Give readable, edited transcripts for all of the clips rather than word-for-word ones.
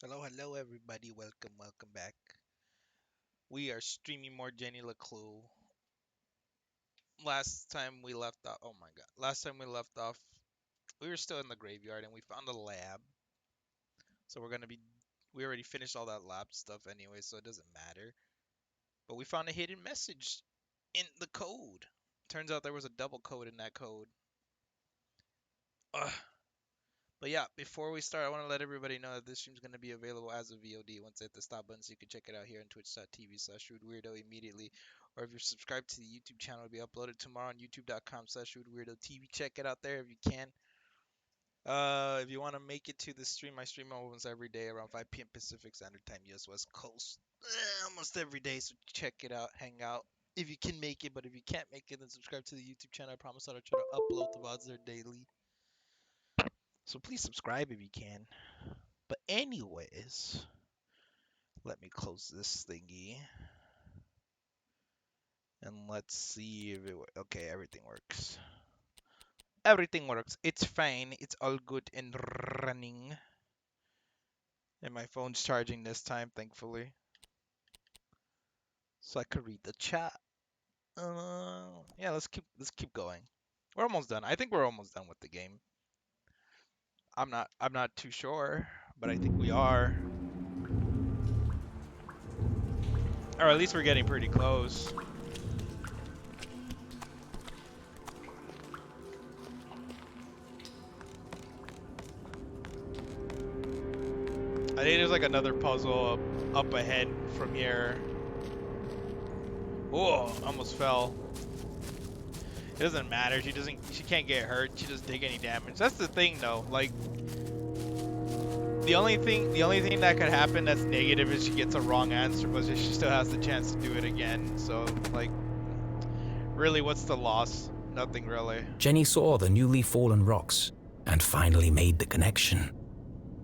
Hello, hello, everybody. Welcome back. We are streaming more Jenny LeClue. Last time we left off, oh my god. Last time we left off, we were still in the graveyard and we found a lab. So we already finished all that lab stuff anyway, so it doesn't matter. But we found a hidden message in the code. Turns out there was a double code in that code. Ugh. But yeah, before we start, I want to let everybody know that this stream is going to be available as a VOD once I hit the stop button, so you can check it out here on twitch.tv/RudeWeirdo immediately. Or if you're subscribed to the YouTube channel, it'll be uploaded tomorrow on youtube.com/RudeWeirdoTV. Check it out there if you can. If you want to make it to the stream, my stream opens every day around 5 p.m. Pacific Standard Time, US West Coast. Almost every day, so check it out, hang out. If you can make it, but if you can't make it, then subscribe to the YouTube channel. I promise I'll try to upload the VODs there daily. So please subscribe if you can. But anyways, let me close this thingy. And let's see if it works. Okay, everything works. Everything works. It's fine. It's all good and running. And my phone's charging this time, thankfully. So I could read the chat. Yeah, let's keep going. We're almost done. I think we're almost done with the game. I'm not too sure, but I think we are. Or at least we're getting pretty close. I think there's like another puzzle up ahead from here. Oh, almost fell. It doesn't matter. She can't get hurt. She doesn't take any damage. That's the thing though. Like the only thing that could happen that's negative is she gets a wrong answer, but she still has the chance to do it again. So like really, what's the loss? Nothing really. Jenny saw the newly fallen rocks and finally made the connection.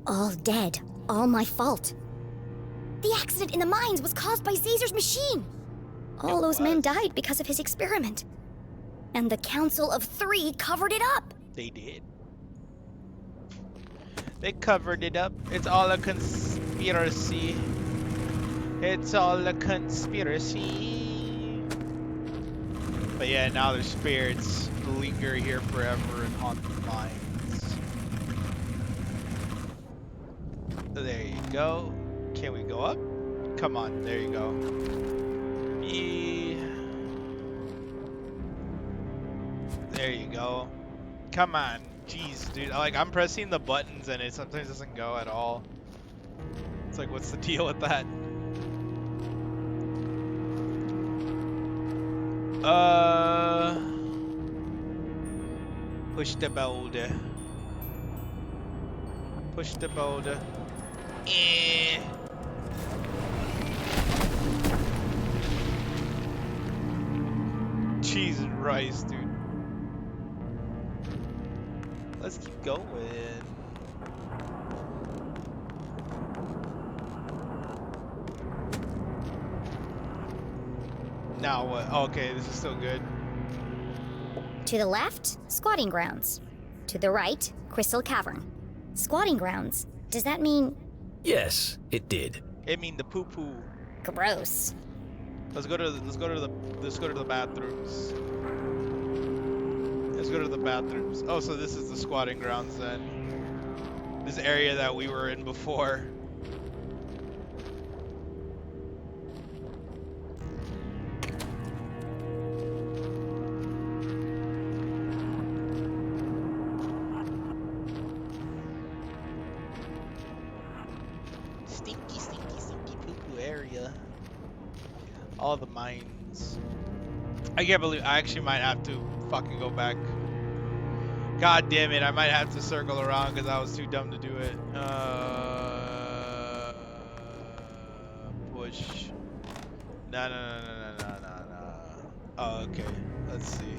All dead. All my fault. The accident in the mines was caused by Caesar's machine. All those men died because of his experiment. And the Council of Three covered it up. They did. They covered it up. It's all a conspiracy. It's all a conspiracy. But yeah, now their spirits linger here forever and haunt the mines. There you go. Can we go up? Come on, there you go. There you go. Come on. Jeez, dude. Like, I'm pressing the buttons and it sometimes doesn't go at all. It's like, what's the deal with that? Push the boulder. Push the boulder. Jesus Christ, dude. Let's keep going. Now what? Okay, this is still good. To the left, squatting grounds. To the right, crystal cavern. Squatting grounds. Does that mean... Yes, it did. It mean the poo poo. gross? Let's go to the bathrooms. Let's go to the bathrooms. Oh, so this is the squatting grounds then. This area that we were in before. Stinky poo-poo area. All the mines. I can't believe I actually might have to fucking go back. God damn it, I might have to circle around because I was too dumb to do it. Push. No. Oh, okay. Let's see.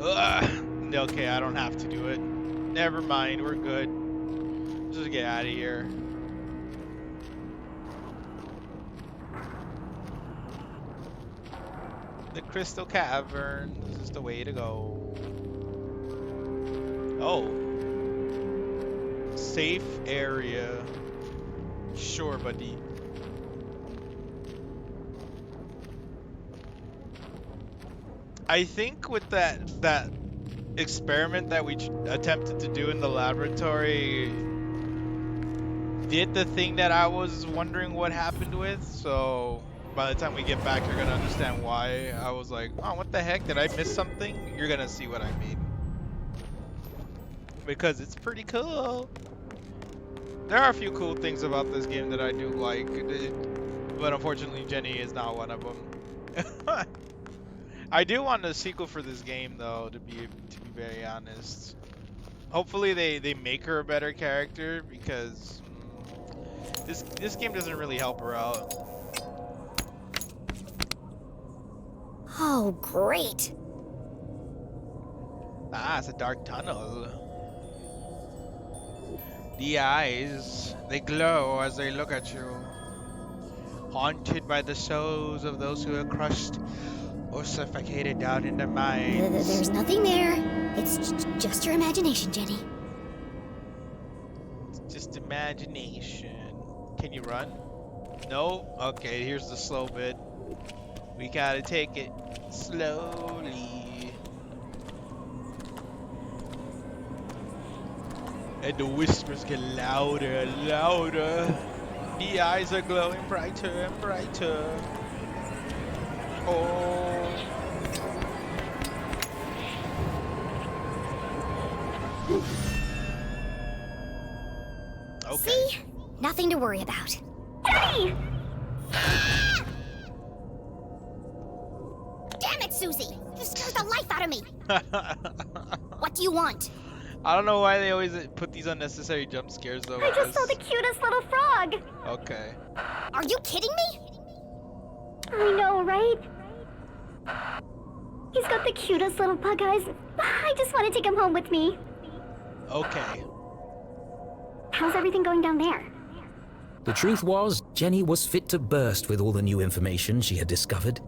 Okay, I don't have to do it. Never mind, we're good. Just get out of here. The Crystal Cavern. This is the way to go. Oh. Safe area. Sure, buddy. I think with that experiment that we attempted to do in the laboratory did the thing that I was wondering what happened with. So by the time we get back, you're gonna understand why. I was like, oh, what the heck? Did I miss something? You're gonna see what I mean. Because it's pretty cool. There are a few cool things about this game that I do like, but unfortunately Jenny is not one of them. I do want a sequel for this game though, to be very honest. Hopefully they make her a better character, because this game doesn't really help her out. Oh, great. Ah, it's a dark tunnel. The eyes, they glow as they look at you. Haunted by the souls of those who are crushed or suffocated down in the mines. There's nothing there. It's just your imagination, Jenny. It's just imagination. Can you run? No? Okay, here's the slow bit. We gotta take it slowly. And the whispers get louder and louder. The eyes are glowing brighter and brighter. Oh. Okay. See? Nothing to worry about. Jenny! Damn it, Susie! You scared the life out of me! What do you want? I don't know why they always put these unnecessary jump scares though. I just saw the cutest little frog. Okay. Are you kidding me? I know, right? He's got the cutest little bug eyes. I just want to take him home with me. Okay. How's everything going down there? The truth was, Jenny was fit to burst with all the new information she had discovered.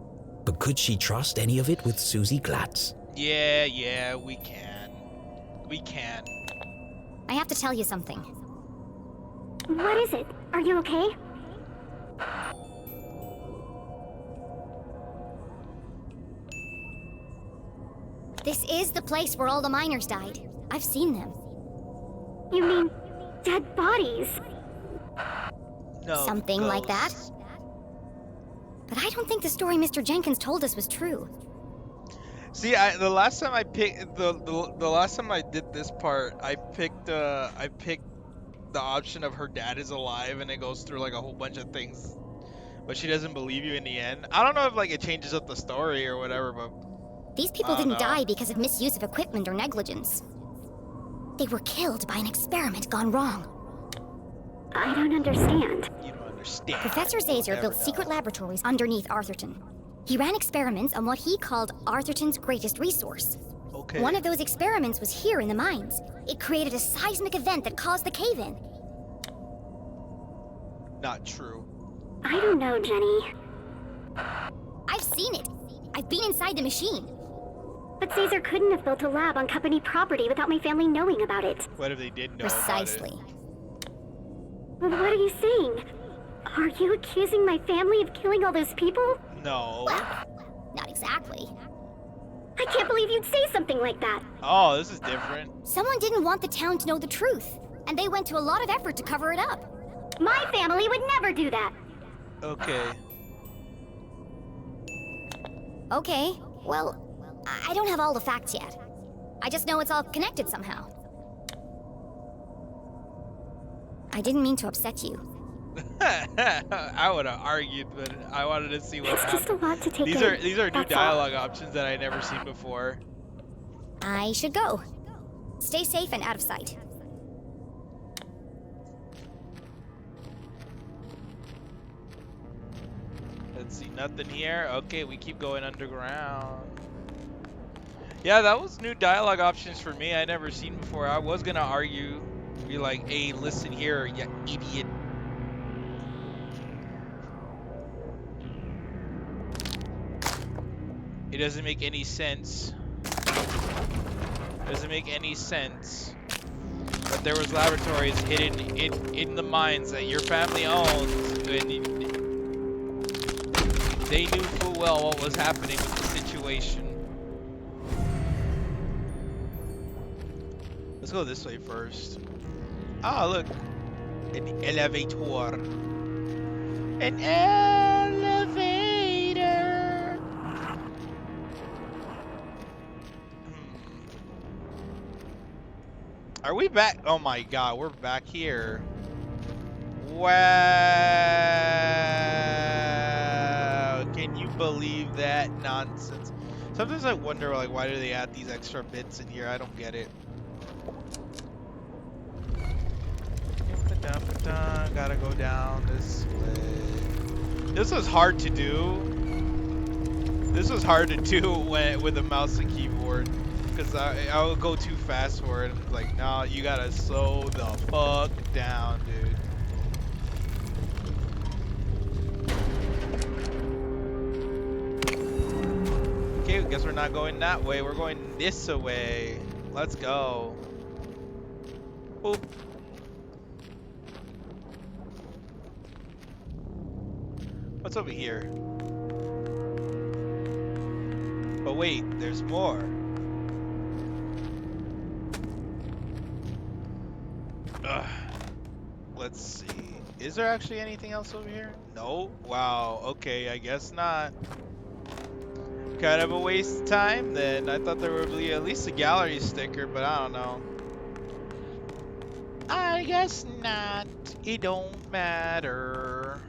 But could she trust any of it with Susie Glatz? Yeah, we can. We can. I have to tell you something. What is it? Are you okay? This is the place where all the miners died. I've seen them. You mean dead bodies? No. Something like that. ghosts. But I don't think the story Mr. Jenkins told us was true. See, the last time I picked the last time I did this part, I picked the option of her dad is alive, and it goes through like a whole bunch of things, but she doesn't believe you in the end. I don't know if like it changes up the story or whatever, but These people I don't didn't know. die because of misuse of equipment or negligence. They were killed by an experiment gone wrong. I don't understand. you don't understand. Professor Zazer Never built know. secret laboratories underneath Arthurton. He ran experiments on what he called Arthurton's greatest resource. Okay. One of those experiments was here in the mines. It created a seismic event that caused the cave-in. Not true. I don't know, Jenny. I've seen it. I've been inside the machine. But Caesar couldn't have built a lab on company property without my family knowing about it. What if they did know Precisely. about it? What are you saying? Are you accusing my family of killing all those people? No. Well, not exactly. I can't believe you'd say something like that. Oh, this is different. Someone didn't want the town to know the truth, and they went to a lot of effort to cover it up. My family would never do that. Okay. Okay, well, I don't have all the facts yet. I just know it's all connected somehow. I didn't mean to upset you. I would have argued, but I wanted to see what It's just a happened. lot to take These in. are new That's all. dialogue options that I never seen before. I should go. Stay safe and out of sight. Let's see, nothing here. Okay, we keep going underground. Yeah, that was new dialogue options for me. I never seen before. I was gonna argue, be like, "Hey, listen here, you idiot." It doesn't make any sense. Doesn't make any sense. But there was laboratories hidden in the mines that your family owns, and they knew full well what was happening with the situation. Let's go this way first. Ah, look, an elevator. An elevator. Are we back? Oh my god, we're back here. Wow. Can you believe that nonsense? Sometimes I wonder, like, why do they add these extra bits in here? I don't get it. Gotta go down this way. This was hard to do. This was hard to do with a mouse and keyboard. Because I would go too fast for it. And like, nah, you gotta slow the fuck down, dude. Okay, I guess we're not going that way. We're going this way. Let's go. Boop. What's over here? But wait, there's more. Ugh. Let's see. Is there actually anything else over here? No? Wow. Okay, I guess not. Kind of a waste of time then. I thought there would be at least a gallery sticker, but I don't know. I guess not. It don't matter.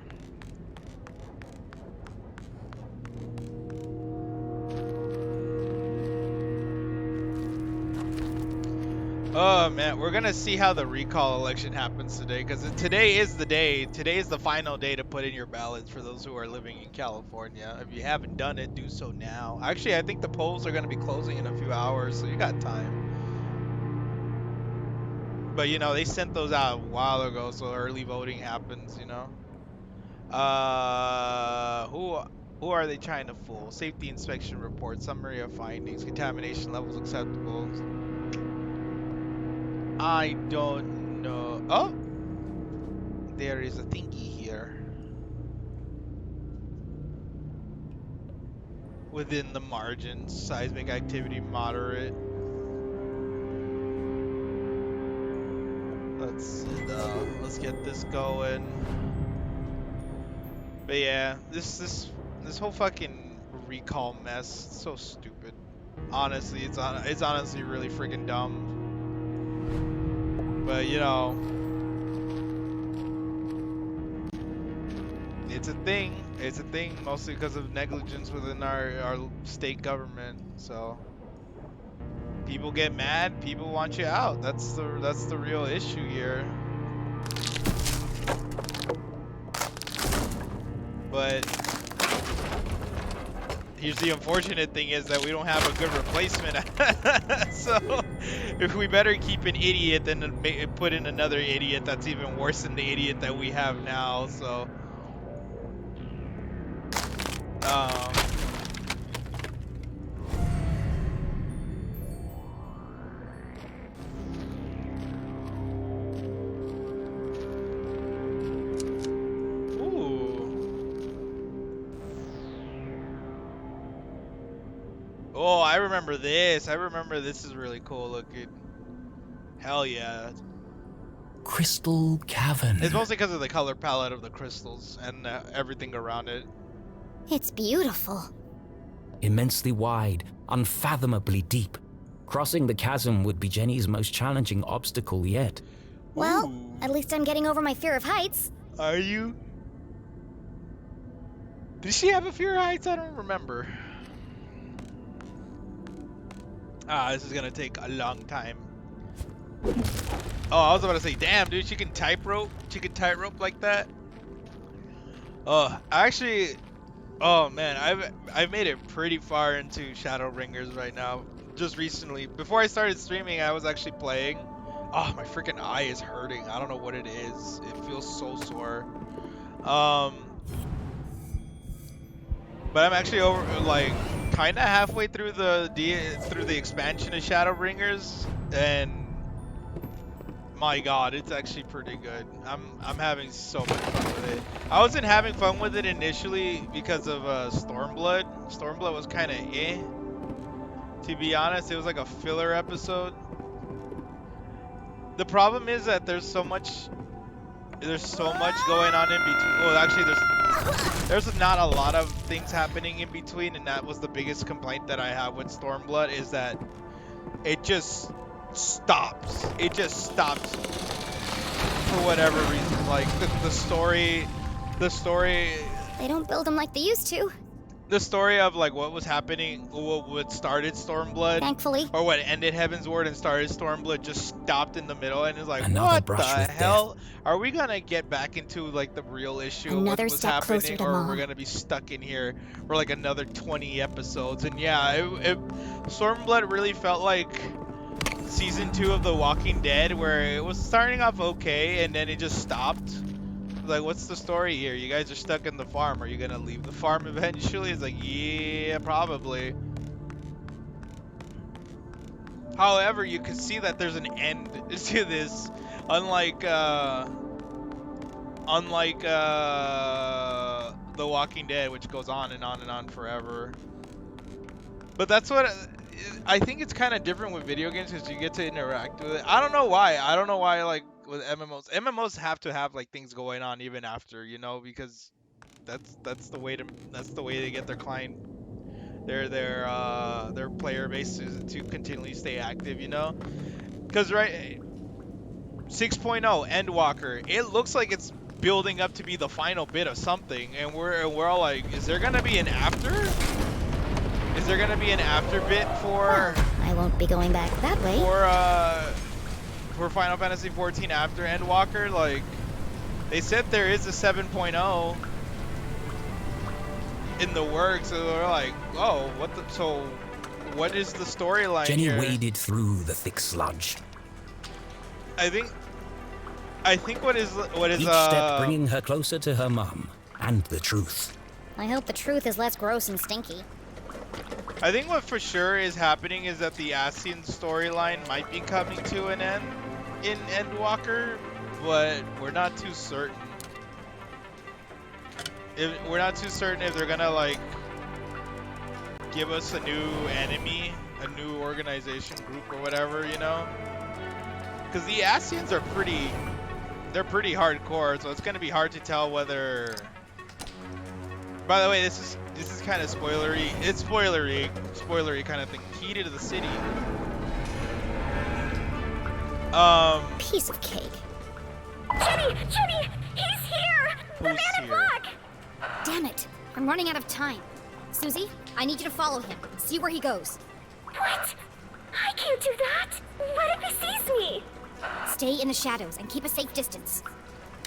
Oh man, we're gonna see how the recall election happens today, because today is the day. Today is the final day to put in your ballots for those who are living in California. If you haven't done it, do so now. Actually, I think the polls are gonna be closing in a few hours, so you got time. But you know, they sent those out a while ago, so early voting happens, you know. Who are they trying to fool? Safety inspection report, summary of findings, contamination levels acceptable. I don't know. Oh! There is a thingy here. Within the margins, seismic activity moderate. Let's see though. Let's get this going. But yeah, this whole fucking recall mess is so stupid. Honestly, it's honestly really freaking dumb. But you know, it's a thing. It's a thing mostly because of negligence within our state government. So people get mad. People want you out. That's the real issue here. But here's the unfortunate thing is that we don't have a good replacement. So if we better keep an idiot than put in another idiot that's even worse than the idiot that we have now. So oh, I remember this. I remember this is really cool looking. Hell yeah. Crystal Cavern. It's mostly because of the color palette of the crystals and everything around it. It's beautiful. Immensely wide, unfathomably deep. Crossing the chasm would be Jenny's most challenging obstacle yet. Well, Ooh. at least I'm getting over my fear of heights. Are you? Did she have a fear of heights? I don't remember. Ah, this is gonna take a long time. Oh, I was about to say, damn, dude, she can tightrope. She can tightrope like that. Actually, oh man, I've made it pretty far into Shadowbringers right now. Just recently, before I started streaming, I was actually playing. Oh, my freaking eye is hurting. I don't know what it is. It feels so sore. But I'm actually over, like, kind of halfway through the expansion of Shadowbringers, and My God, it's actually pretty good. I'm having so much fun with it. I wasn't having fun with it initially because of Stormblood. Stormblood was kind of eh, to be honest. It was like a filler episode. The problem is that there's so much going on in between. Well, actually, there's not a lot of things happening in between, and that was the biggest complaint that I have with Stormblood is that it just stops. It just stops for whatever reason. Like the story, They don't build them like they used to. the story of like what was happening, what started Stormblood, Thankfully. or what ended Heaven's Ward and started Stormblood, just stopped in the middle, and it's like, Another what brush the with hell? Are we gonna get back into like the real issue of what Another was step closer happening, to or Mom. we're gonna be stuck in here for like another 20 episodes? And yeah, Stormblood really felt like season 2 of The Walking Dead, where it was starting off okay and then it just stopped. Like, what's the story here? You guys are stuck in the farm. Are you gonna leave the farm eventually? It's like, yeah, probably. However, you can see that there's an end to this, unlike The Walking Dead, which goes on and on and on forever. But that's what I think. It's kind of different with video games because you get to interact with it. I don't know why. I don't know why. Like with MMOs have to have like things going on even after, because that's the way they get their client, their player base to continually stay active. Because right, 6.0 Endwalker. It looks like it's building up to be the final bit of something, and we're all like, is there gonna be an after? Is there gonna be an after bit for? Well, I won't be going back that way. For Final Fantasy 14 after Endwalker? Like, they said there is a 7.0 in the works, so we're like, oh, what is the storyline Jenny here? waded through the thick sludge, I think what is each step bringing her closer to her mum and the truth. I hope the truth is less gross and stinky. I think what for sure is happening is that the Ascian storyline might be coming to an end in Endwalker, but we're not too certain. We're not too certain if they're gonna like give us a new enemy, a new organization group or whatever, Because the Ascians are they're pretty hardcore, so it's gonna be hard to tell whether. By the way, this is kind of spoilery. It's spoilery kind of thing. Key to the city. Piece of cake. Jenny! He's here! The man in here? black! Damn it. I'm running out of time. Susie, I need you to follow him. See where he goes. What? I can't do that! What if he sees me? Stay in the shadows and keep a safe distance.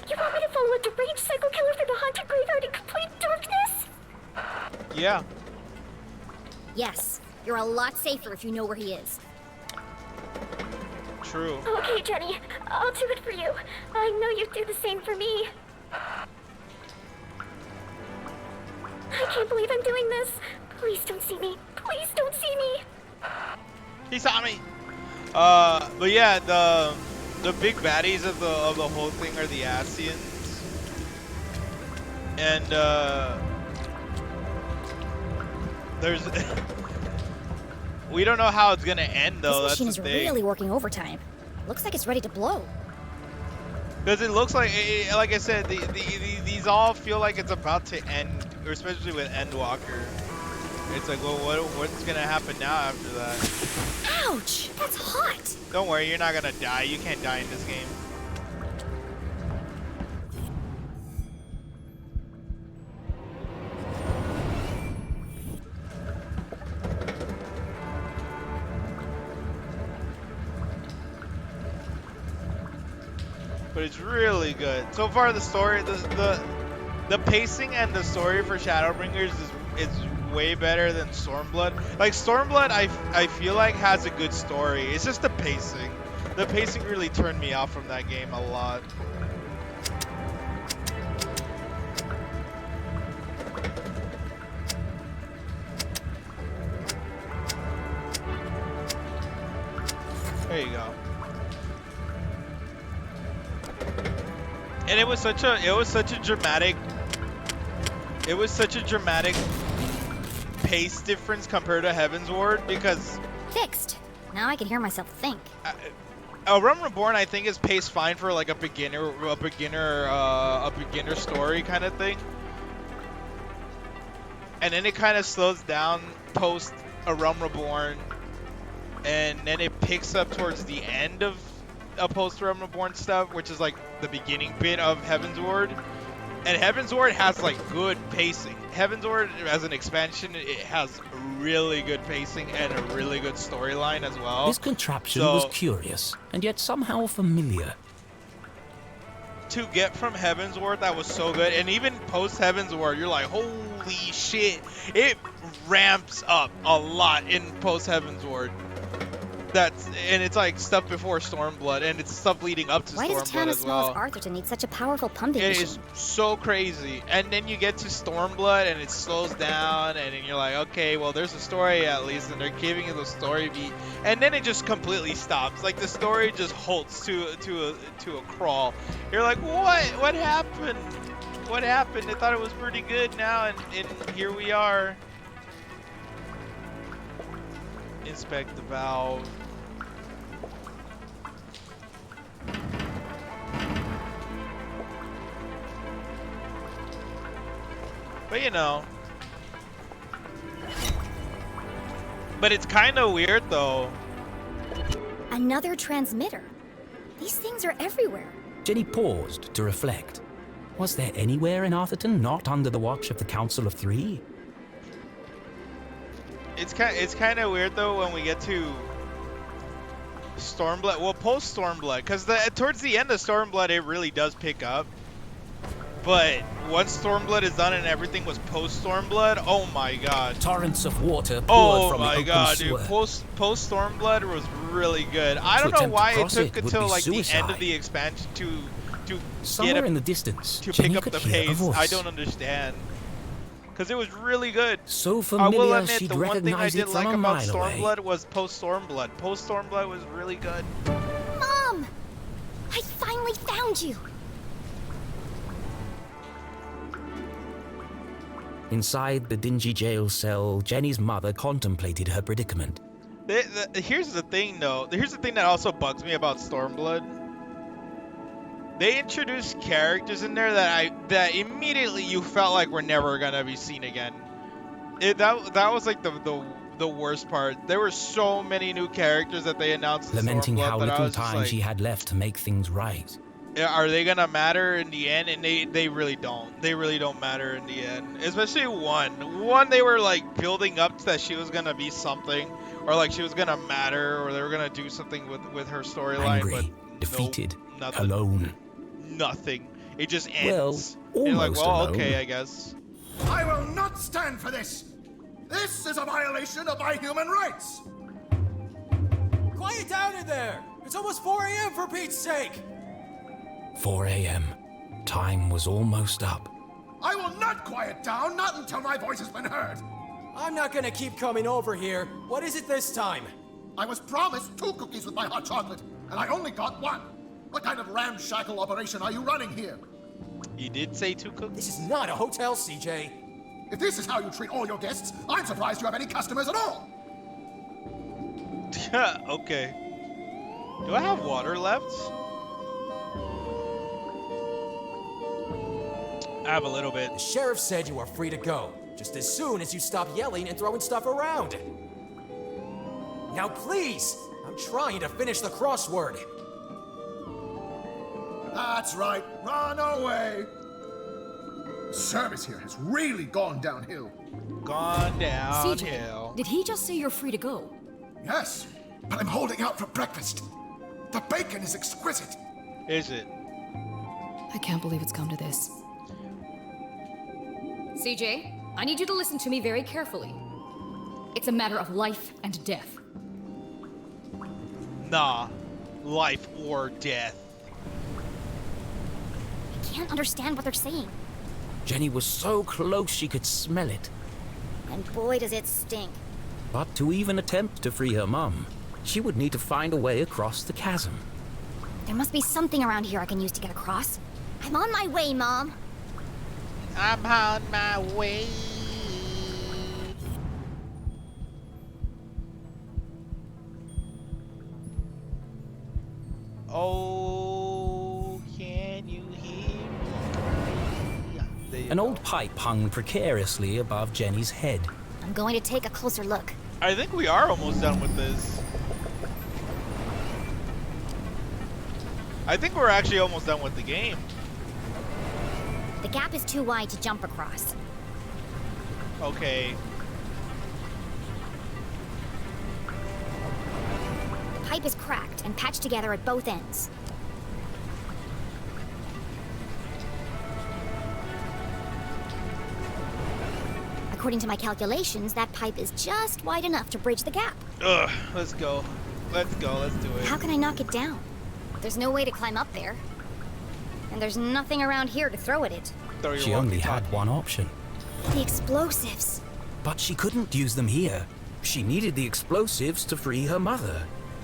You want me to follow a deranged psycho killer through the haunted graveyard in complete darkness? Yeah. Yes, you're a lot safer if you know where he is. True. Okay, Jenny. I'll do it for you. I know you'd do the same for me. I can't believe I'm doing this. Please don't see me. Please don't see me. He saw me. But yeah, the big baddies of the whole thing are the Ascians, and there's we don't know how it's gonna end though. This machine That's is the thing. really working overtime. Looks like it's ready to blow. Because it looks like I said, these all feel like it's about to end, or especially with Endwalker. It's like, well, what's gonna happen now after that? Ouch! That's hot! Don't worry, you're not gonna die. You can't die in this game. But it's really good. So far, the story, the pacing and the story for Shadowbringers is way better than Stormblood. Like Stormblood, I feel like has a good story. It's just the pacing. The pacing really turned me off from that game a lot. There you go. And it was such a dramatic pace difference compared to Heaven's Ward because Fixed. Now I can hear myself think. Realm Reborn I think is paced fine for like a beginner story kind of thing. And then it kind of slows down post A Realm Reborn, and then it picks up towards the end of a post Realm Reborn stuff, which is like the beginning bit of Heaven's Ward. And Heaven's Ward has like good pacing. Heaven's Ward as an expansion, it has really good pacing and a really good storyline as well. This contraption was curious and yet somehow familiar. To get from Heaven's Ward, that was so good. And even post Heaven's Ward, you're like, holy shit. It ramps up a lot in post Heaven's Ward. And it's like stuff before Stormblood, and it's stuff leading up to Why does a Stormblood town as as small well. as Arthurton need such a powerful pumping It machine? is so crazy. And then you get to Stormblood, and it slows down, and then you're like, okay, well, there's a story at least, and they're giving you the story beat. And then it just completely stops. Like, the story just halts to a crawl. You're like, what? What happened? What happened? I thought it was pretty good now, and here we are. Inspect the valve. But you know. But it's kind of weird though. Another transmitter. These things are everywhere. Jenny paused to reflect. Was there anywhere in Arthurton not under the watch of the Council of Three? It's kind of weird though when we get to Stormblood. Well, post Stormblood, because towards the end of Stormblood it really does pick up. But once Stormblood is done and everything was post Stormblood, oh my god. Torrents of water poured Oh from the my open god, sewer. dude. Post Stormblood was really good. I To don't know attempt to why it cross took it would until be like the end suicide. of the expansion to Somewhere get in the distance, to Jenny pick up could the hear a pace. voice. I don't understand. Because it was really good. So I will familiar admit, she'd the one thing I recognize did it from like a about mile away. Stormblood was post Stormblood. Post Stormblood was really good. Mom! I finally found you! Inside the dingy jail cell, Jenny's mother contemplated her predicament. Here's the thing, though. Here's the thing that also bugs me about Stormblood. They introduced characters in there that immediately you felt like were never gonna be seen again. That was like the worst part. There were so many new characters that they announced in Lamenting Stormblood how that I little was just time like, she had left to make things right. are they gonna matter in the end? And they really don't. They really don't matter in the end. Especially one they were like building up to that she was gonna be something, or like she was gonna matter, or they were gonna do something with her storyline. Angry, but defeated, nope, nothing. alone. Nothing. It just Well, ends. You're like, almost well, alone. okay, I guess. I will not stand for this! This is a violation of my human rights! Quiet down in there! It's almost 4 a.m. for Pete's sake! 4 a.m. Time was almost up. I will not quiet down, not until my voice has been heard! I'm not gonna keep coming over here. What is it this time? I was promised 2 cookies with my hot chocolate, and I only got 1. What kind of ramshackle operation are you running here? You did say 2 cookies? This is not a hotel, CJ. If this is how you treat all your guests, I'm surprised you have any customers at all! Okay. Do I have water left? I have a little bit. The sheriff said you are free to go, just as soon as you stop yelling and throwing stuff around. Now please, I'm trying to finish the crossword. That's right, run away! Service here has really gone downhill. Gone downhill. CJ, did he just say you're free to go? Yes, but I'm holding out for breakfast. The bacon is exquisite. Is it? I can't believe it's come to this. CJ, I need you to listen to me very carefully. It's a matter of life and death. Nah. Life or death. I can't understand what they're saying. Jenny was so close she could smell it. And boy, does it stink. But to even attempt to free her mum, she would need to find a way across the chasm. There must be something around here I can use to get across. I'm on my way, Mom. I'm on my way. Oh, can you hear me? Yeah, there you An go. old pipe hung precariously above Jenny's head. I'm going to take a closer look. I think we are almost done with this. I think we're actually almost done with the game. The gap is too wide to jump across. Okay. The pipe is cracked and patched together at both ends. According to my calculations, that pipe is just wide enough to bridge the gap. Ugh, let's go. Let's go, let's do it. How can I knock it down? There's no way to climb up there. And there's nothing around here to throw at it. Throw your She only walkie-talkie. had one option. The explosives. But she couldn't use them here. She needed the explosives to free her mother.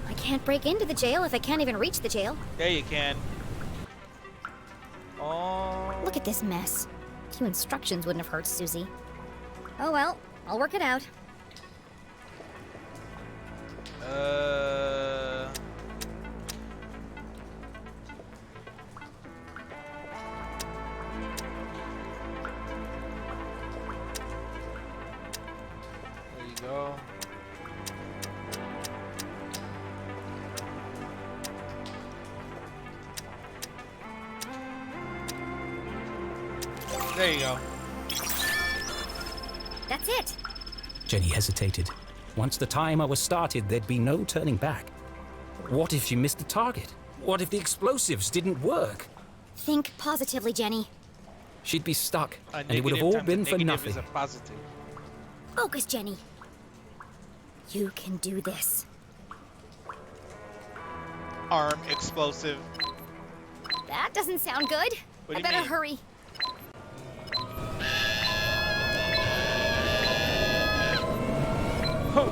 I can't break into the jail if I can't even reach the jail. Yeah, you can. Oh. Look at this mess. A few instructions wouldn't have hurt Susie. Oh well, I'll work it out. There you go. There you go. That's it. Jenny hesitated. Once the timer was started, there'd be no turning back. What if she missed the target? What if the explosives didn't work? Think positively, Jenny. She'd be stuck, A and it would have negative all times a been for negative nothing. is a positive. Focus, Jenny. You can do this. Arm explosive. That doesn't sound good. What do I you better mean? hurry.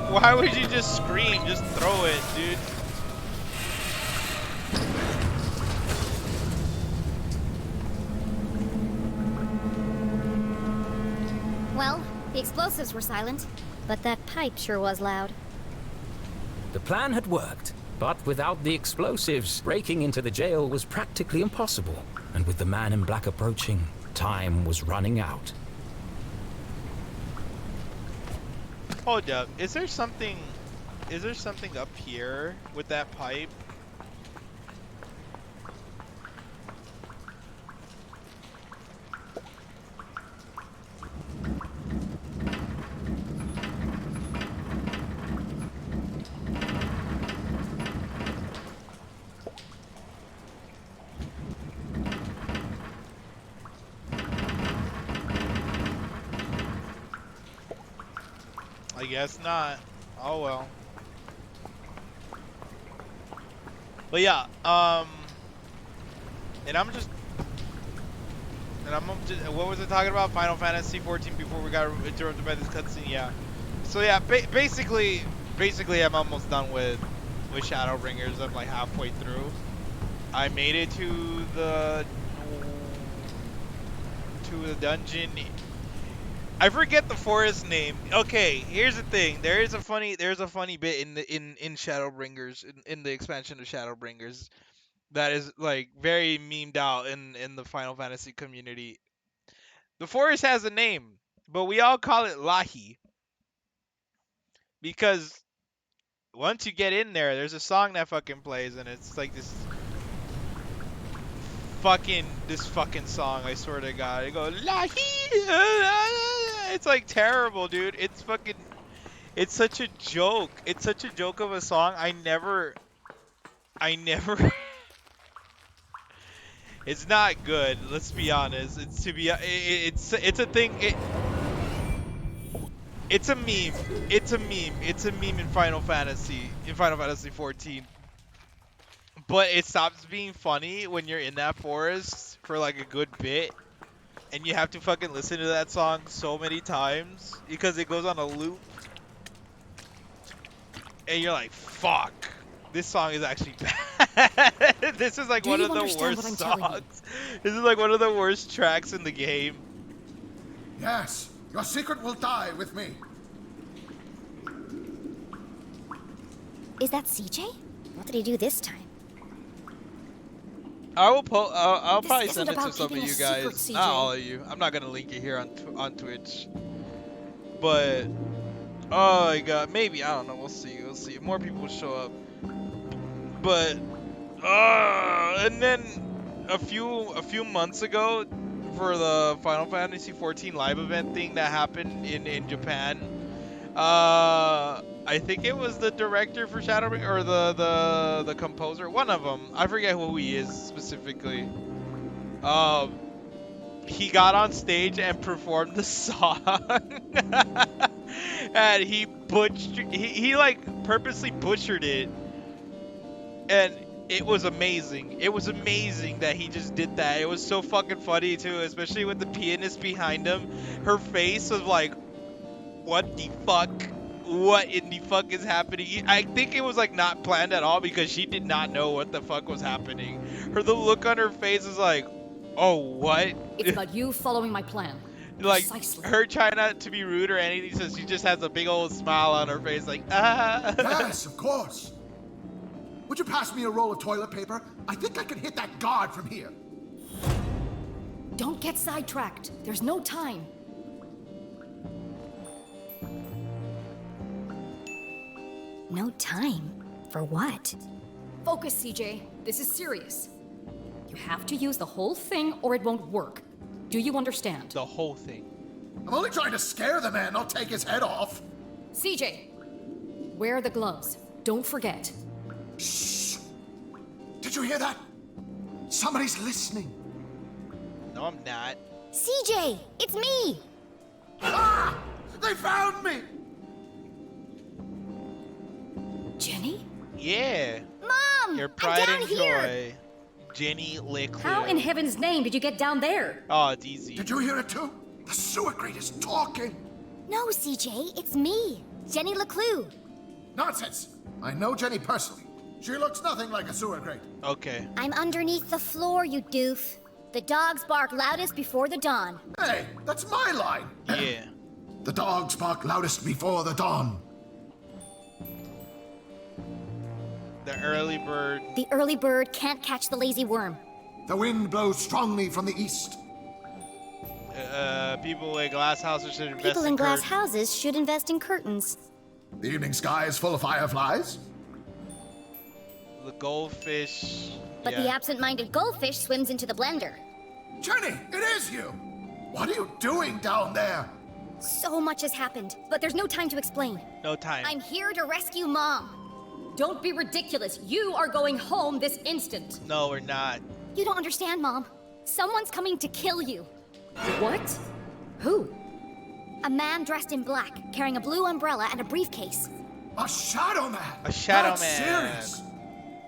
Why would you just scream? Just throw it, dude. Well, the explosives were silent, but that pipe sure was loud. The plan had worked, but without the explosives, breaking into the jail was practically impossible. And with the man in black approaching, time was running out. Hold up. Is there something up here with that pipe? I guess not. Oh well. But yeah, what was I talking about? Final Fantasy 14 before we got interrupted by this cutscene. Yeah. So yeah, basically I'm almost done with Shadowbringers. I'm like halfway through. I made it to the dungeon. I forget the forest name. Okay, here's the thing. There's a funny bit in Shadowbringers in the expansion of Shadowbringers that is like very memed out in the Final Fantasy community. The forest has a name, but we all call it Lahi because once you get in there, there's a song that fucking plays and it's like this fucking song, I swear to God. It goes Lahi. It's like terrible, dude. It's such a joke. It's such a joke of a song. I never It's not good, let's be honest. It's a thing. It's a meme. It's a meme. It's a meme in Final Fantasy 14. But it stops being funny when you're in that forest for like a good bit. And you have to fucking listen to that song so many times because it goes on a loop. And you're like, fuck, this song is actually bad. This is like Do one you of the understand what worst I'm telling you? songs. This is like one of the worst tracks in the game. Yes, your secret will die with me. Is that CJ? What did he do this time? I will I'll This probably isn't send it to about some of keeping a you secret, guys. CJ. Not all of you. I'm not gonna link it here on Twitch. But oh my god, maybe I don't know. We'll see. We'll see. More people will show up. But and then a few months ago, for the Final Fantasy 14 live event thing that happened in Japan, I think it was the director for Shadowbring or the composer, one of them. I forget who he is specifically. He got on stage and performed the song, and he like purposely butchered it, and it was amazing. It was amazing that he just did that. It was so fucking funny too, especially with the pianist behind him. Her face was like, what the fuck? What in the fuck is happening? I think it was like not planned at all because she did not know what the fuck was happening. The look on her face is like, oh, what? It's about you following my plan. Like Precisely. her trying not to be rude or anything, so she just has a big old smile on her face, like ah. Yes, of course. Would you pass me a roll of toilet paper? I think I can hit that guard from here. Don't get sidetracked. There's no time. No time? For what? Focus, CJ. This is serious. You have to use the whole thing or it won't work. Do you understand? The whole thing. I'm only trying to scare the man, not take his head off. CJ, wear the gloves. Don't forget. Shh! Did you hear that? Somebody's listening. No, I'm not. CJ! It's me! Ah! They found me! Jenny? Yeah. Mom! Your I'm pride down and here! joy. Jenny LeClue. How in heaven's name did you get down there? Oh, it's easy. Did you hear it too? The sewer grate is talking. No, CJ, it's me, Jenny LeClue. Nonsense. I know Jenny personally. She looks nothing like a sewer grate. Okay. I'm underneath the floor, you doof. The dogs bark loudest before the dawn. Hey, that's my line. Yeah. The dogs bark loudest before the dawn. The early bird. The early bird can't catch the lazy worm. The wind blows strongly from the east. People in glass houses should invest People in glass curtains. houses should invest in curtains. The evening sky is full of fireflies. The goldfish. But yeah. the absent-minded goldfish swims into the blender. Jenny, it is you! What are you doing down there? So much has happened, but there's no time to explain. No time. I'm here to rescue Mom. Don't be ridiculous. You are going home this instant. No, we're not. You don't understand, Mom. Someone's coming to kill you. What? Who? A man dressed in black, carrying a blue umbrella and a briefcase. A shadow man! A shadow That's man. serious!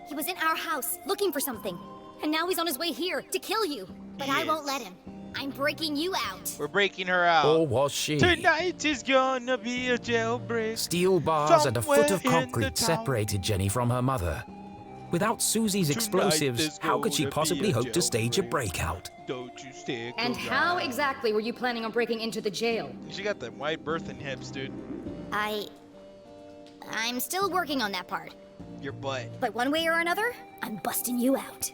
He was in our house, looking for something. And now he's on his way here, to kill you. But I won't let him. I'm breaking you out. We're breaking her out. Or was she? Tonight is gonna be a jailbreak. Steel bars and a foot of Somewhere in the concrete town. separated Jenny from her mother. Without Susie's explosives, there's how could she gonna be possibly a hope to stage a jailbreak. breakout? Don't you stick And around. how exactly were you planning on breaking into the jail? She got them white birthing hips, dude. I'm still working on that part. Your butt. But one way or another, I'm busting you out.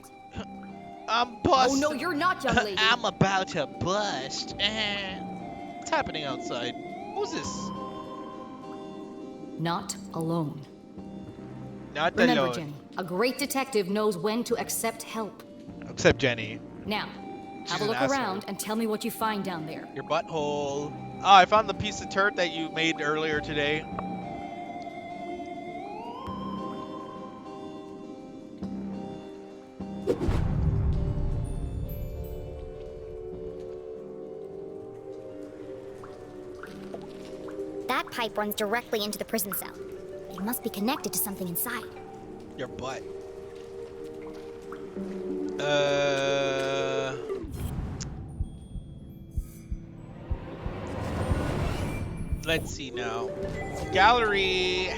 I'm Oh busting. no, you're not, young lady. I'm about to bust. What's happening outside? Who's this? Not alone. Not Remember, alone. Jenny, a great detective knows when to accept help. Except Jenny. Now, She's have a an look asshole. around and tell me what you find down there. Your butthole. Oh, I found the piece of turd that you made earlier today. That pipe runs directly into the prison cell. It must be connected to something inside. Your butt. Let's see now. Gallery.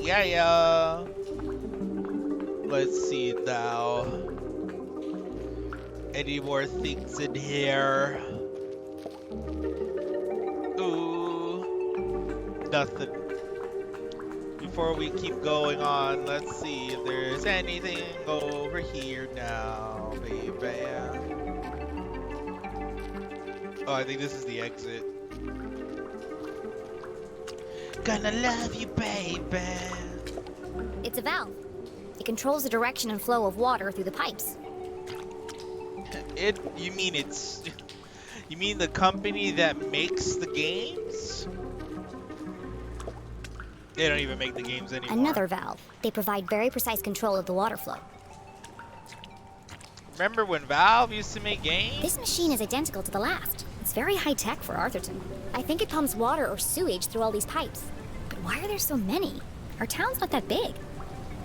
Yeah, yeah. Let's see now. Any more things in here? Ooh, nothing. Before we keep going on, let's see if there's anything over here now, baby. Oh, I think this is the exit. Gonna love you, baby. It's a valve. It controls the direction and flow of water through the pipes. You mean it's... You mean the company that makes the games? They don't even make the games anymore. Another valve. They provide very precise control of the water flow. Remember when Valve used to make games? This machine is identical to the last. It's very high-tech for Arthurton. I think it pumps water or sewage through all these pipes. But why are there so many? Our town's not that big.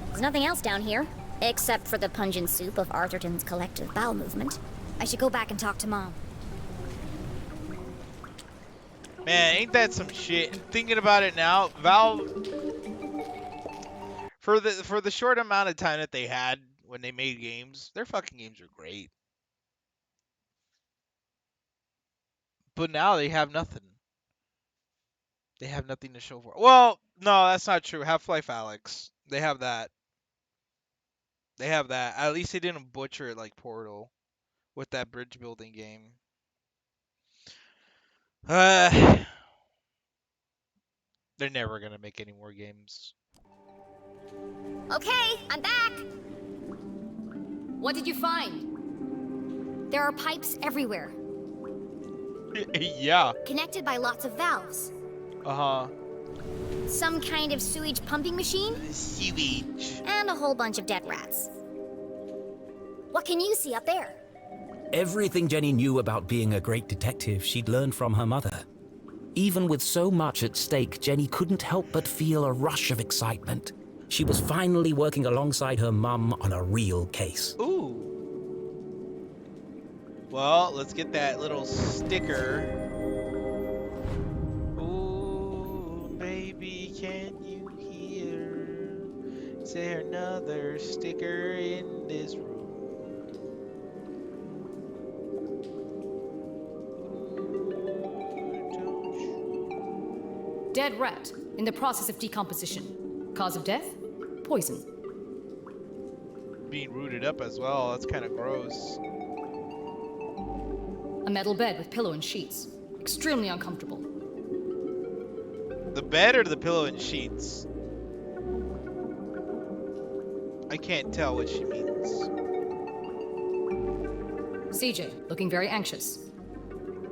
There's nothing else down here, except for the pungent soup of Arthurton's collective bowel movement. I should go back and talk to Mom. Man, ain't that some shit? Thinking about it now, Valve, for the short amount of time that they had when they made games, their fucking games are great. But now they have nothing. They have nothing to show for it. Well, no, that's not true. Half-Life Alyx. They have that. They have that. At least they didn't butcher it like Portal with that bridge building game. They're never gonna make any more games. Okay, I'm back! What did you find? There are pipes everywhere, Yeah. connected by lots of valves. Uh-huh. Some kind of sewage pumping machine, Sewage. and a whole bunch of dead rats. What can you see up there? Everything Jenny knew about being a great detective she'd learned from her mother. Even with so much at stake, Jenny couldn't help but feel a rush of excitement. She was finally working alongside her mum on a real case. Ooh. Well, let's get that little sticker. Ooh, baby, can you hear? Is there another sticker in this room? Dead rat, in the process of decomposition. Cause of death? Poison. Being rooted up as well, that's kind of gross. A metal bed with pillow and sheets. Extremely uncomfortable. The bed or the pillow and sheets? I can't tell what she means. CJ, looking very anxious.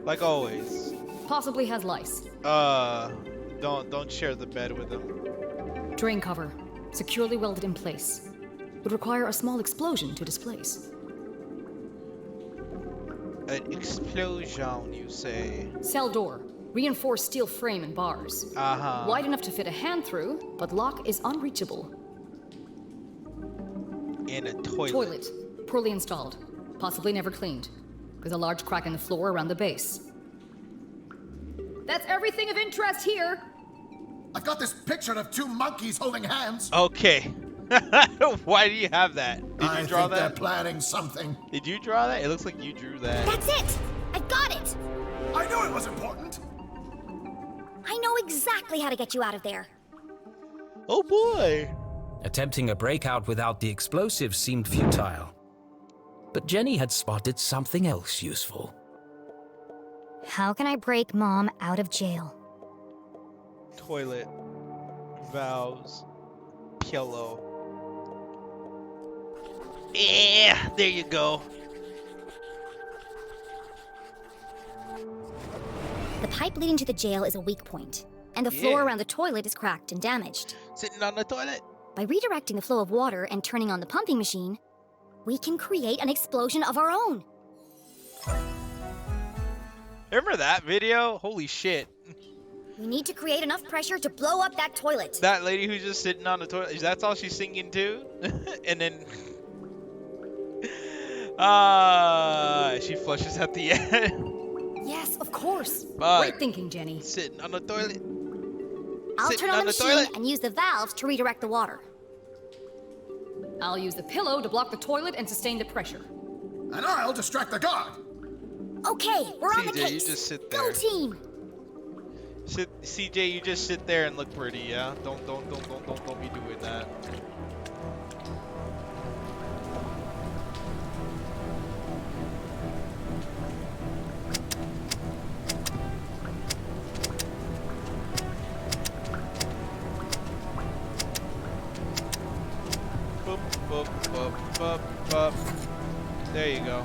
Like always. Possibly has lice. Don't share the bed with him. Drain cover, securely welded in place. Would require a small explosion to displace. An explosion, you say? Cell door, reinforced steel frame and bars. Uh-huh. Wide enough to fit a hand through, but lock is unreachable. In a toilet. Toilet, poorly installed, possibly never cleaned, with a large crack in the floor around the base. That's everything of interest here. I've got this picture of two monkeys holding hands. Okay. Why do you have that? Did you draw I think they're that? planning something. Did you draw that? It looks like you drew that. That's it! I got it! I knew it was important. I know exactly how to get you out of there. Oh boy. Attempting a breakout without the explosives seemed futile. But Jenny had spotted something else useful. How can I break Mom out of jail? Toilet. Valves. Pillow. Yeah, there you go. The pipe leading to the jail is a weak point, and the floor Yeah. around the toilet is cracked and damaged. Sitting on the toilet. By redirecting the flow of water and turning on the pumping machine, we can create an explosion of our own. Remember that video? Holy shit. We need to create enough pressure to blow up that toilet. That lady who's just sitting on the toilet, that's all she's singing too? And then... she flushes at the end. Yes, of course. Fuck. Great thinking, Jenny. Sitting on the toilet. I'll Sitting turn on the on the machine toilet. and use the valves to redirect the water. I'll use the pillow to block the toilet and sustain the pressure. And I'll distract the guard. Okay, we're on the CJ, you case. just sit Go there. team. CJ, you just sit there and look pretty, yeah? Don't be doing that. Boop, boop, boop, boop, boop. There you go.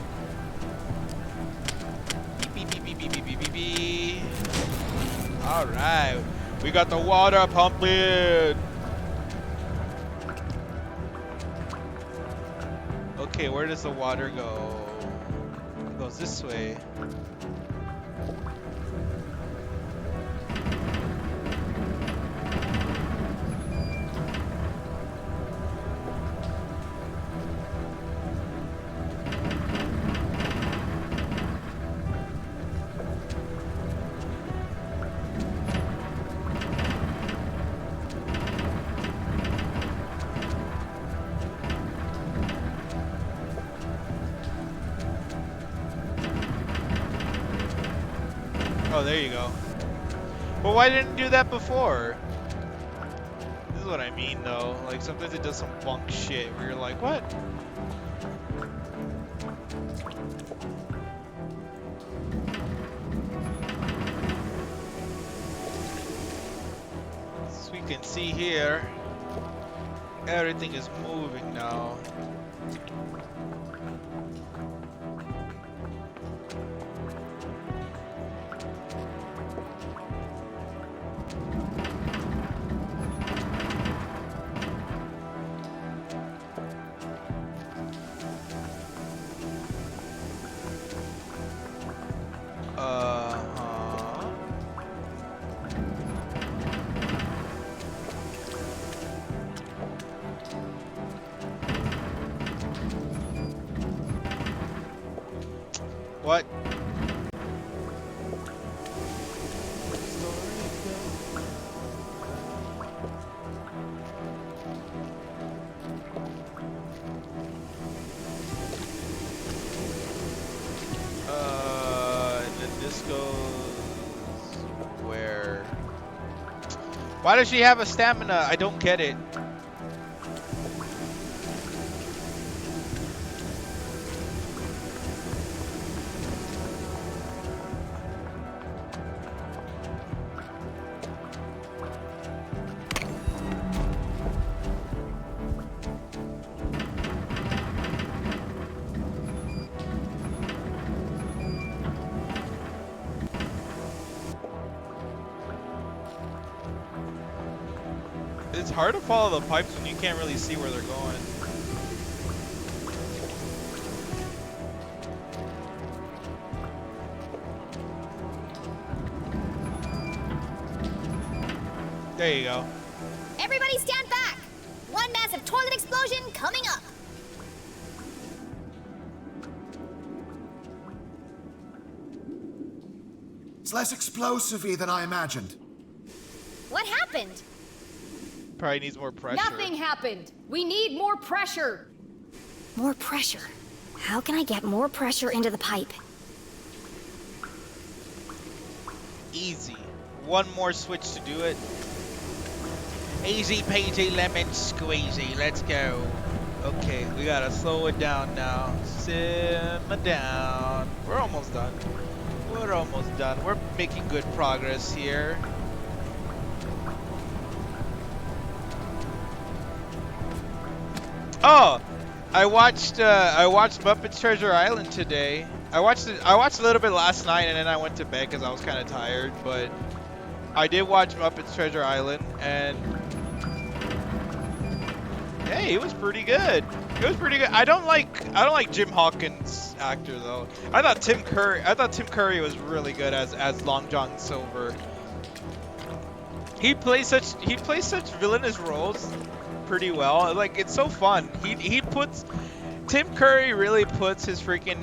Beep, beep, beep, beep, beep, beep, beep, beep. All right, we got the water pumping. Okay, where does the water go? It goes this way. Oh, there you go. Well, why didn't it do that before? This is what I mean, though. Like, sometimes it does some bunk shit where you're like, what? As we can see here, everything is moving now. What? And then this goes where? Why does she have a stamina? I don't get it. It's hard to follow the pipes when you can't really see where they're going. There you go. Everybody stand back. One massive toilet explosion coming up. It's less explosive-y than I imagined. What happened? Probably needs more pressure. Nothing happened. We need more pressure. More pressure. How can I get more pressure into the pipe? Easy. One more switch to do it. Easy peasy lemon squeezy. Let's go. Okay, we gotta slow it down now. Simmer down. We're almost done. We're almost done. We're making good progress here. Oh, I watched Muppets Treasure Island today. I watched a little bit last night and then I went to bed because I was kind of tired. But I did watch Muppets Treasure Island and hey, it was pretty good. It was pretty good. I don't like Jim Hawkins' actor though. I thought Tim Curry was really good as Long John Silver. He plays such villainous roles pretty well. Like, it's so fun. Tim Curry really puts his freaking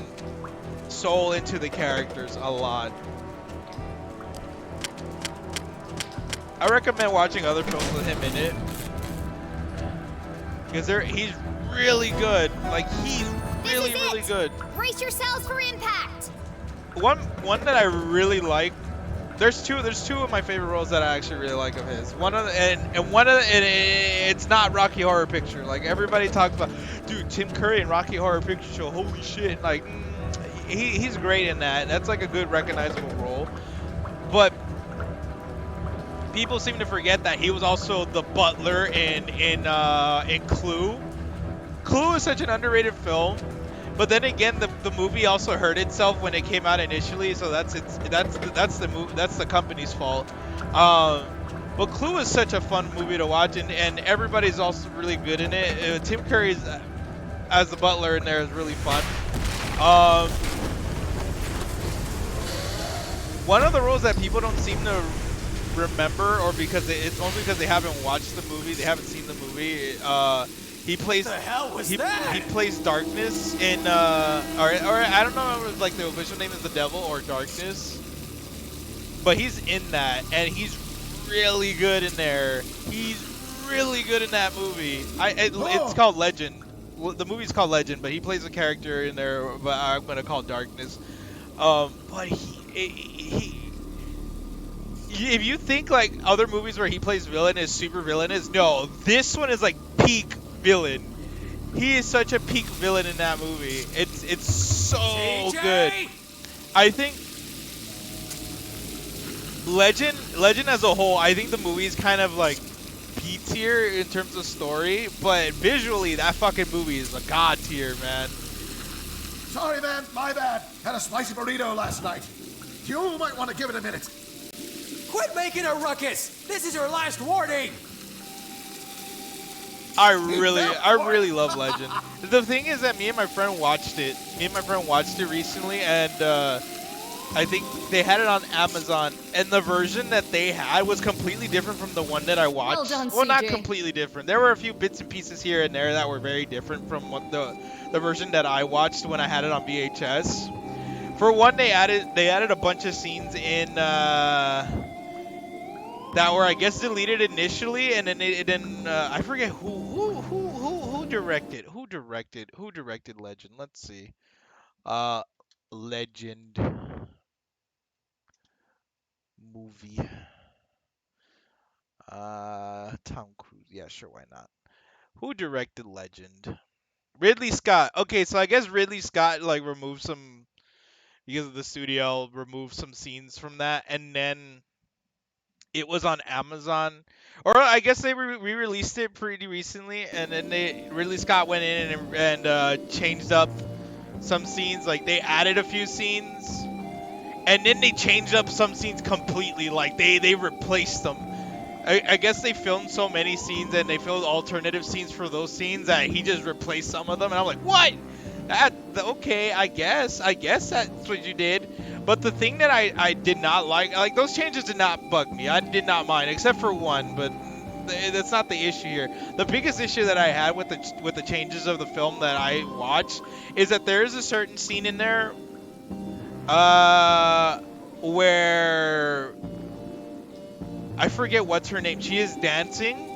soul into the characters a lot. I recommend watching other films with him in it because he's really good. Like he's This really is really it. good. Brace yourselves for impact. One that I really like. There's two of my favorite roles that I actually really like of his. One of the, and one of the, and it's not Rocky Horror Picture. Like everybody talks about, dude, Tim Curry in Rocky Horror Picture Show. Holy shit! Like he's great in that. That's like a good recognizable role. But people seem to forget that he was also the butler in Clue. Clue is such an underrated film. But then again, the movie also hurt itself when it came out initially, so that's the company's fault. But Clue is such a fun movie to watch, and everybody's also really good in it. Tim Curry's as the butler in there is really fun. One of the roles that people don't seem to remember, or because it's only because they haven't watched the movie, they haven't seen the movie. He plays. What the hell was he, that? He plays Darkness in, or I don't know if it was like the official name is the Devil or Darkness, but he's in that, and he's really good in there. He's really good in that movie. It's called Legend. Well, the movie's called Legend, but he plays a character in there, but I'm gonna call it Darkness. But if you think like other movies where he plays villain is super villainous, no, this one is like peak villain. He is such a peak villain in that movie. It's so TJ! good. I think Legend as a whole, I think the movie is kind of like B tier in terms of story, but visually that fucking movie is a god tier, man. Sorry, man. My bad. Had a spicy burrito last night. You might want to give it a minute. Quit making a ruckus! This is your last warning! I really love Legend. The thing is that me and my friend watched it. Recently, and I think they had it on Amazon. And the version that they had was completely different from the one that I watched. Well done, Well, not CJ. completely different. There were a few bits and pieces here and there that were very different from what the version that I watched when I had it on VHS. For one, they added a bunch of scenes in that were, I guess, deleted initially, and then I forget who directed Legend. Let's see. Legend movie. Tom Cruise. Yeah, sure, why not? Who directed Legend? Ridley Scott. Okay, so I guess Ridley Scott like removed some because of the studio, removed some scenes from that, and then it was on Amazon, or I guess they re-released it pretty recently, and then Ridley Scott went in and changed up some scenes. Like they added a few scenes, and then they changed up some scenes completely. Like they replaced them. I guess they filmed so many scenes and they filmed alternative scenes for those scenes that he just replaced some of them, and I'm like, what? Okay, I guess that's what you did. But the thing that I did not like those changes did not bug me. I did not mind, except for one, but that's not the issue here. The biggest issue that I had with the changes of the film that I watched is that there is a certain scene in there, where I forget what's her name. She is dancing.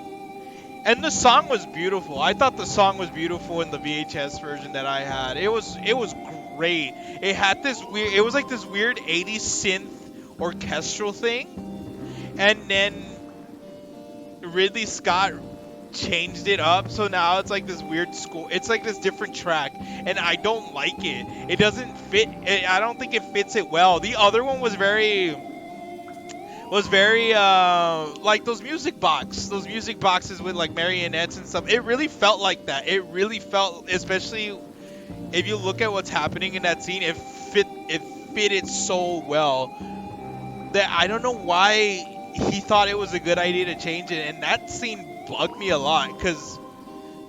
And the song was beautiful. I thought the song was beautiful in the VHS version that I had. It was great. It had this weird. It was like this weird 80s synth orchestral thing, and then Ridley Scott changed it up. So now it's like this weird school. It's like this different track, and I don't like it. It doesn't fit. I don't think it fits it well. The other one was very like those music boxes with like marionettes and stuff. It really felt like that. It really felt, especially if you look at what's happening in that scene, it fit it so well that I don't know why he thought it was a good idea to change it. And that scene bugged me a lot, because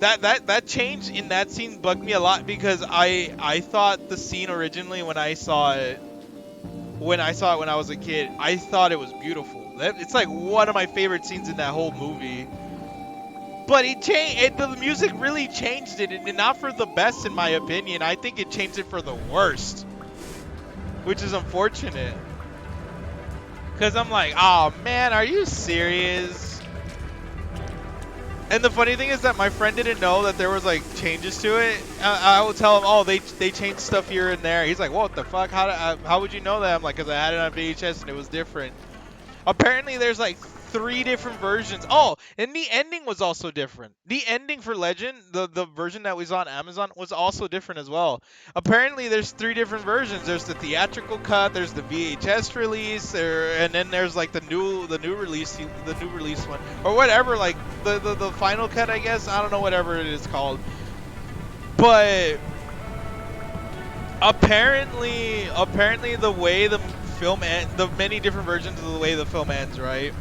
that change in that scene bugged me a lot, because I thought the scene originally when I saw it when I was a kid, I thought it was beautiful. It's like one of my favorite scenes in that whole movie. But the music really changed it, and not for the best, in my opinion. I think it changed it for the worst, which is unfortunate. Because I'm like, oh man, are you serious? And the funny thing is that my friend didn't know that there was like changes to it. I would tell him, oh, they changed stuff here and there. He's like, what the fuck? How would you know that? I'm like, because I had it on VHS and it was different. Apparently, there's like 3 different versions. Oh, and the ending was also different. The ending for Legend, the version that was on Amazon, was also different as well. Apparently, there's 3 different versions. There's the theatrical cut, there's the VHS release, and then there's like the new release one, or whatever, like the final cut, I guess. I don't know, whatever it is called. But apparently the way the film ends, the many different versions of the way the film ends, right?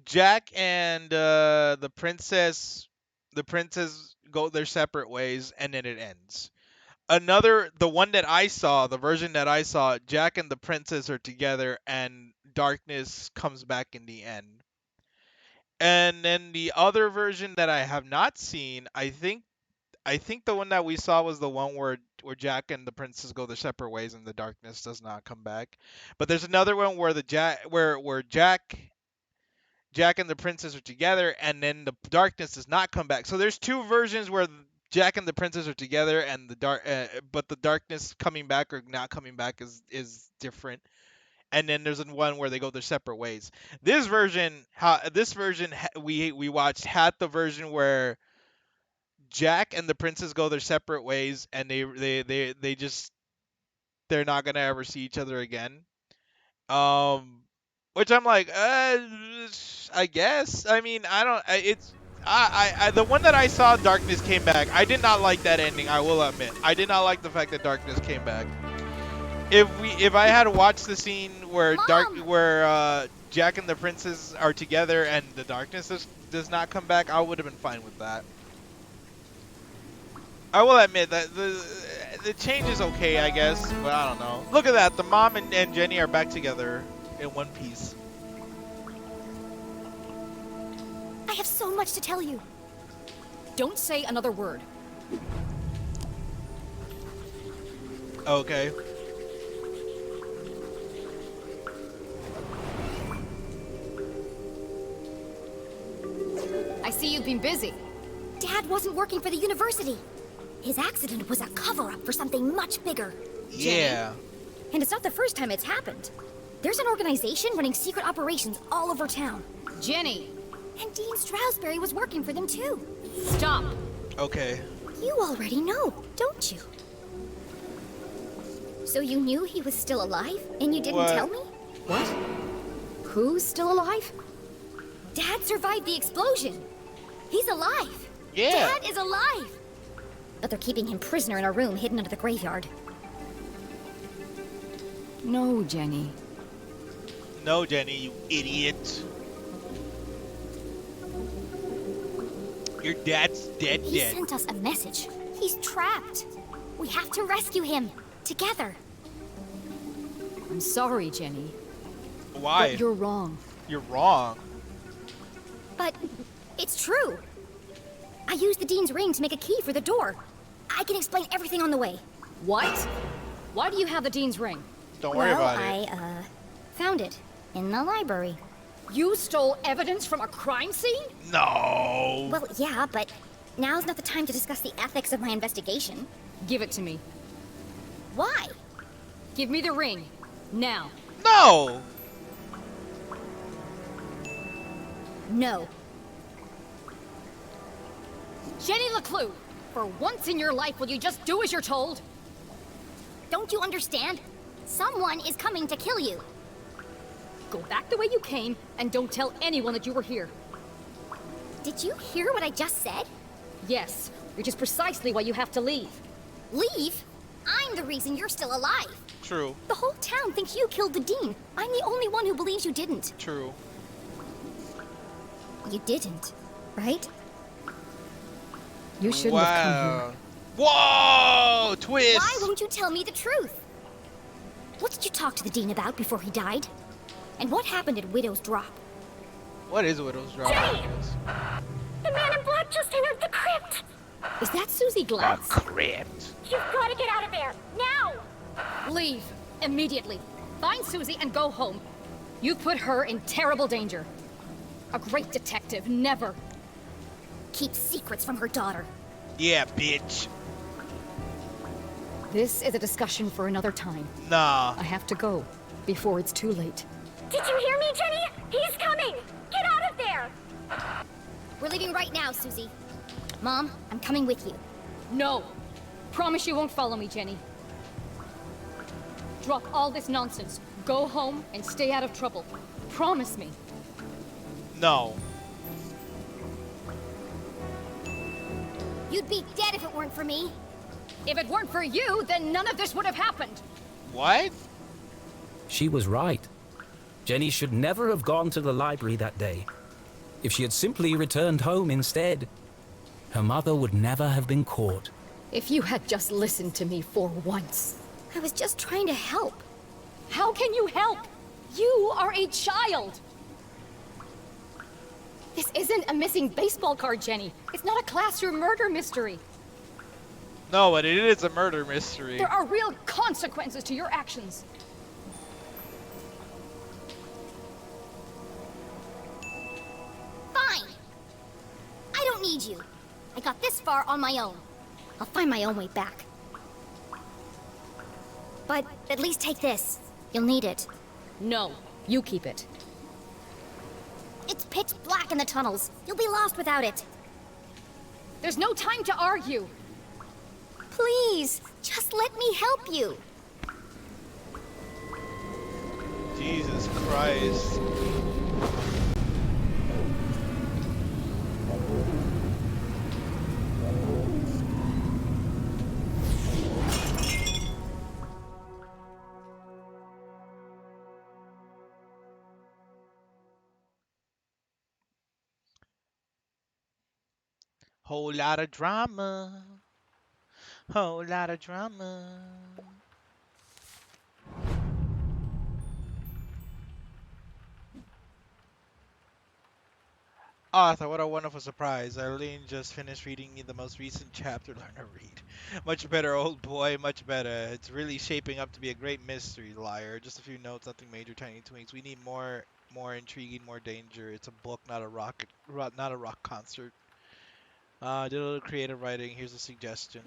Jack and the princess go their separate ways, and then it ends. The one that I saw, the version that I saw, Jack and the princess are together, and darkness comes back in the end. And then the other version that I have not seen, I think the one that we saw was the one where Jack and the princess go their separate ways and the darkness does not come back. But there's another one where Jack and the princess are together and then the darkness does not come back. So there's 2 versions where Jack and the princess are together and but the darkness coming back or not coming back is different. And then there's one where they go their separate ways. We watched had the version where Jack and the princess go their separate ways, and they just they're not gonna ever see each other again. Which I'm like, I guess. I mean, I don't. It's the one that I saw, Darkness came back. I did not like that ending. I will admit, I did not like the fact that Darkness came back. If I had watched the scene where Jack and the princess are together and the darkness does not come back, I would have been fine with that. I will admit that the change is okay, I guess, but I don't know. Look at that, the mom and Jenny are back together in one piece. I have so much to tell you. Don't say another word. Okay. I see you've been busy. Dad wasn't working for the university. His accident was a cover-up for something much bigger. Yeah. And it's not the first time it's happened. There's an organization running secret operations all over town. Jenny! And Dean Stroudsbury was working for them too. Stop! Okay. You already know, don't you? So you knew he was still alive, and you didn't tell me? What? Who's still alive? Dad survived the explosion. He's alive. Yeah. Dad is alive. But they're keeping him prisoner in a room hidden under the graveyard. No, Jenny. No, Jenny, you idiot. Your dad's dead. He sent us a message. He's trapped. We have to rescue him. Together. I'm sorry, Jenny. Why? But you're wrong. You're wrong. But it's true. I used the Dean's ring to make a key for the door. I can explain everything on the way. What? Why do you have the Dean's ring? Don't worry about it. I found it in the library. You stole evidence from a crime scene? No. Well, yeah, but now's not the time to discuss the ethics of my investigation. Give it to me. Why? Give me the ring. Now. No. No. Jenny LeClue, for once in your life, will you just do as you're told? Don't you understand? Someone is coming to kill you. Go back the way you came, and don't tell anyone that you were here. Did you hear what I just said? Yes, which is precisely why you have to leave. Leave? I'm the reason you're still alive. True. The whole town thinks you killed the Dean. I'm the only one who believes you didn't. True. You didn't, right? You shouldn't have come here. Whoa! Twist! Why won't you tell me the truth? What did you talk to the Dean about before he died? And what happened at Widow's Drop? What is Widow's Drop? The man in black just entered the crypt! Is that Susie Glass? Crypt. You've got to get out of there, now! Leave, immediately. Find Susie and go home. You've put her in terrible danger. A great detective, never. Keeps secrets from her daughter. Yeah, bitch. This is a discussion for another time. Nah. I have to go before it's too late. Did you hear me, Jenny? He's coming! Get out of there! We're leaving right now, Susie. Mom, I'm coming with you. No! Promise you won't follow me, Jenny. Drop all this nonsense. Go home and stay out of trouble. Promise me. No. You'd be dead if it weren't for me. If it weren't for you, then none of this would have happened. What? She was right. Jenny should never have gone to the library that day. If she had simply returned home instead, her mother would never have been caught. If you had just listened to me for once. I was just trying to help. How can you help? You are a child. This isn't a missing baseball card, Jenny. It's not a classroom murder mystery. No, but it is a murder mystery. There are real consequences to your actions. Fine. I don't need you. I got this far on my own. I'll find my own way back. But at least take this. You'll need it. No, you keep it. It's pitch black in the tunnels. You'll be lost without it. There's no time to argue. Please, just let me help you. Jesus Christ. Whole lot of drama. Whole lot of drama. Arthur, what a wonderful surprise. Arlene just finished reading me the most recent chapter. Learn to read. Much better, old boy, much better. It's really shaping up to be a great mystery, liar. Just a few notes, nothing major, tiny tweaks. We need more intriguing, more danger. It's a book, not a rock concert. Did a little creative writing. Here's a suggestion.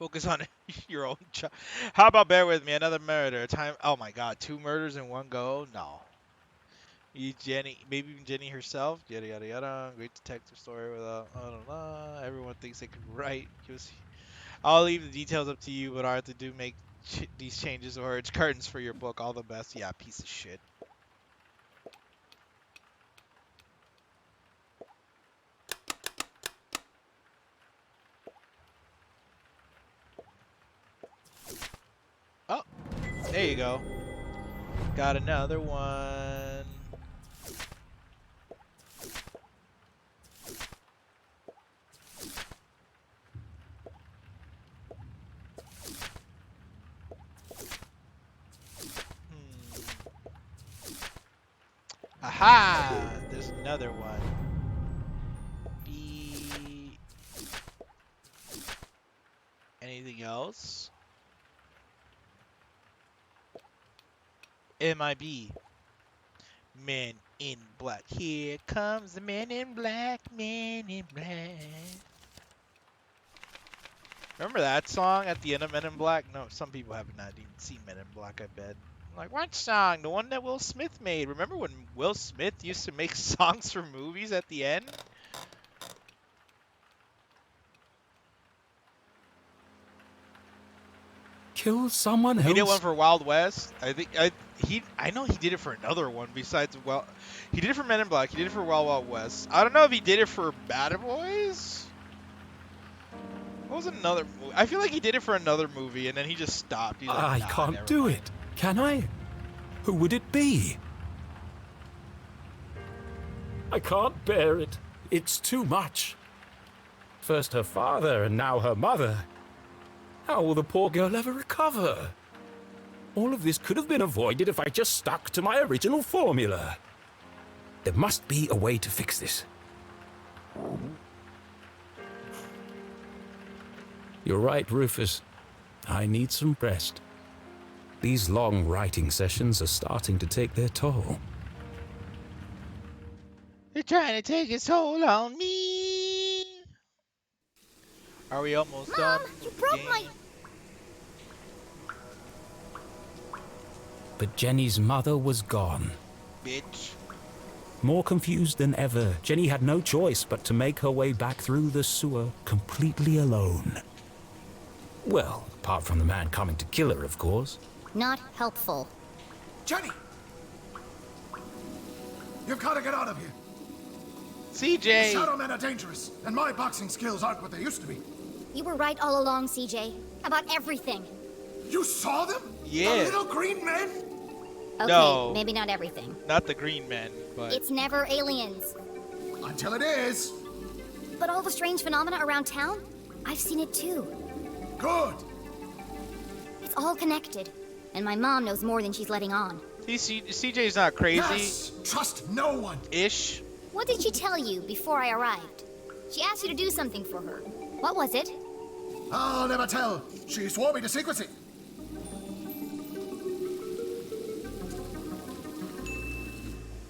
Focus on your own child. How about bear with me? Another murder. Time. Oh my God, 2 murders in one go? No. Jenny, maybe even Jenny herself. Yada yada yada. Great detective story without. I don't know. Everyone thinks they could write. I'll leave the details up to you, but Arthur, do make these changes or it's curtains for your book. All the best. Yeah, piece of shit. Oh, there you go. Got another one. Aha! There's another one. B. Anything else? MIB. Men in black. Here comes the men in black. Men in black. Remember that song at the end of Men in Black? No, some people have not even seen Men in Black, I bet. Like, what song? The one that Will Smith made. Remember when Will Smith used to make songs for movies at the end? Kill someone else? He did one for Wild West. I know he did it for another one besides he did it for Men in Black. He did it for Wild Wild West. I don't know if he did it for Bad Boys. What was another movie? I feel like he did it for another movie and then he just stopped. He's like, I nah, can't never do mind. it, can I? Who would it be? I can't bear it. It's too much. First her father and now her mother. How will the poor girl ever recover? All of this could have been avoided if I just stuck to my original formula. There must be a way to fix this. You're right, Rufus. I need some rest. These long writing sessions are starting to take their toll. They're trying to take its toll on me. Are we almost done Mom, you with the broke game? my... But Jenny's mother was gone. Bitch. More confused than ever, Jenny had no choice but to make her way back through the sewer completely alone. Well, apart from the man coming to kill her, of course. Not helpful. Jenny! You've got to get out of here. CJ. Shadow men are dangerous, and my boxing skills aren't what they used to be. You were right all along, CJ. About everything. You saw them? Yeah. The little green men? Okay, No. maybe not everything. Not the green men, but It's never aliens. Until it is. But all the strange phenomena around town, I've seen it too. Good. It's all connected. And my mom knows more than she's letting on. CJ's not crazy. Yes. Trust no one. Ish. What did she tell you before I arrived? She asked you to do something for her. What was it? I'll never tell. She swore me to secrecy.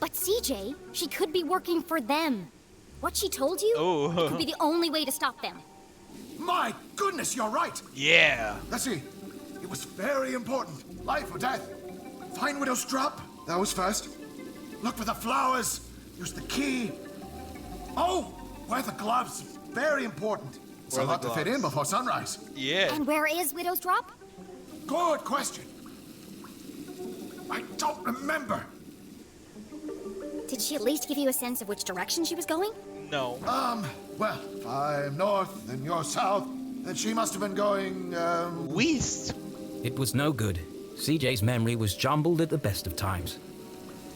But CJ, she could be working for them. What she told you Oh. it could be the only way to stop them. My goodness, you're right. Yeah. Let's see. It was very important. Life or death. Find Widow's drop. That was first. Look for the flowers. Use the key. Oh, wear the gloves. Very important. It's Wear a the lot to fit gloves. in before sunrise. Yeah. And where is Widow's Drop? Good question. I don't remember. Did she at least give you a sense of which direction she was going? No. Well, if I'm north and you're south, then she must have been going, West. It was no good. CJ's memory was jumbled at the best of times.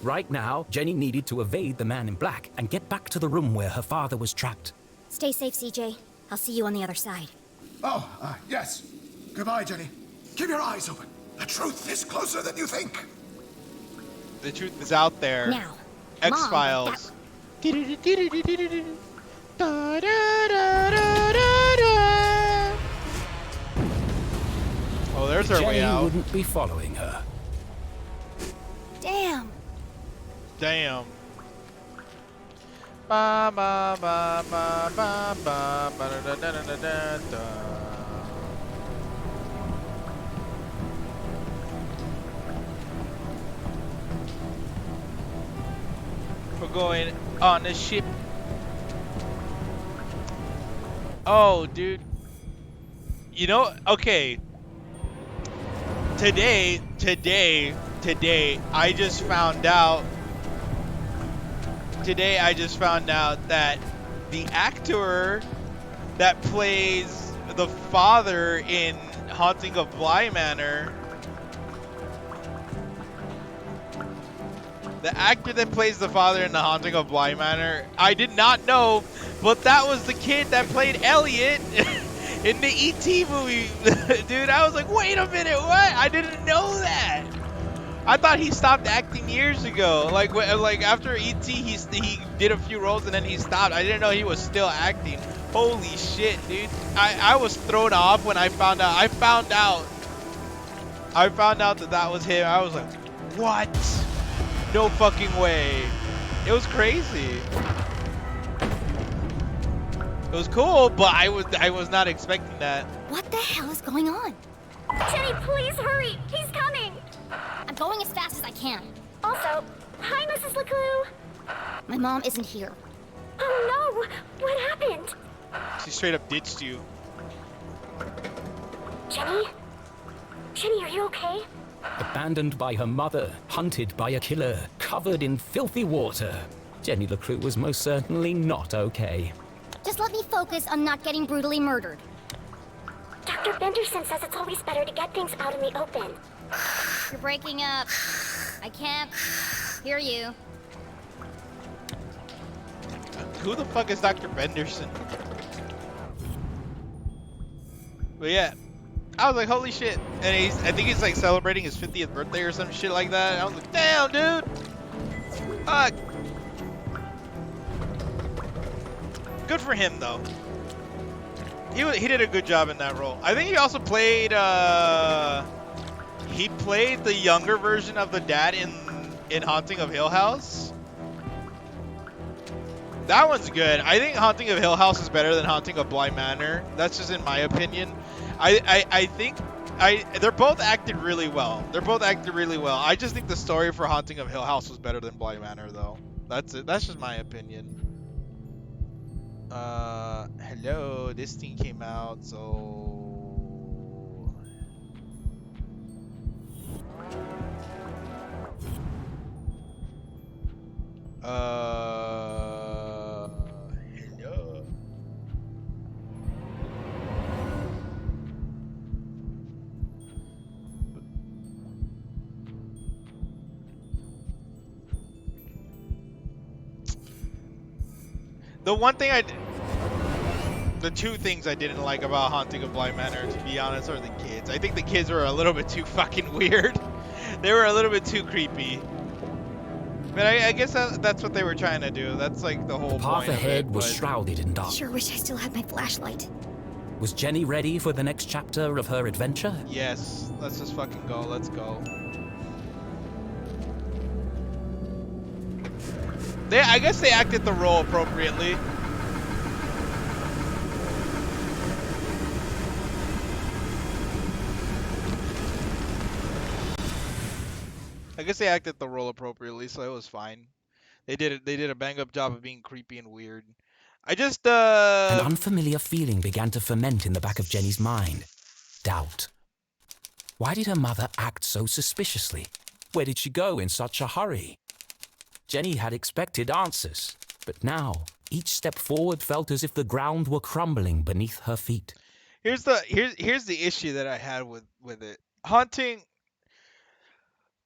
Right now, Jenny needed to evade the man in black and get back to the room where her father was trapped. Stay safe, CJ. I'll see you on the other side. Oh, yes. Goodbye, Jenny. Keep your eyes open. The truth is closer than you think. The truth is out there. Now, X-Files. Oh, there's our way Jenny out. wouldn't be following her. Damn. Damn. Ba ba ba ba ba ba ba da da da da da da. We're going on a ship. Oh, dude. You know, okay. Today, I just found out. Today, I just found out that the actor that plays the father in Haunting of Bly Manor, the actor that plays the father in The Haunting of Bly Manor, I did not know, but that was the kid that played Elliot in the E.T. movie. Dude, I was like, wait a minute, what? I didn't know that. I thought he stopped acting years ago. Like after E.T., he did a few roles and then he stopped. I didn't know he was still acting. Holy shit, dude. I was thrown off when I found out. I found out that was him. I was like, what? No fucking way. It was crazy. It was cool, but I was not expecting that. What the hell is going on? Jenny, please hurry! He's coming! I'm going as fast as I can. Also, hi, Mrs. LeClue! My mom isn't here. Oh no! What happened? She straight up ditched you. Jenny? Jenny, are you okay? Abandoned by her mother, hunted by a killer, covered in filthy water. Jenny LeClue was most certainly not okay. Just let me focus on not getting brutally murdered. Dr. Benderson says it's always better to get things out in the open. You're breaking up. I can't hear you. Who the fuck is Dr. Benderson? But yeah, I was like, holy shit. And I think he's like celebrating his 50th birthday or some shit like that. And I was like, damn, dude. Fuck. Good for him, though. He did a good job in that role. I think he also played, he played the younger version of the dad in Haunting of Hill House. That one's good. I think Haunting of Hill House is better than Haunting of Bly Manor. That's just in my opinion. I think they're both acted really well. They're both acted really well. I just think the story for Haunting of Hill House was better than Bly Manor though. That's it. That's just my opinion. Hello. This thing came out, so hello. The one thing the two things I didn't like about Haunting of Bly Manor, to be honest, are the kids. I think the kids were a little bit too fucking weird. They were a little bit too creepy. But I guess that's what they were trying to do. That's like the whole The path point ahead of it, was but shrouded in dark. Sure wish I still had my flashlight. Was Jenny ready for the next chapter of her adventure? yes, let's just fucking go. Let's go. I guess they acted the role appropriately. I guess they acted the role appropriately, so it was fine. They did it. They did a bang up job of being creepy and weird. I just An unfamiliar feeling began to ferment in the back of Jenny's mind. Doubt. Why did her mother act so suspiciously? Where did she go in such a hurry? Jenny had expected answers, but now each step forward felt as if the ground were crumbling beneath her feet. here's the issue that I had with it.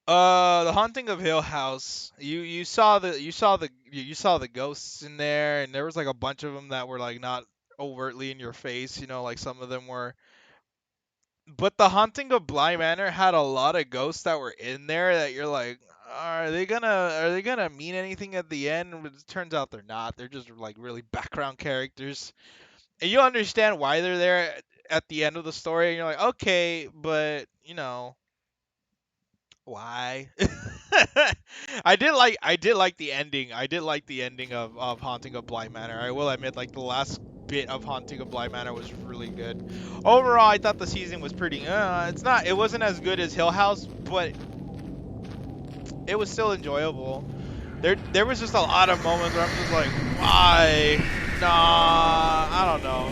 The Haunting of Hill House. You saw the ghosts in there, and there was like a bunch of them that were like not overtly in your face. You know, like some of them were. But the Haunting of Bly Manor had a lot of ghosts that were in there that you're like, are they gonna mean anything at the end? But it turns out they're not. They're just like really background characters, and you understand why they're there at the end of the story. And you're like, okay, but you know. Why? I did like the ending. I did like the ending of Haunting of Bly Manor. I will admit, like the last bit of Haunting of Bly Manor was really good. Overall, I thought the season was pretty. It wasn't as good as Hill House, but it was still enjoyable. There was just a lot of moments where I'm just like, why? Nah, I don't know.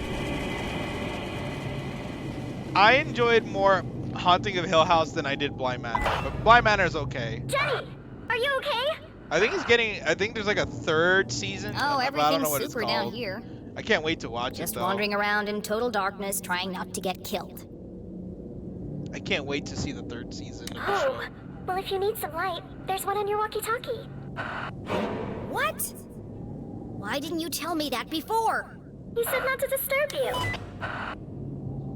I enjoyed more Haunting of Hill House than I did Bly Manor, but Bly Manor is okay. Jenny, are you okay? I think there's like a third season. Oh, but I don't know everything's what it's super down called. here. I can't wait to watch Just it though. wandering around in total darkness, trying not to get killed. I can't wait to see the third season of the Oh, show. well, if you need some light, there's one on your walkie-talkie. What? Why didn't you tell me that before? He said not to disturb you.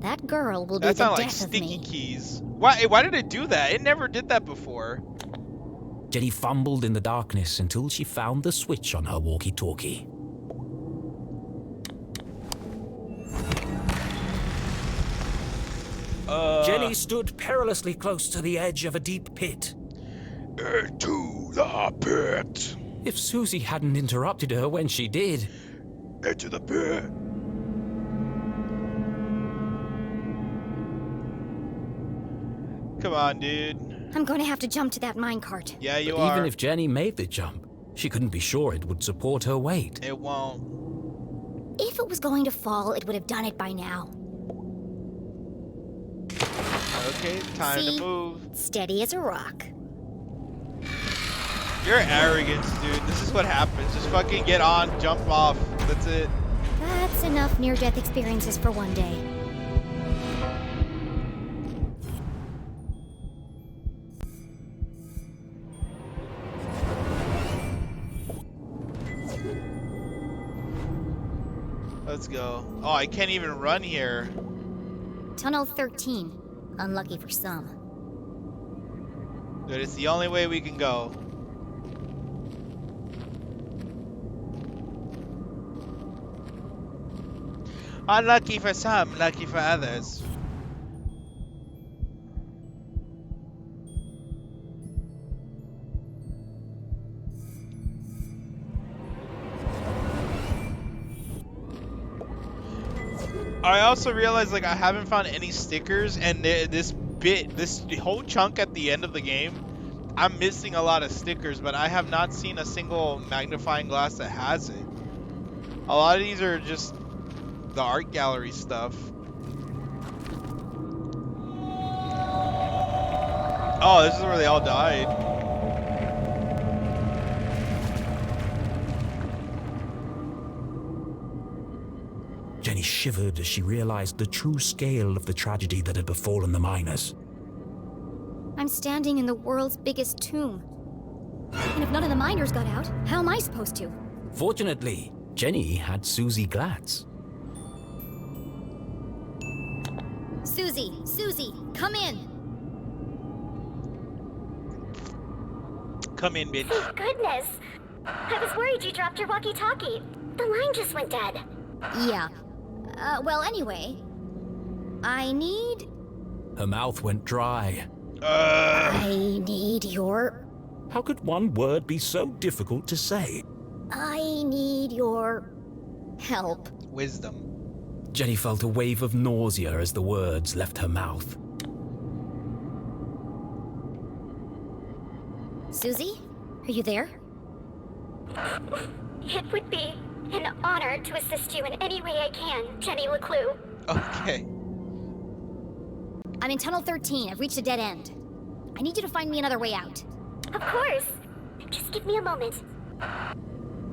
That girl will be That the sounded like death of sticky me. keys. Why did it do that? It never did that before. Jenny fumbled in the darkness until she found the switch on her walkie-talkie. Jenny stood perilously close to the edge of a deep pit. Into the pit. If Susie hadn't interrupted her when she did, Into the pit. Come on, dude. I'm going to have to jump to that minecart. Yeah, you but are. even if Jenny made the jump, she couldn't be sure it would support her weight. It won't. If it was going to fall, it would have done it by now. Okay, time See? to move. Steady as a rock. You're arrogant, dude. This is what happens. Just fucking get on, jump off. That's it. That's enough near-death experiences for one day. Let's go. Oh, I can't even run here. Tunnel 13. Unlucky for some. Dude, it's the only way we can go. Unlucky for some, lucky for others. I also realized like I haven't found any stickers, and this whole chunk at the end of the game, I'm missing a lot of stickers, but I have not seen a single magnifying glass that has it. A lot of these are just the art gallery stuff. Oh, this is where they all died. Jenny shivered as she realized the true scale of the tragedy that had befallen the miners. I'm standing in the world's biggest tomb. And if none of the miners got out, how am I supposed to? Fortunately, Jenny had Susie Glatz. Susie, come in. Come in, bitch. Thank goodness. I was worried you dropped your walkie-talkie. The line just went dead. Yeah. Well, anyway, I need... Her mouth went dry. I need your... How could one word be so difficult to say? I need your... help. Wisdom. Jenny felt a wave of nausea as the words left her mouth. Susie? Are you there? It would be an honor to assist you in any way I can, Jenny LeClue. Okay. I'm in Tunnel 13. I've reached a dead end. I need you to find me another way out. Of course. Just give me a moment.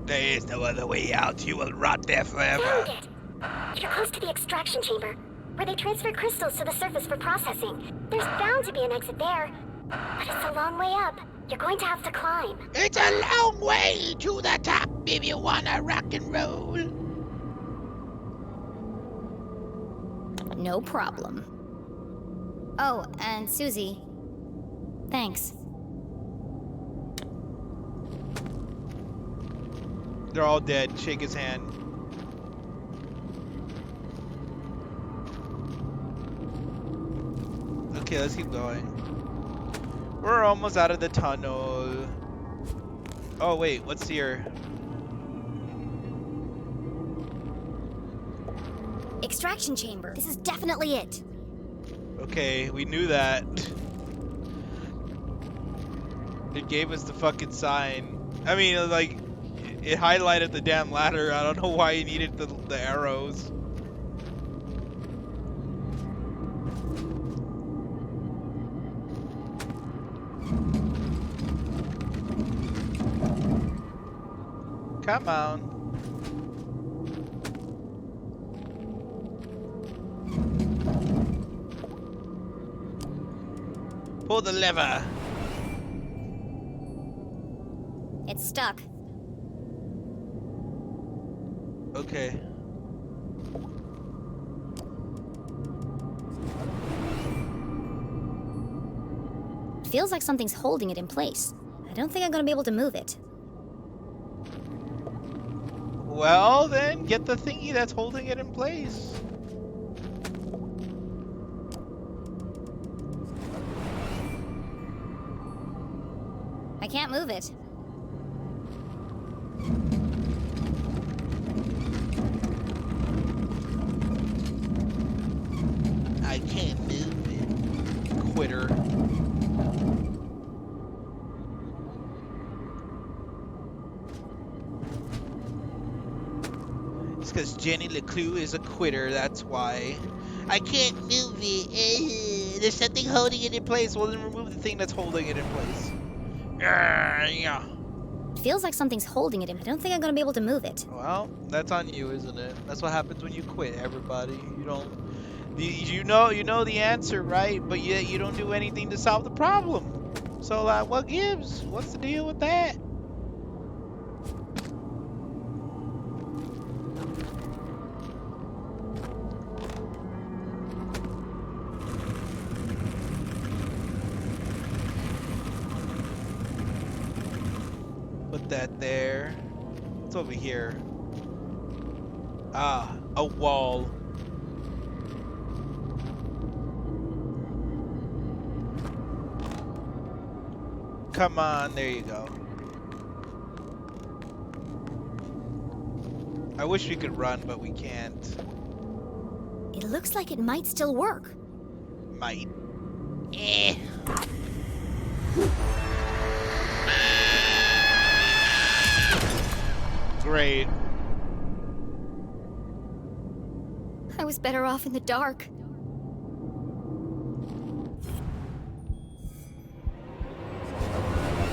There is no other way out. You will rot there forever. Found it. You're close to the extraction chamber, where they transfer crystals to the surface for processing. There's bound to be an exit there, but it's a long way up. You're going to have to climb. It's a long way to the top if you wanna rock and roll. No problem. Oh, and Susie, thanks. They're all dead. Shake his hand. Okay, let's keep going. We're almost out of the tunnel. Oh wait, what's here? Extraction chamber. This is definitely it. Okay, we knew that. It gave us the fucking sign. I mean, like, it highlighted the damn ladder. I don't know why you needed the arrows. Come on. Pull the lever. It's stuck. Okay. It feels like something's holding it in place. I don't think I'm gonna be able to move it. Well, then get the thingy that's holding it in place. I can't move it. I can't move it. Quitter. It's because Jenny LeClue is a quitter, that's why. I can't move it. There's something holding it in place. Well, then remove the thing that's holding it in place. Yeah. It feels like something's holding it in. I don't think I'm gonna be able to move it. Well, that's on you, isn't it? That's what happens when you quit, everybody. You don't... You know the answer, right? But yet you don't do anything to solve the problem. So, like, what gives? What's the deal with that? Put that there. What's over here? Ah, a wall. Come on, there you go. I wish we could run, but we can't. It looks like it might still work. Might. Great. I was better off in the dark.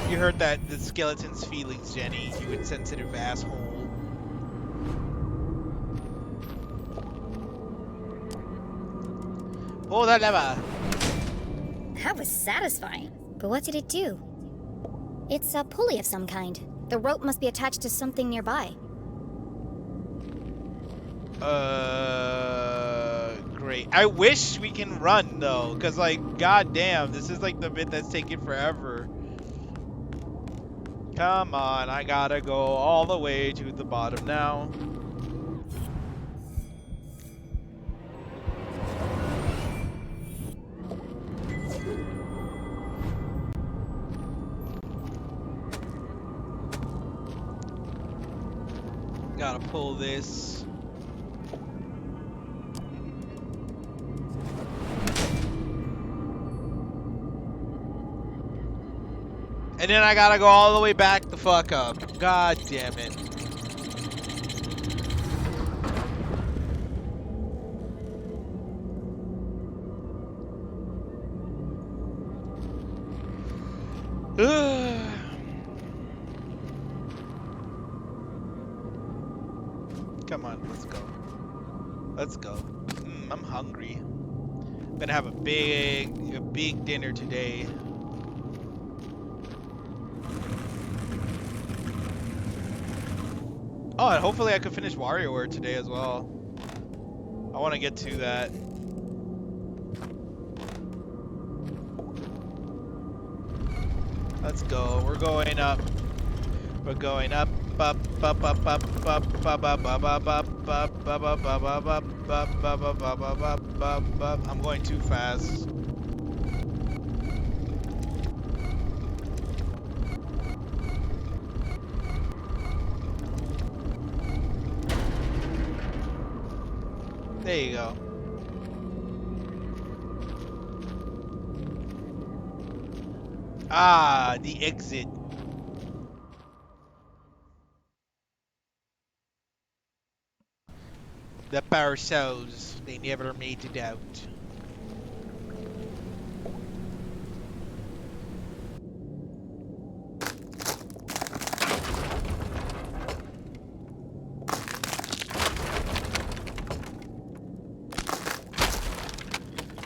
You heard that the skeleton's feelings, Jenny. You insensitive asshole. Oh, that lever. That was satisfying. But what did it do? It's a pulley of some kind. The rope must be attached to something nearby. Great. I wish we can run though, cause like, goddamn, this is like the bit that's taking forever. Come on, I gotta go all the way to the bottom now. Gotta pull this. And then I gotta go all the way back the fuck up. God damn it. Come on, let's go. Let's go. I'm hungry. I'm gonna have a big dinner today. Oh, and hopefully I can finish WarioWare today as well. I want to get to that. Let's go. We're going up. We're going up, up, up, up, up, up, up, up, up, up, up, up, up, up, up, up, up, up. I'm going too fast. There you go. Ah, the exit. The parcels, they never made it out.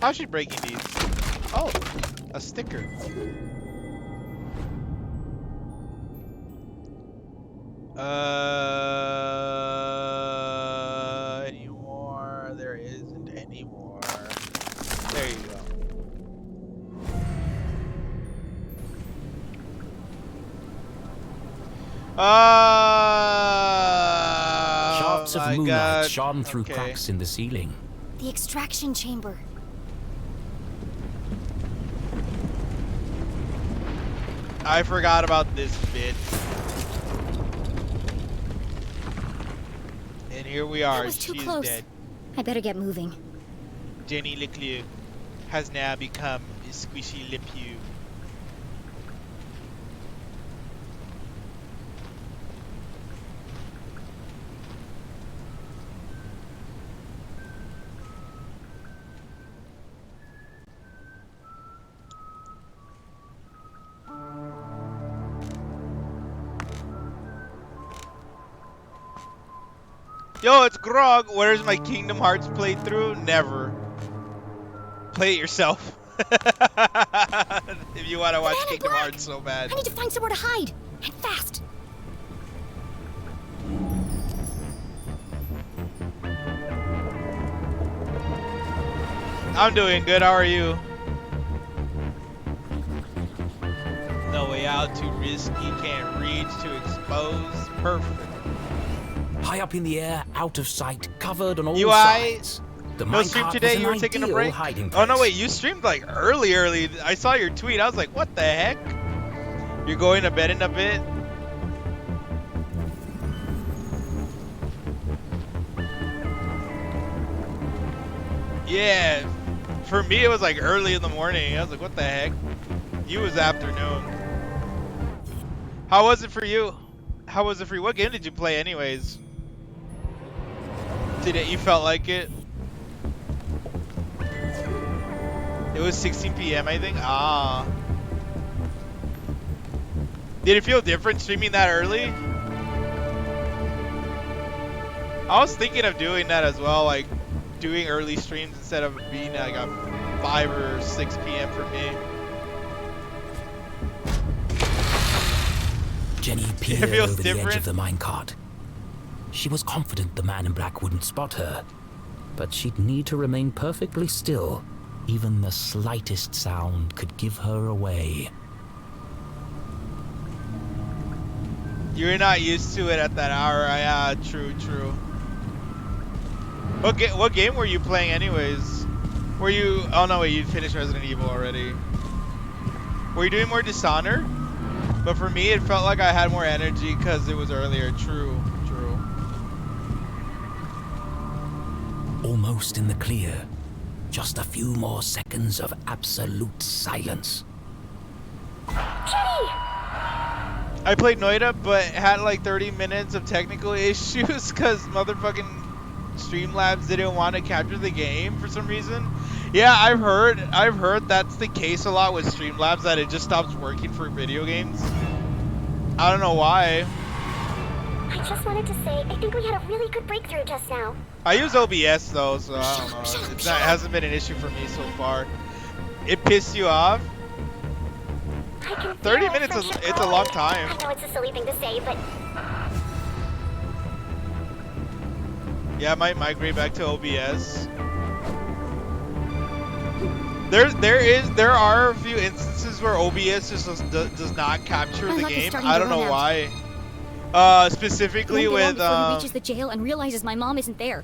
How's she breaking these? Oh, a sticker. Anymore? There isn't anymore. There you go. Shafts of moonlight God. shone through cracks in the ceiling. The extraction chamber. I forgot about this bit. And here we are. That was too She close. is dead. I better get moving. Jenny LeClue has now become a squishy LePew. Yo, it's Grog. Where's my Kingdom Hearts playthrough? Never. Play it yourself. If you want to watch Man in Kingdom black! Hearts so bad. I need to find somewhere to hide. And fast. I'm doing good. How are you? No way out. Too risky. Can't reach. Too exposed. Perfect. High up in the air, out of sight, covered on all UI, sides. The No stream minecart today. was You an were taking a ideal break. hiding Oh no, place. wait. You streamed like early. I saw your tweet. I was like, what the heck? You're going to bed in a bit. Yeah, for me it was like early in the morning. I was like, what the heck? You was afternoon. How was it for you? How was it for you? What game did you play anyways? Did it? You felt like it? It was 16 p.m. I think. Ah. Did it feel different streaming that early? I was thinking of doing that as well, like doing early streams instead of being like a 5 or 6 p.m. for me. Jenny peered over the edge of the minecart. She was confident the man in black wouldn't spot her, but she'd need to remain perfectly still. Even the slightest sound could give her away. You're not used to it at that hour. Yeah, true. What game were you playing anyways? Were you... Oh no, wait, you finished Resident Evil already. Were you doing more Dishonored? But for me, it felt like I had more energy because it was earlier. True. Almost in the clear. Just a few more seconds of absolute silence. Jenny! I played Noida, but had like 30 minutes of technical issues because motherfucking Streamlabs didn't want to capture the game for some reason. Yeah, I've heard that's the case a lot with Streamlabs, that it just stops working for video games. I don't know why. I just wanted to say, I think we had a really good breakthrough just now. I use OBS though, so I don't know. It hasn't been an issue for me so far. It pissed you off? 30 minutes is it's a long time. I know it's a silly thing to say, but yeah, I might migrate back to OBS. There are a few instances where OBS just does not capture the game. I don't know why. Specifically with before he reaches the jail and realizes my mom isn't there.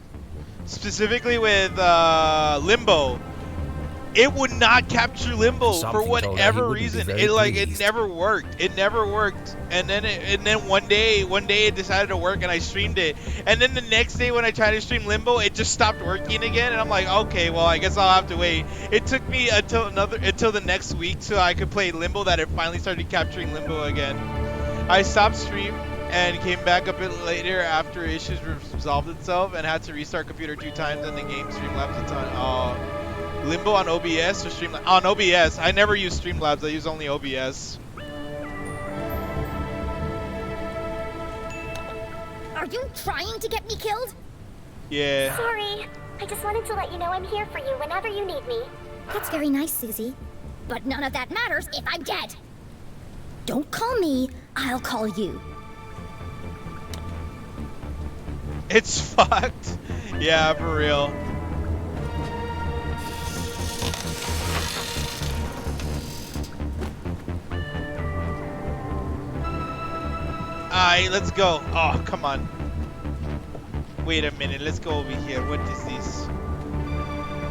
Specifically with Limbo. It would not capture Limbo for whatever reason. It never worked. It never worked. And then one day it decided to work and I streamed it. And then the next day when I tried to stream Limbo, it just stopped working again. And I'm like, okay, well I guess I'll have to wait. It took me until the next week so I could play Limbo that it finally started capturing Limbo again. I stopped stream and came back a bit later after issues resolved itself and had to restart computer 2 times and the game Streamlabs a ton. Limbo on OBS or Streamlabs? On OBS. I never use Streamlabs. I use only OBS. Are you trying to get me killed? Yeah. sorry. I just wanted to let you know I'm here for you whenever you need me. That's very nice, Susie. But none of that matters if I'm dead. Don't call me, I'll call you. It's fucked. Yeah, for real. Alright, let's go. Oh, come on. Wait a minute, let's go over here. What is this?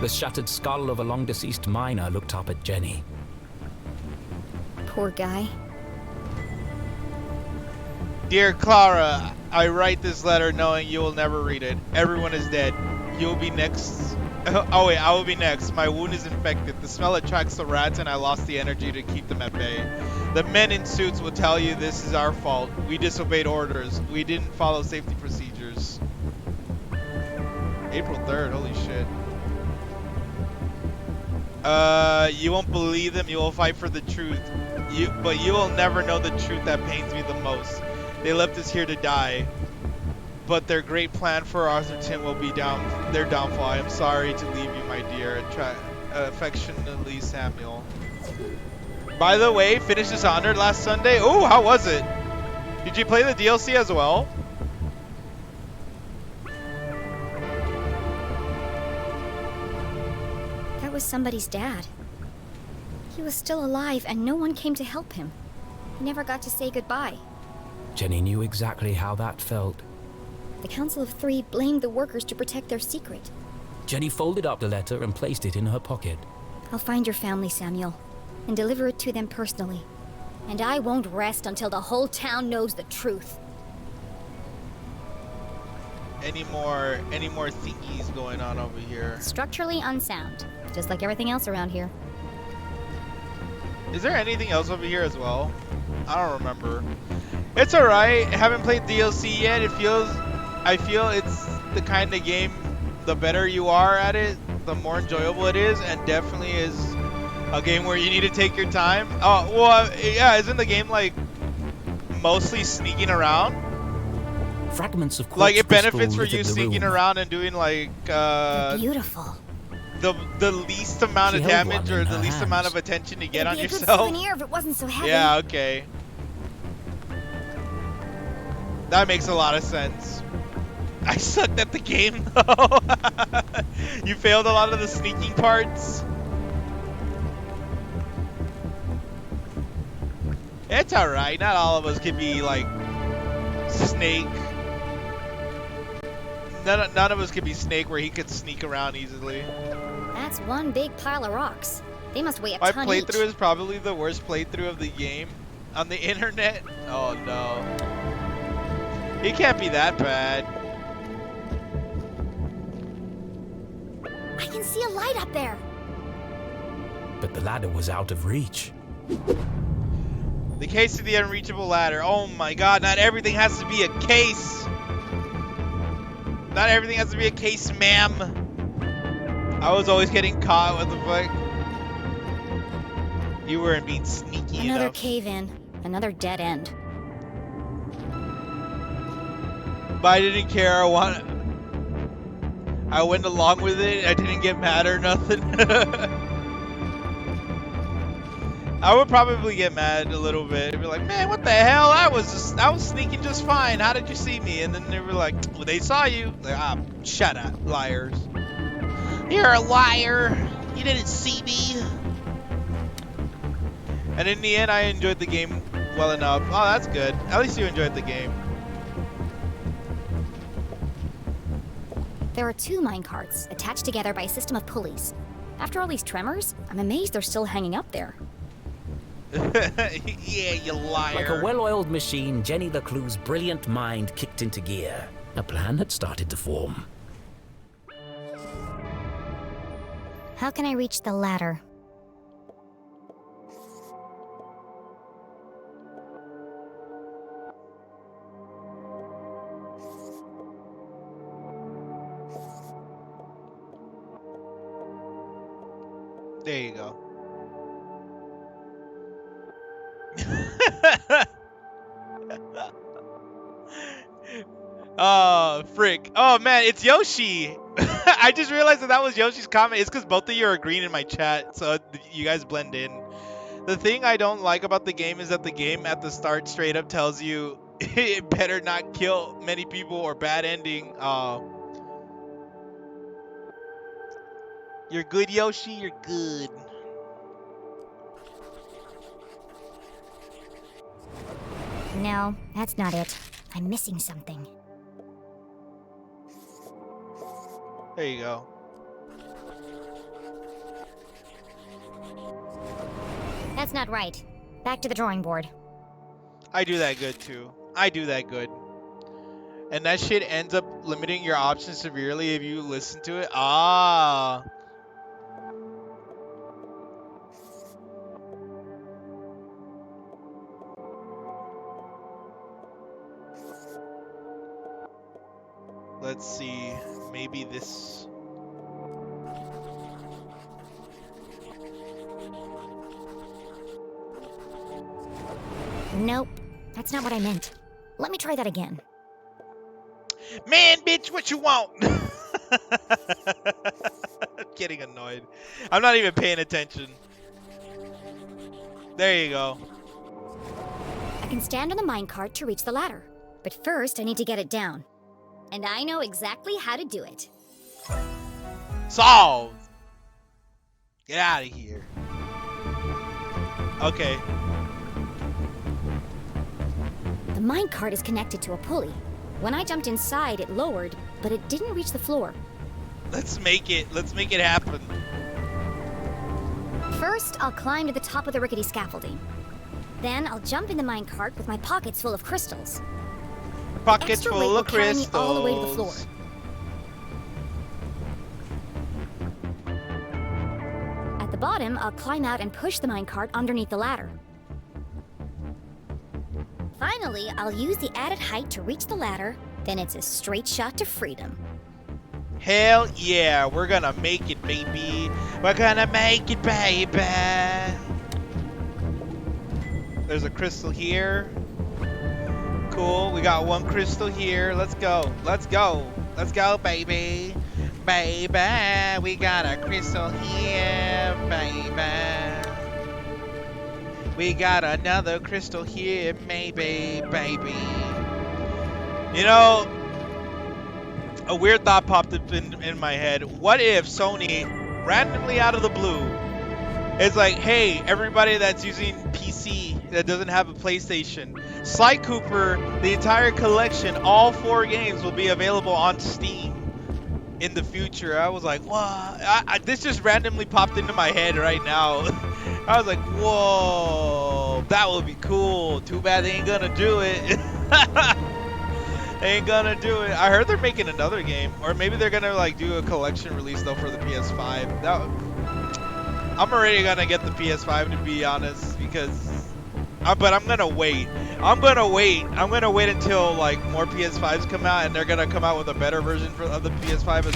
The shattered skull of a long-deceased miner looked up at Jenny. Poor guy. Dear Clara, I write this letter knowing you will never read it. Everyone is dead. You will be next. Oh wait, I will be next. My wound is infected. The smell attracts the rats and I lost the energy to keep them at bay. The men in suits will tell you this is our fault. We disobeyed orders. We didn't follow safety procedures. April 3rd, holy shit. You won't believe them. You will fight for the truth. But you will never know the truth that pains me the most. They left us here to die. But their great plan for Arthurton will be their downfall. I am sorry to leave you, my dear. Affectionately, Samuel. By the way, finished Dishonored last Sunday. Oh, how was it? Did you play the DLC as well? That was somebody's dad. He was still alive and no one came to help him. He never got to say goodbye. Jenny knew exactly how that felt. The Council of Three blamed the workers to protect their secret. Jenny folded up the letter and placed it in her pocket. I'll find your family, Samuel, and deliver it to them personally. And I won't rest until the whole town knows the truth. any more thingies going on over here. Structurally unsound, just like everything else around here. Is there anything else over here as well? I don't remember. It's alright. Haven't played DLC yet. I feel it's the kind of game, the better you are at it, the more enjoyable it is, and definitely is a game where you need to take your time. Oh, well, yeah, isn't the game like mostly sneaking around? Fragments of quartz Like it crystal benefits for you littered the sneaking room. around and doing like They're beautiful. the least amount She of held damage one or in the her least amount hands. of attention to get It'd on be a good yourself. souvenir if it wasn't so heavy. Yeah, okay. That makes a lot of sense. I sucked at the game though. You failed a lot of the sneaking parts. It's alright. Not all of us can be like Snake. None of us can be Snake where he could sneak around easily. That's one big pile of rocks. They must weigh a My ton playthrough each. is probably the worst playthrough of the game on the internet. Oh no. He can't be that bad. I can see a light up there. But the ladder was out of reach. The case of the unreachable ladder. Oh my god, not everything has to be a case. Not everything has to be a case, ma'am. I was always getting caught. What the fuck? You weren't being sneaky Another enough. cave-in. Another dead end. But I didn't care. I went along with it. I didn't get mad or nothing. I would probably get mad a little bit. I'd be like, man, what the hell? I was sneaking just fine. How did you see me? And then they were like, well, they saw you. Like, shut up, liars. You're a liar. You didn't see me. And in the end, I enjoyed the game well enough. Oh, that's good. At least you enjoyed the game. There are two minecarts attached together by a system of pulleys. After all these tremors, I'm amazed they're still hanging up there. Yeah, you liar. Like a well-oiled machine, Jenny LeClue's brilliant mind kicked into gear. A plan had started to form. How can I reach the ladder? There you go. Oh, frick. Oh, man, it's Yoshi. I just realized that was Yoshi's comment. It's because both of you are green in my chat, so you guys blend in. The thing I don't like about the game is that the game at the start straight up tells you it better not kill many people or bad ending. You're good, Yoshi. You're good. No, that's not it. I'm missing something. There you go. That's not right. Back to the drawing board. I do that good too. I do that good. And that shit ends up limiting your options severely if you listen to it. Ah. Let's see. Maybe this. Nope, that's not what I meant. Let me try that again. Man, bitch, what you want? Getting annoyed. I'm not even paying attention. There you go. I can stand on the minecart to reach the ladder. But first, I need to get it down. And I know exactly how to do it. Solved. Get out of here. Okay. The minecart is connected to a pulley. When I jumped inside, it lowered, but it didn't reach the floor. Let's make it happen. First, I'll climb to the top of the rickety scaffolding. Then I'll jump in the minecart with my pockets full of crystals. Pockets extra weight full will of carry me all the way to the floor. crystals. At the bottom, I'll climb out and push the minecart underneath the ladder. Finally, I'll use the added height to reach the ladder, then it's a straight shot to freedom. Hell yeah, we're gonna make it, baby. We're gonna make it, baby. There's a crystal here. Cool, we got one crystal here. Let's go, let's go. Let's go, baby. Baby, we got a crystal here, baby. We got another crystal here, maybe, baby. You know, a weird thought popped up in my head. What if Sony, randomly out of the blue, is like, hey, everybody that's using PC that doesn't have a PlayStation, Sly Cooper, the entire collection, all 4 games will be available on Steam in the future. I was like, wow. This just randomly popped into my head right now. I was like, whoa, that would be cool. Too bad they ain't gonna do it. They ain't gonna do it. I heard they're making another game, or maybe they're gonna like do a collection release though for the PS5. I'm already gonna get the PS5 to be honest, because but I'm gonna wait. I'm gonna wait until like more PS5s come out, and they're gonna come out with a better version of the PS5 as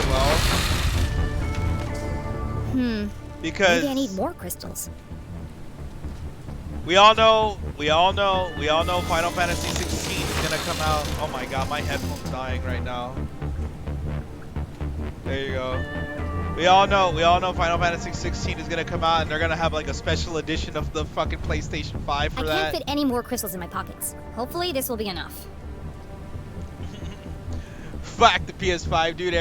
well. Because Maybe I need more crystals. we all know Final Fantasy 16 is gonna come out. Oh my god, my headphone's dying right now. There you go. We all know Final Fantasy 16 is gonna come out, and they're gonna have like a special edition of the fucking PlayStation 5 for I that. can't fit any more crystals in my pockets. Hopefully this will be enough. Fuck the PS5, dude.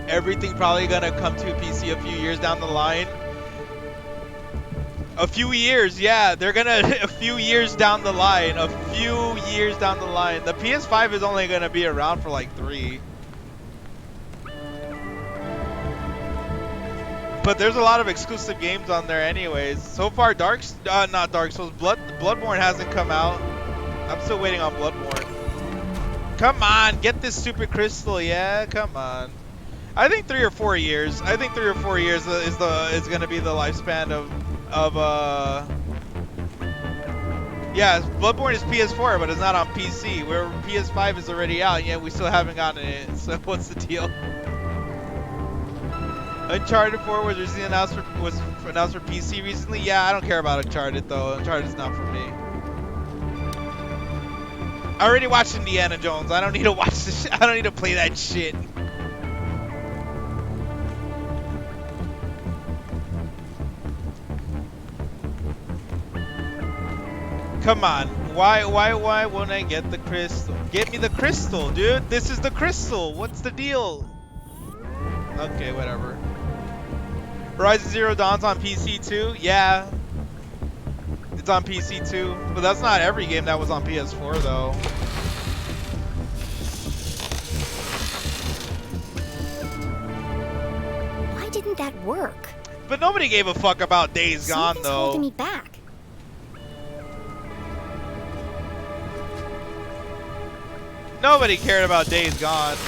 Everything probably gonna come to PC a few years down the line. A few years, yeah, they're gonna a few years down the line. The PS5 is only gonna be around for like 3. But there's a lot of exclusive games on there anyways. So far, not Dark Souls, Bloodborne hasn't come out. I'm still waiting on Bloodborne. Come on, get this stupid crystal, yeah, come on. I think 3 or 4 years. I think 3 or 4 years is gonna be the lifespan of yeah, Bloodborne is PS4, but it's not on PC. Where PS5 is already out, and yet we still haven't gotten it. So what's the deal? Uncharted 4 was recently announced for PC recently. Yeah, I don't care about Uncharted though. Uncharted's not for me. I already watched Indiana Jones. I don't need to watch this. I don't need to play that shit. Come on, why won't I get the crystal? Get me the crystal, dude. This is the crystal. What's the deal? Okay, whatever. Horizon Zero Dawn's on PC too? Yeah. It's on PC too. But that's not every game that was on PS4 though. Why didn't that work? But nobody gave a fuck about Days Gone Something's though. holding me back. Nobody cared about Days Gone.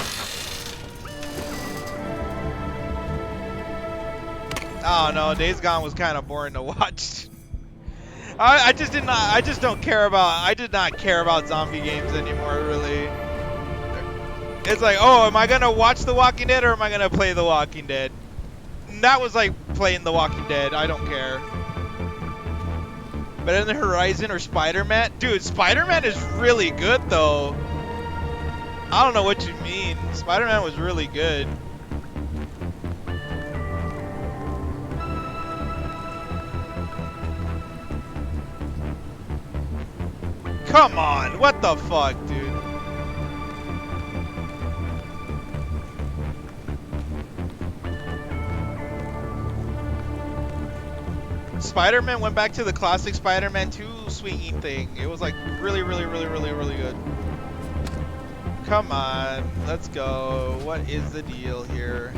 I don't know, Days Gone was kind of boring to watch. I just did not care about zombie games anymore, really. It's like, oh, am I gonna watch The Walking Dead or am I gonna play The Walking Dead? And that was like playing The Walking Dead, I don't care. But in the Horizon or Spider-Man, dude, Spider-Man is really good though. I don't know what you mean. Spider-Man was really good. Come on, what the fuck, dude? Spider-Man went back to the classic Spider-Man 2 swinging thing. It was like really good. Come on, let's go. What is the deal here?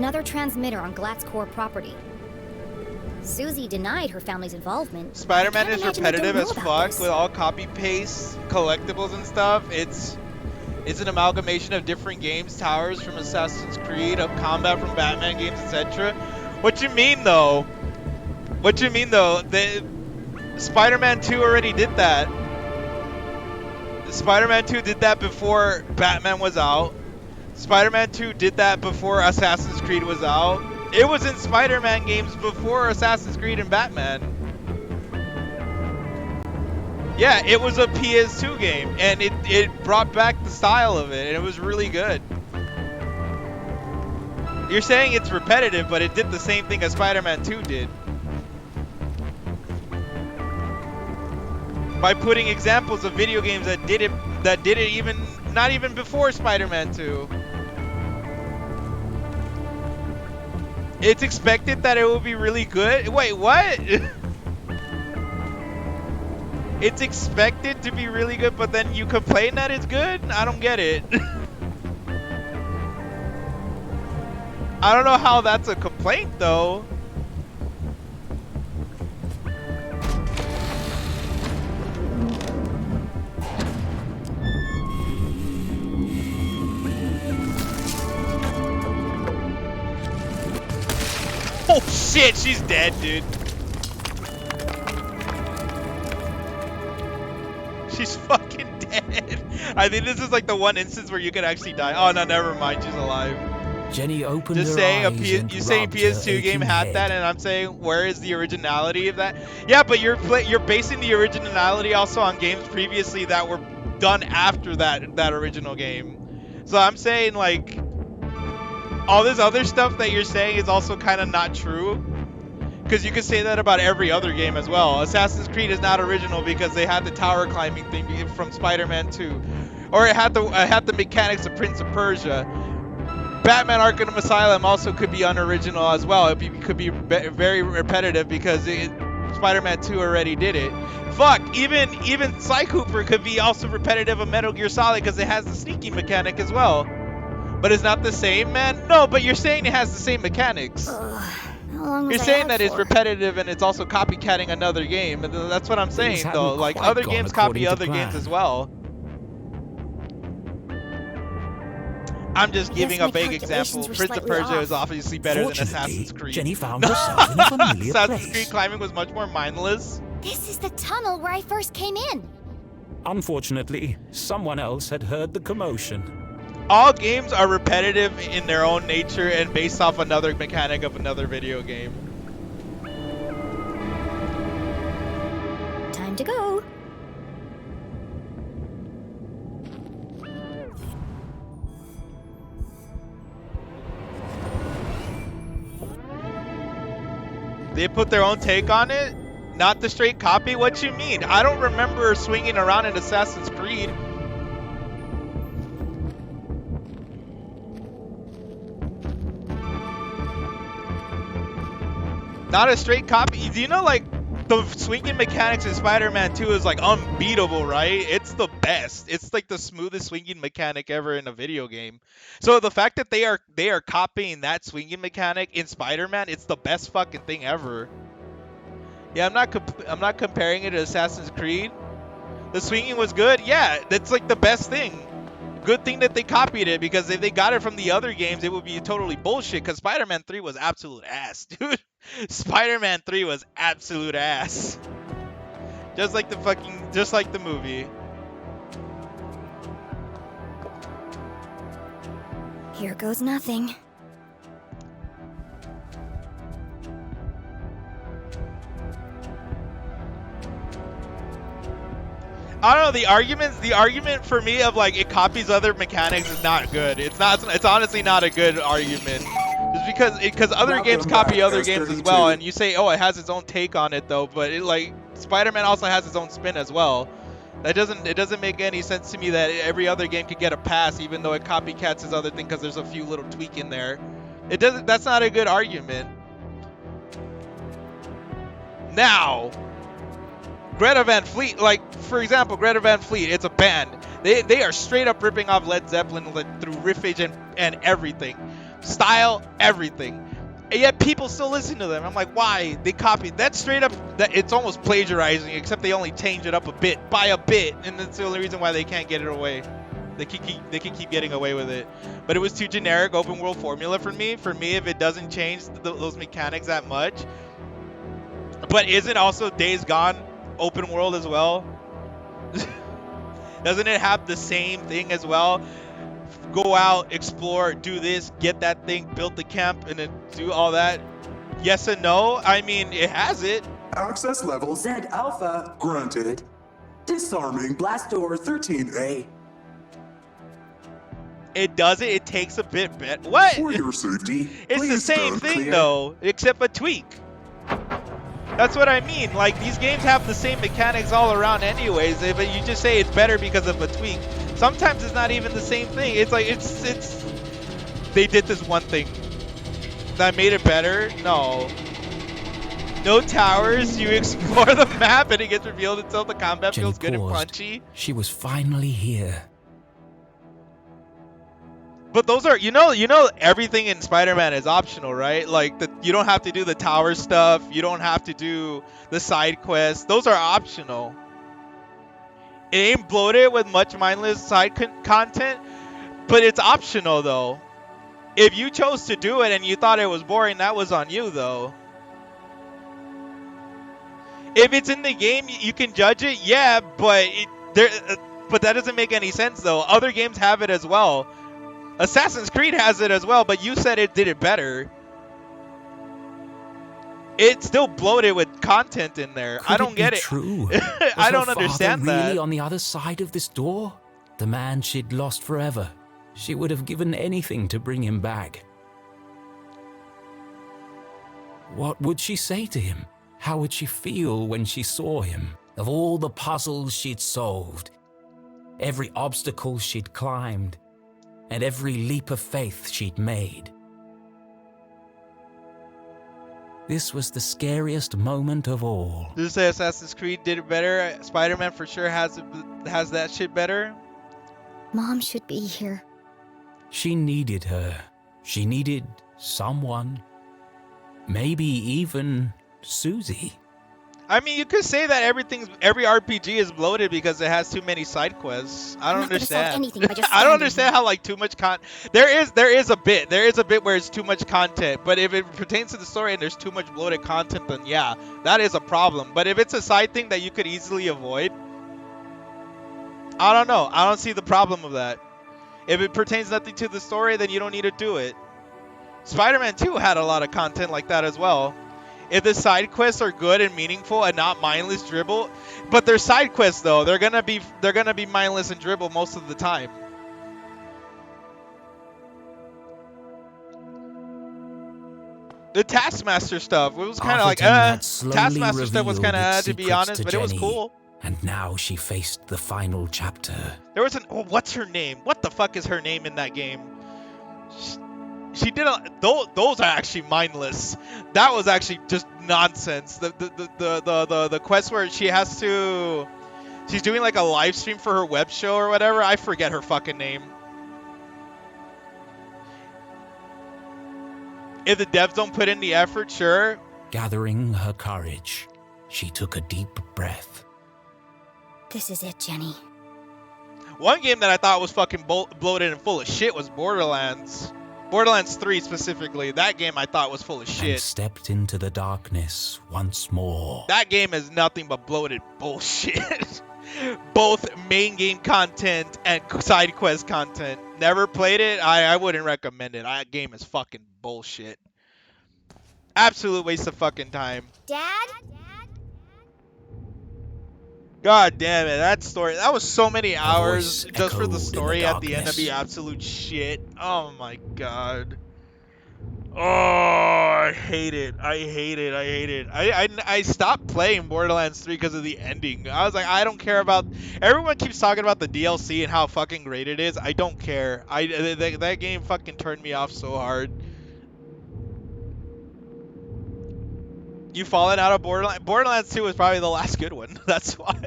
another transmitter on Glatt's core property. Susie denied her family's involvement. Spider-Man I can't is imagine they don't repetitive know as about fuck this. with all copy-paste collectibles and stuff. It's an amalgamation of different games, towers from Assassin's Creed, of combat from Batman games, etc. What you mean though? What you mean though? Spider-Man 2 already did that. Spider-Man 2 did that before Batman was out. Spider-Man 2 did that before Assassin's Creed was out. It was in Spider-Man games before Assassin's Creed and Batman. Yeah, it was a PS2 game, and it brought back the style of it, and it was really good. You're saying it's repetitive, but it did the same thing as Spider-Man 2 did. By putting examples of video games that did it even not even before Spider-Man 2. It's expected that it will be really good. Wait, what? It's expected to be really good, but then you complain that it's good? I don't get it. I don't know how that's a complaint though. Oh shit, she's dead, dude. She's fucking dead. I think this is like the one instance where you could actually die. Oh no, never mind, she's alive. Jenny opened Just her saying, eyes and you saying rubbed her PS2 game aching had head. that, and I'm saying, where is the originality of that? Yeah, but you're basing the originality also on games previously that were done after that original game. So I'm saying like, all this other stuff that you're saying is also kind of not true. Because you could say that about every other game as well. Assassin's Creed is not original because they had the tower climbing thing from Spider-Man 2. Or it had the mechanics of Prince of Persia. Batman Arkham Asylum also could be unoriginal as well. It could be very repetitive because Spider-Man 2 already did it. Fuck, even Sly Cooper could be also repetitive of Metal Gear Solid because it has the sneaking mechanic as well. But it's not the same, man? No, but you're saying it has the same mechanics. How long was You're I saying out that it's for? repetitive and it's also copycatting another game. And that's what I'm Things saying, though. hadn't Like, quite other gone games according copy to other plan. games as well. I'm just I giving guess a my vague calculations example. were Prince of slightly Persia off. is obviously better than Fortunately, Assassin's Creed. Jenny found herself in a familiar Assassin's place. Creed climbing was much more mindless. This is the tunnel where I first came in. Unfortunately, someone else had heard the commotion. All games are repetitive in their own nature and based off another mechanic of another video game. Time to go. They put their own take on it? Not the straight copy? What you mean? I don't remember swinging around in Assassin's Creed. Not a straight copy. Do you know, like, the swinging mechanics in Spider-Man 2 is, like, unbeatable, right? It's the best. It's, like, the smoothest swinging mechanic ever in a video game. So the fact that they are copying that swinging mechanic in Spider-Man, it's the best fucking thing ever. Yeah, I'm not comparing it to Assassin's Creed. The swinging was good. Yeah, that's, like, the best thing. Good thing that they copied it, because if they got it from the other games, it would be totally bullshit, because Spider-Man 3 was absolute ass, dude. Spider-Man 3 was absolute ass. Just like the movie. Here goes nothing. I don't know, the argument for me of like it copies other mechanics is not good. It's honestly not a good argument. Just because other games copy other games as well, and you say, oh, it has its own take on it though, but it, like, Spider-Man also has its own spin as well. It doesn't make any sense to me that every other game could get a pass even though it copycats his other thing because there's a few little tweak in there. That's not a good argument. Now, Greta Van Fleet, like, for example, Greta Van Fleet, it's a band. They are straight up ripping off Led Zeppelin through riffage and everything. style, everything. And yet people still listen to them. I'm like, why? They copied that straight up. That it's almost plagiarizing, except they only change it up a bit by a bit, and that's the only reason why they can't get it away. They can keep getting away with it. But it was too generic open world formula for me. For me, if it doesn't change those mechanics that much. But isn't also Days Gone open world as well? Doesn't it have the same thing as well? Go out, explore, do this, get that thing, build the camp, and then do all that? Yes and no? I mean, it has it. Access level Z Alpha granted. Disarming Blast Door 13A. It does it. It takes a bit better. What? For your safety, It's the please same stand thing clear. though, except a tweak. That's what I mean. Like, these games have the same mechanics all around anyways, but you just say it's better because of a tweak. Sometimes it's not even the same thing. It's like, it's they did this one thing that made it better. No towers. You explore the map and it gets revealed until the combat Jenny feels good and paused. punchy. She was finally here. But those are, you know, everything in Spider-Man is optional, right? Like, you don't have to do the tower stuff. You don't have to do the side quests. Those are optional. It ain't bloated with much mindless side content, but it's optional, though. If you chose to do it and you thought it was boring, that was on you, though. If it's in the game, you can judge it, yeah, but but that doesn't make any sense, though. Other games have it as well. Assassin's Creed has it as well, but you said it did it better. It's still bloated with content in there. I don't get it. True. I don't Was her understand father really that. on the other side of this door? The man she'd lost forever. She would have given anything to bring him back. What would she say to him? How would she feel when she saw him? Of all the puzzles she'd solved, every obstacle she'd climbed, and every leap of faith she'd made. This was the scariest moment of all. Did you say Assassin's Creed did it better? Spider-Man for sure has that shit better. Mom should be here. She needed her. She needed someone. Maybe even Susie. I mean, you could say that every RPG is bloated because it has too many side quests. I don't I'm not gonna solve understand. anything by just I don't standing understand how like too much there is a bit where it's too much content, but if it pertains to the story and there's too much bloated content, then yeah, that is a problem. But if it's a side thing that you could easily avoid, I don't know. I don't see the problem of that. If it pertains nothing to the story, then you don't need to do it. Spider-Man 2 had a lot of content like that as well. If the side quests are good and meaningful and not mindless dribble, but they're side quests though, they're gonna be mindless and dribble most of the time. The Taskmaster stuff, it was kind of like, Arthurton had slowly Taskmaster stuff was revealed kind of its to be secrets honest, to but it was Jenny, cool. And now she faced the final chapter. There was what's her name? What the fuck is her name in that game? She did those are actually mindless. That was actually just nonsense. The quest where she's doing like a live stream for her web show or whatever. I forget her fucking name. If the devs don't put in the effort, sure. Gathering her courage, she took a deep breath. This is it, Jenny. One game that I thought was fucking bloated and full of shit was Borderlands. Borderlands 3 specifically. That game I thought was full of And shit. stepped into the darkness once more. That game is nothing but bloated bullshit. Both main game content and side quest content. Never played it. I wouldn't recommend it. That game is fucking bullshit. Absolute waste of fucking time. Dad? God damn it. That was so many hours voice just for the echoed in the story at the end to be darkness. absolute shit. Oh my god. Oh, I hate it. I hate it. I hate it. I stopped playing Borderlands 3 because of the ending. I was like, I don't care about... Everyone keeps talking about the DLC and how fucking great it is. I don't care. That game fucking turned me off so hard. You fallen out of Borderlands? Borderlands 2 was probably the last good one. That's why.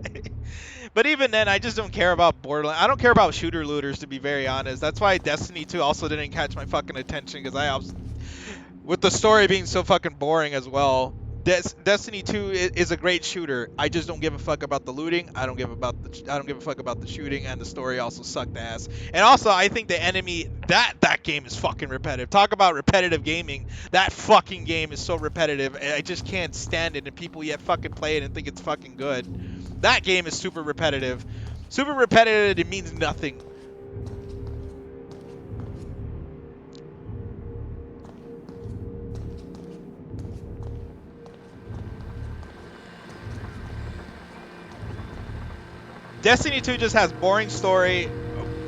But even then, I just don't care about Borderlands. I don't care about shooter looters, to be very honest. That's why Destiny 2 also didn't catch my fucking attention, because with the story being so fucking boring as well. Destiny 2 is a great shooter. I just don't give a fuck about the looting. I don't give a fuck about the shooting, and the story also sucked ass. And also, I think the enemy that game is fucking repetitive. Talk about repetitive gaming. That fucking game is so repetitive. And I just can't stand it, and people yet fucking play it and think it's fucking good. That game is super repetitive. Super repetitive, it means nothing. Destiny 2 just has boring story,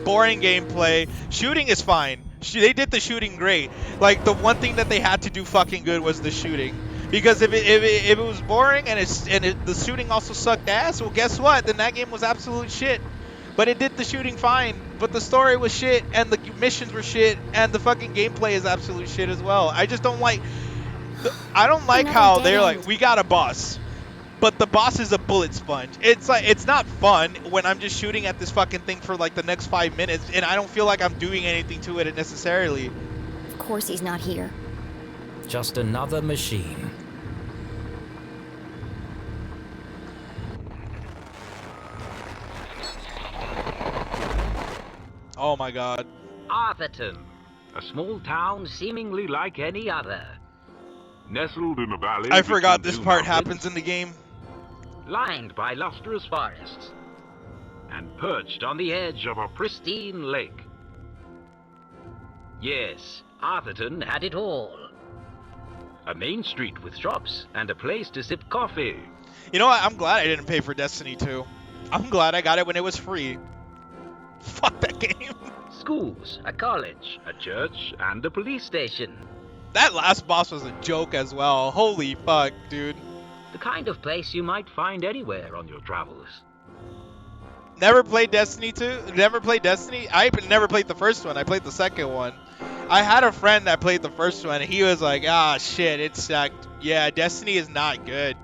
boring gameplay. Shooting is fine. They did the shooting great. Like, the one thing that they had to do fucking good was the shooting. Because if it was boring and the shooting also sucked ass, well, guess what? Then that game was absolute shit. But it did the shooting fine. But the story was shit, and the missions were shit, and the fucking gameplay is absolute shit as well. I just don't like... I don't like how they're like, we got a boss. But the boss is a bullet sponge. It's like, it's not fun when I'm just shooting at this fucking thing for like the next 5 minutes, and I don't feel like I'm doing anything to it necessarily. Of course he's not here. Just another machine. Oh my god. Arthurton, a small town seemingly like any other. Nestled in a valley. I forgot this between part two mountains, happens in the game. Lined by lustrous forests, and perched on the edge of a pristine lake. Yes, Arthurton had it all. A main street with shops and a place to sip coffee. You know what? I'm glad I didn't pay for Destiny 2. I'm glad I got it when it was free. Fuck that game. Schools, a college, a church, and a police station. That last boss was a joke as well. Holy fuck, dude. The kind of place you might find anywhere on your travels. Never played Destiny 2? Never played Destiny? I never played the first one. I played the second one. I had a friend that played the first one, and he was like, ah, shit, it sucked. Yeah, Destiny is not good.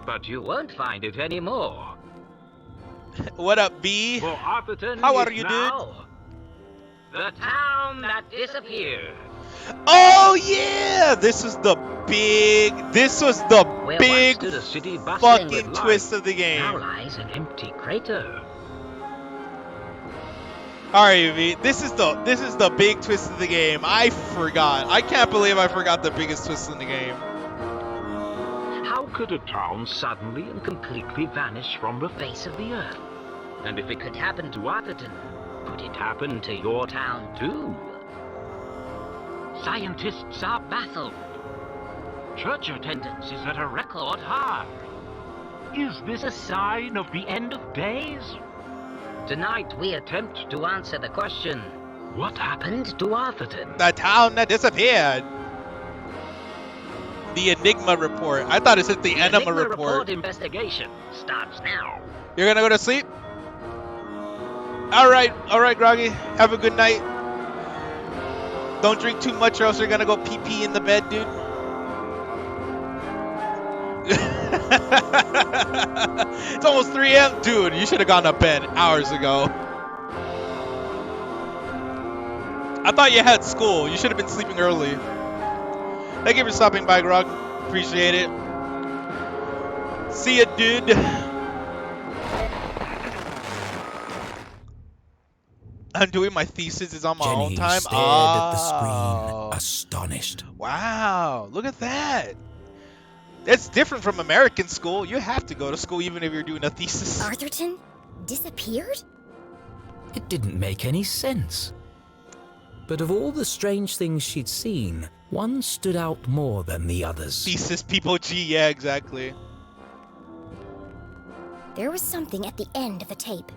But you won't find it anymore. What up, B? For Arthurton How are is you, now the town that disappeared. Oh, yeah! This was the big Where once stood a city bustling fucking with twist life, of the game. now lies an empty crater. Alright, V. This is the big twist of the game. I forgot. I can't believe I forgot the biggest twist in the game. How could a town suddenly and completely vanish from the face of the earth? And if it could happen to Arthurton, could it happen to your town too? Scientists are baffled. Church attendance is at a record high. Is this a sign of the end of days? Tonight we attempt to answer the question, what happened to Arthurton? The town that disappeared. The Enigma Report. I thought it said the Enigma Report. Investigation starts now. You're gonna go to sleep? Alright, Groggy. Have a good night. Don't drink too much or else you're gonna go pee-pee in the bed, dude. It's almost 3 a.m. Dude, you should have gone to bed hours ago. I thought you had school. You should have been sleeping early. Thank you for stopping by, Grog. Appreciate it. See ya, dude. I'm doing my thesis is on my Jenny own time. stared at the screen, astonished. Wow, look at that. It's different from American school. You have to go to school even if you're doing a thesis. Arthurton disappeared? It didn't make any sense. But of all the strange things she'd seen, one stood out more than the others. Thesis people G, yeah, exactly. There was something at the end of the tape.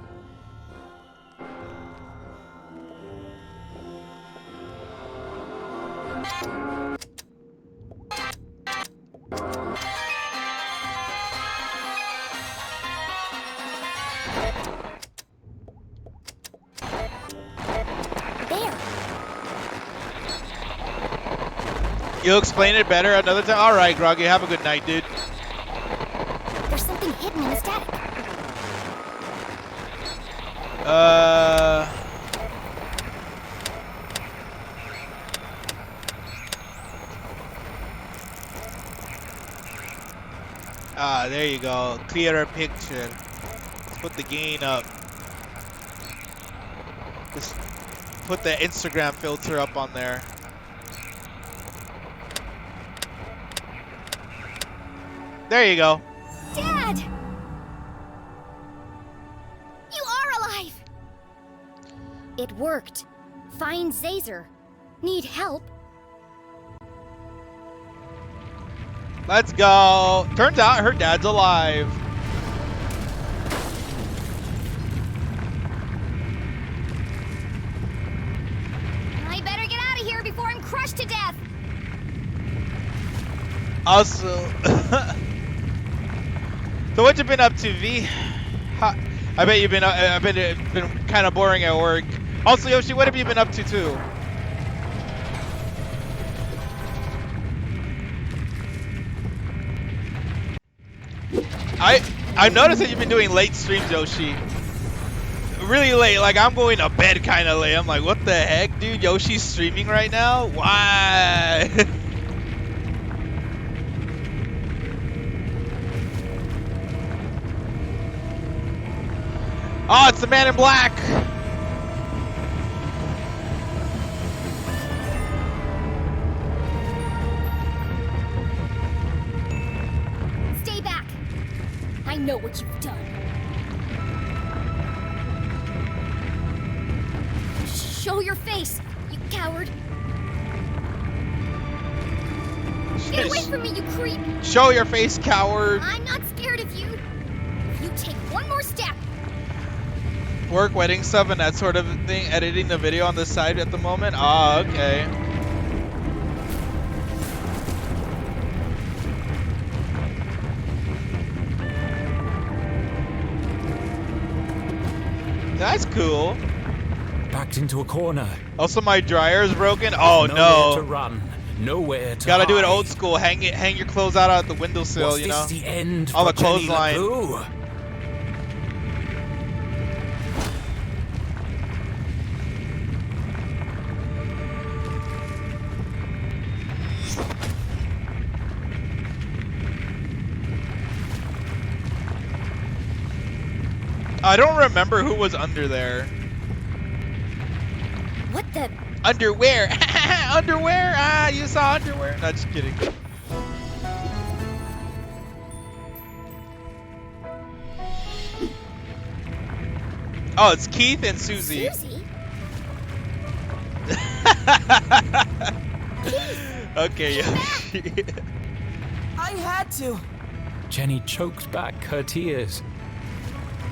You'll explain it better another time? Alright, Groggy, have a good night, dude. There's something hidden in the static. There you go. Clearer picture. Let's put the gain up. Just put the Instagram filter up on there. There you go. Dad! You are alive! It worked. Find Zazer. Need help? Let's go. Turns out her dad's alive. I better get out of here before I'm crushed to death. Also, so what you been up to, V? I bet you've been. I bet it's been kind of boring at work. Also, Yoshi, what have you been up to too? I've noticed that you've been doing late streams, Yoshi. Really late, like I'm going to bed kind of late. I'm like, what the heck, dude? Yoshi's streaming right now? Why? Oh, it's the man in black. Stay back. I know what you've done. Show your face, you coward. Get away from me, you creep. Show your face, coward. I'm not scared of you. If you take one more step. Work, wedding stuff, and that sort of thing. Editing the video on the side at the moment. Ah, okay. That's cool. Backed into a corner. Also, my dryer's broken. Oh Nowhere no. to run. Nowhere to Gotta do it hide. old school. Hang your clothes out at the windowsill. Was You this know. the end On for the Jenny clothesline. LeClue? I don't remember who was under there. What the? Underwear. Underwear. Ah, you saw underwear. No, just kidding. Oh, it's Keith and Susie. Susie? Okay, Yoshi. I had to. Jenny choked back her tears.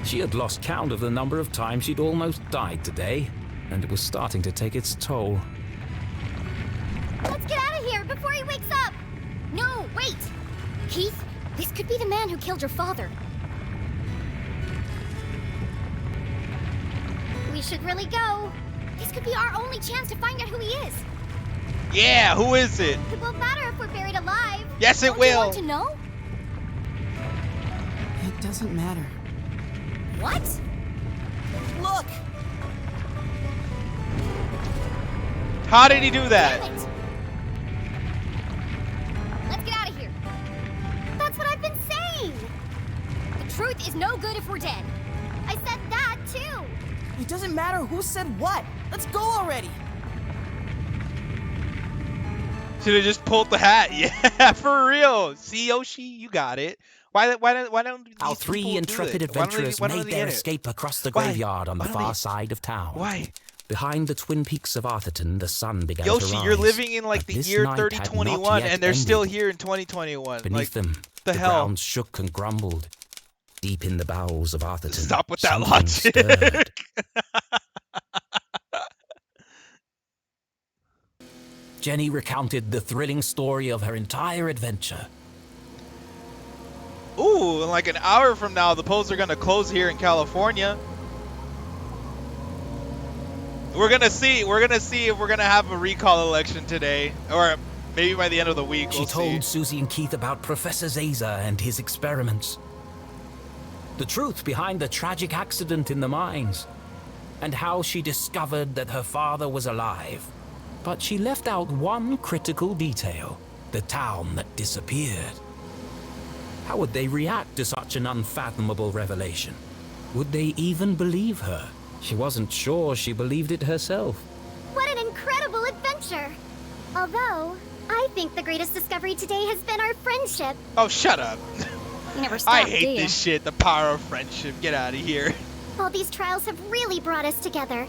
She had lost count of the number of times she'd almost died today, and it was starting to take its toll. Let's get out of here before he wakes up. No, wait. Keith, this could be the man who killed your father. We should really go. This could be our only chance to find out who he is. Yeah, who is it? It won't matter if we're buried alive. Yes, it Don't will. You want to know? It doesn't matter. What? Look! How did he do that? Damn it. Let's get out of here. That's what I've been saying. The truth is no good if we're dead. I said that too. It doesn't matter who said what. Let's go already. Should have just pulled the hat. Yeah, for real. See, Yoshi, you got it. Why don't these Our people three do intrepid it? Why don't they- adventurers why don't made they their get it? escape across the Why? graveyard on the Why don't far they- side of town. Why? Behind the twin peaks of Arthurton, the sun began to Yoshi, rise. you're living in like but the this year night had not 3021, yet and they're still ended. here in 2021. Beneath Like, them, the the hell? ground shook and grumbled. Deep in the bowels of Arthurton, Stop with that something logic. stirred. Jenny recounted the thrilling story of her entire adventure. Ooh, in like an hour from now, the polls are gonna close here in California. We're gonna see. We're gonna see if we're gonna have a recall election today, or maybe by the end of the week. She We'll told see. Susie and Keith about Professor Zazer and his experiments. The truth behind the tragic accident in the mines. and how she discovered that her father was alive. But she left out one critical detail: the town that disappeared. How would they react to such an unfathomable revelation? Would they even believe her? She wasn't sure she believed it herself. What an incredible adventure! Although, I think the greatest discovery today has been our friendship. Oh, shut up. You never stop, I do hate you? this shit. The power of friendship. Get out of here. All these trials have really brought us together.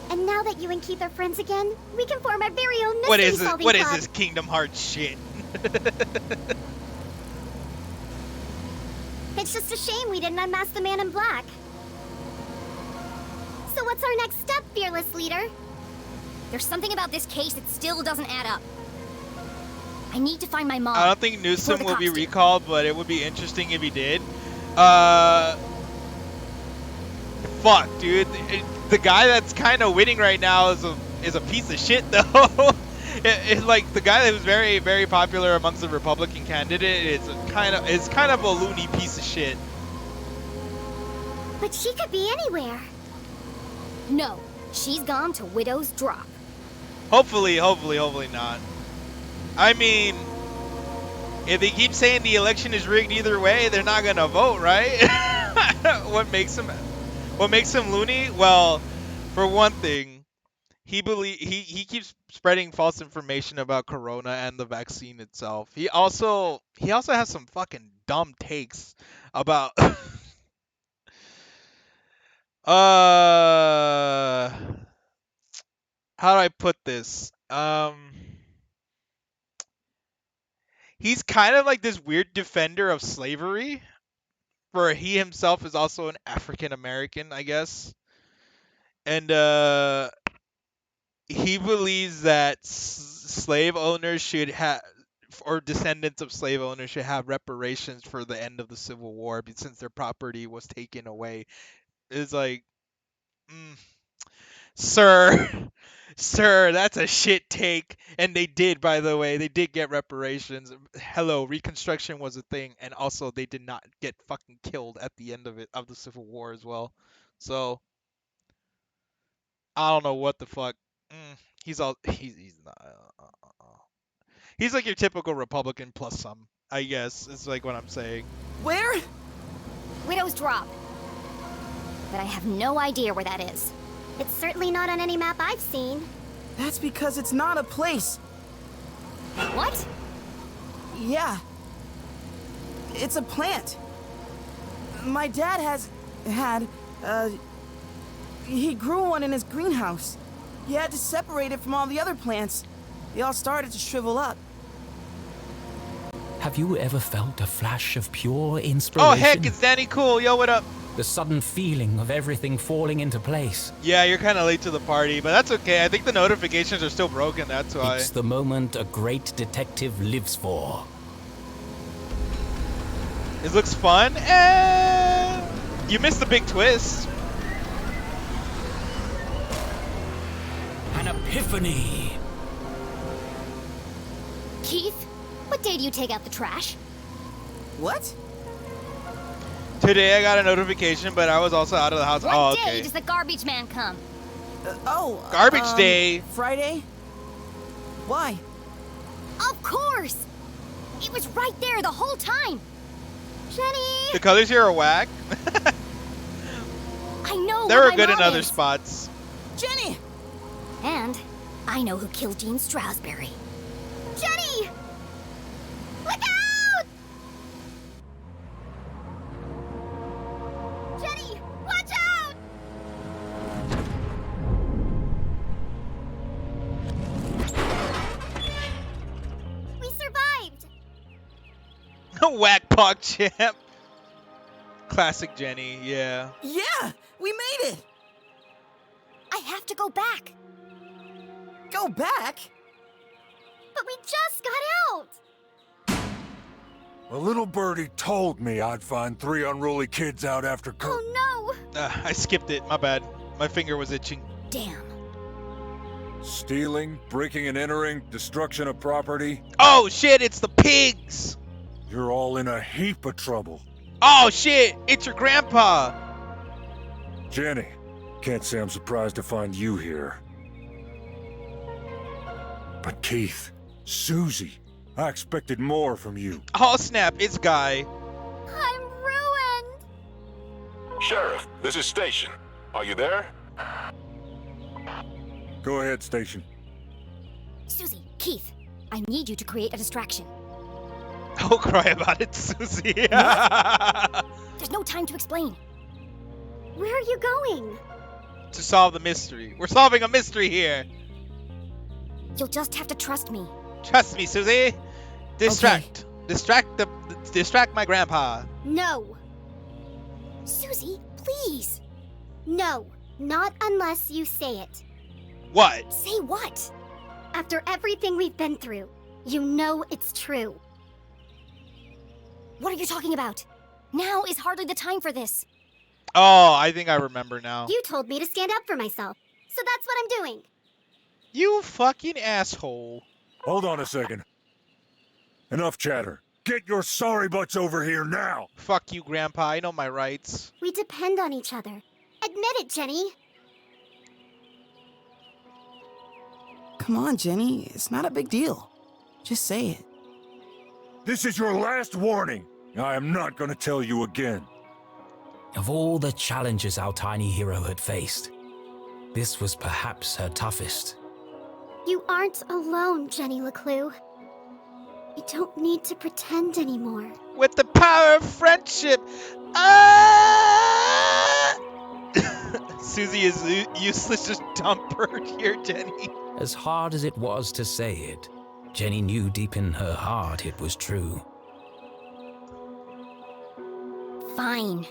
And now that you and Keith are friends again, we can form our very own What is mystery-solving What club. is this Kingdom Hearts shit? It's just a shame we didn't unmask the man in black. So what's our next step, fearless leader? There's something about this case that still doesn't add up. I need to find my mom. I don't think Newsom before the will be cops do. recalled, but it would be interesting if he did. Fuck, dude. The guy that's kind of winning right now is a piece of shit, though. It's like the guy that was very, very popular amongst the Republican candidate is kind of a loony piece of shit. But she could be anywhere. No, she's gone to Widow's Drop. Hopefully not. I mean, if they keep saying the election is rigged either way, they're not gonna vote, right? What makes him loony? Well, for one thing, he keeps spreading false information about Corona and the vaccine itself. He also has some fucking dumb takes about how do I put this? He's kind of like this weird defender of slavery, where he himself is also an African American, I guess. And he believes that slave owners should have, or descendants of slave owners should have reparations for the end of the Civil War, since their property was taken away. It's like, sir, sir, that's a shit take. And they did, by the way, they did get reparations. Hello, Reconstruction was a thing, and also they did not get fucking killed at the end of the Civil War as well. So I don't know what the fuck. He's not. He's like your typical Republican plus some, I guess. It's like what I'm saying. Where? Widow's Drop. But I have no idea where that is. It's certainly not on any map I've seen. That's because it's not a place. What? Yeah. It's a plant. My dad he grew one in his greenhouse. He had to separate it from all the other plants. They all started to shrivel up. Have you ever felt a flash of pure inspiration? Oh heck, it's Danny Cool. Yo, what up? The sudden feeling of everything falling into place. Yeah, you're kind of late to the party, but that's okay. I think the notifications are still broken, that's why. It's the moment a great detective lives for. It looks fun. You missed the big twist. An epiphany. Keith, what day do you take out the trash? What? Today I got a notification, but I was also out of the house. What day okay. does the garbage man come? Garbage day. Friday? Why? Of course! It was right there the whole time! Jenny! The colors here are whack. I know They where were my good in mom other is. spots. Jenny! And I know who killed Gene Strasberry. Jenny! Look out! Jenny, watch out! We survived! Whack Pog Champ. Classic Jenny, yeah. Yeah! We made it! I have to go back. Go back? But we just got out! A little birdie told me I'd find 3 unruly kids out after Oh no! I skipped it, my bad. My finger was itching. Damn. Stealing, breaking and entering, destruction of property. Oh shit, it's the pigs! You're all in a heap of trouble. Oh shit, it's your grandpa! Jenny, can't say I'm surprised to find you here. But Keith, Susie, I expected more from you. Oh snap, it's Guy. I'm ruined! Sheriff, this is Station. Are you there? Go ahead, Station. Susie, Keith, I need you to create a distraction. Don't cry about it, Susie. There's no time to explain. Where are you going? To solve the mystery. We're solving a mystery here. You'll just have to trust me. Trust me, Susie. Distract. Okay. Distract my grandpa. No. Susie, please. No. Not unless you say it. What? Say what? After everything we've been through, you know it's true. What are you talking about? Now is hardly the time for this. Oh, I think I remember now. You told me to stand up for myself, so that's what I'm doing. You fucking asshole. Hold on a second. Enough chatter. Get your sorry butts over here now. Fuck you, Grandpa. I know my rights. We depend on each other. Admit it, Jenny. Come on, Jenny. It's not a big deal. Just say it. This is your last warning. I am not going to tell you again. Of all the challenges our tiny hero had faced, this was perhaps her toughest. You aren't alone, Jenny LeClue. You don't need to pretend anymore. With the power of friendship. Ah! Susie is useless. Just dump her here, Jenny. As hard as it was to say it, Jenny knew deep in her heart it was true. Fine.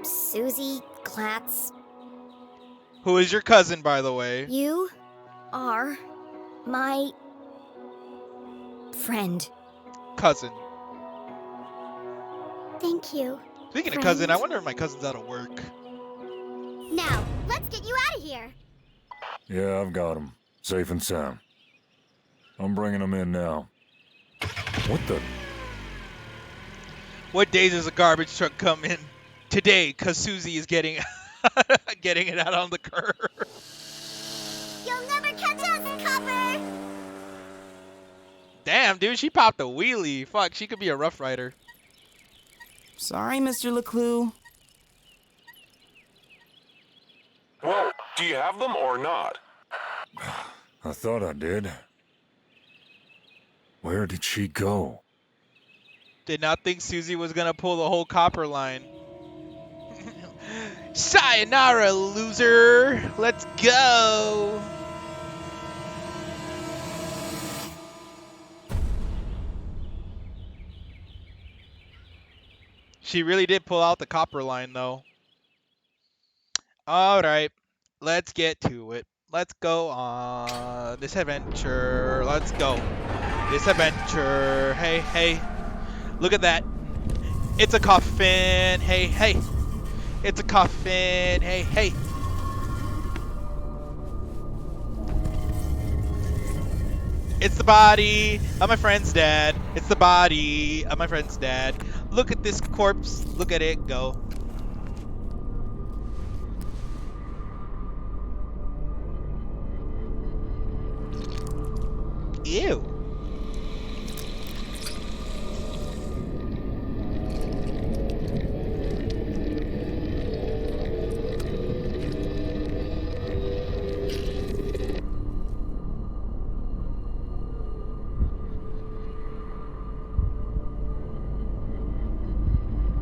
Susie Glatz. Who is your cousin, by the way? You are my friend. Cousin. Thank you. Speaking of cousin, I wonder if my cousin's out of work. Now, let's get you out of here. Yeah, I've got him. Safe and sound. I'm bringing him in now. What the? What days does a garbage truck come in? Today, because Susie is getting getting it out on the curb. You'll never catch us, Copper! Damn, dude, she popped a wheelie. Fuck, she could be a Rough Rider. Sorry, Mr. LeClue. Well, do you have them or not? I thought I did. Where did she go? Did not think Susie was gonna pull the whole copper line. Sayonara, loser! Let's go! She really did pull out the copper line, though. Alright, let's get to it. Let's go on this adventure. Let's go. This adventure. Hey, hey. Look at that. It's a coffin. Hey, hey. It's a coffin. Hey, hey. It's the body of my friend's dad. It's the body of my friend's dad. Look at this corpse. Look at it go. Ew.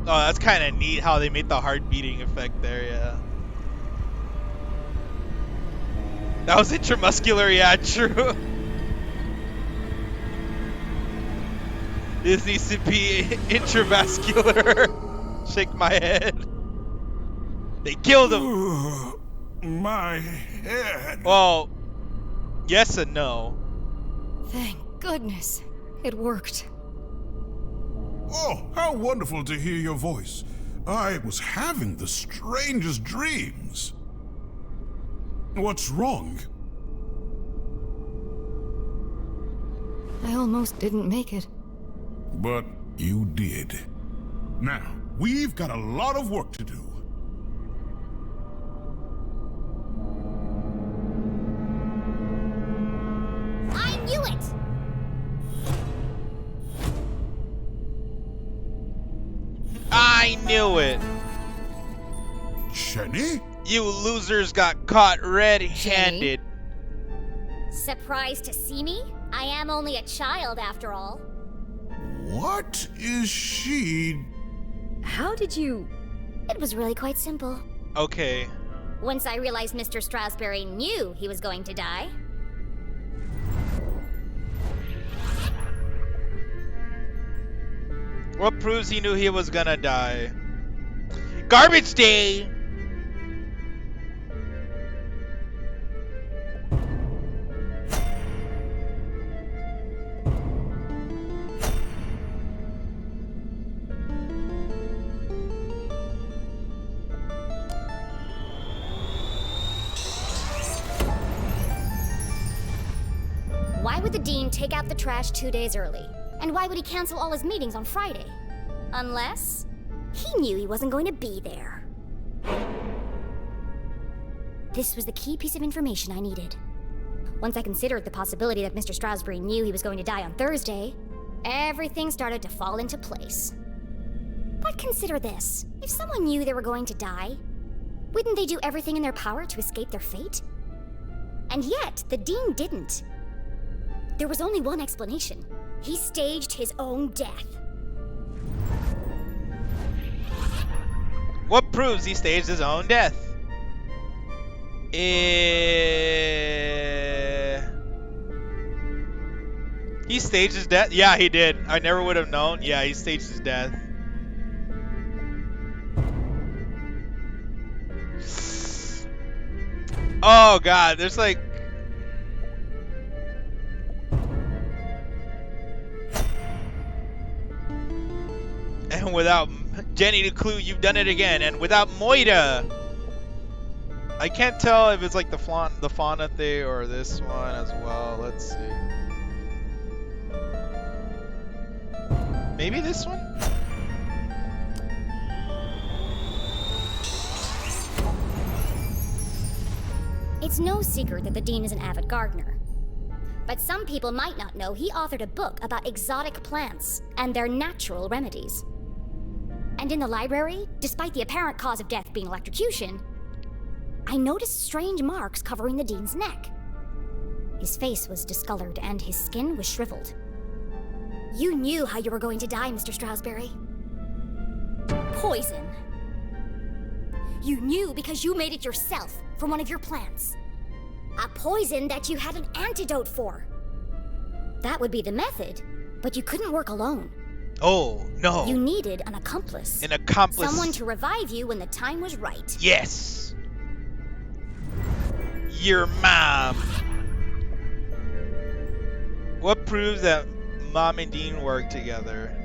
Oh, that's kind of neat how they made the heart beating effect there, yeah. That was intramuscular, yeah, true. This needs to be intravascular. Shake my head. They killed him. Ooh, my head. Well, yes and no. Thank goodness. It worked. Oh, how wonderful to hear your voice. I was having the strangest dreams. What's wrong? I almost didn't make it. But you did. Now, we've got a lot of work to do. I knew it. Jenny? You losers got caught red-handed. Surprised to see me? I am only a child after all. What is she? How did you... It was really quite simple. Okay. Once I realized Mr. Strasberry knew he was going to die. What proves he knew he was gonna die? Garbage day! Why would the Dean take out the trash 2 days early? And why would he cancel all his meetings on Friday? Unless he knew he wasn't going to be there. This was the key piece of information I needed. Once I considered the possibility that Mr. Strasberry knew he was going to die on Thursday, everything started to fall into place. But consider this. If someone knew they were going to die, wouldn't they do everything in their power to escape their fate? And yet, the Dean didn't. There was only one explanation. He staged his own death. What proves he staged his own death? He staged his death? Yeah, he did. I never would have known. Yeah, he staged his death. Oh god, there's like... And without Jenny LeClue, you've done it again. And without Moira, I can't tell if it's like the fauna thing or this one as well. Let's see. Maybe this one? It's no secret that the Dean is an avid gardener. But some people might not know he authored a book about exotic plants and their natural remedies. And in the library, despite the apparent cause of death being electrocution, I noticed strange marks covering the Dean's neck. His face was discolored and his skin was shriveled. You knew how you were going to die, Mr. Strasberry. Poison. You knew because you made it yourself from one of your plants. A poison that you had an antidote for. That would be the method, but you couldn't work alone. Oh, no. You needed an accomplice. An accomplice. Someone to revive you when the time was right. Yes. Your mom. What proves that Mom and Dean work together?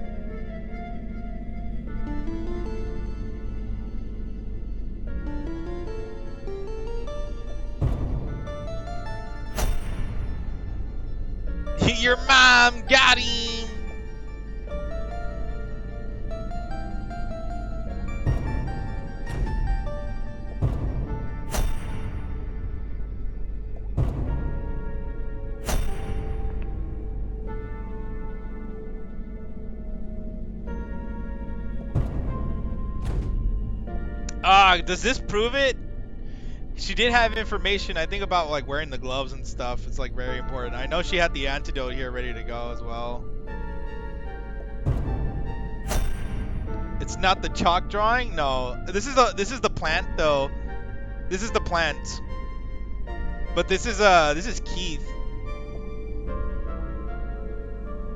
Your mom got him. Does this prove it? She did have information, I think, about like wearing the gloves and stuff. It's like very important. I know she had the antidote here ready to go as well. It's not the chalk drawing? No. This is the plant though. This is the plant. But this is Keith.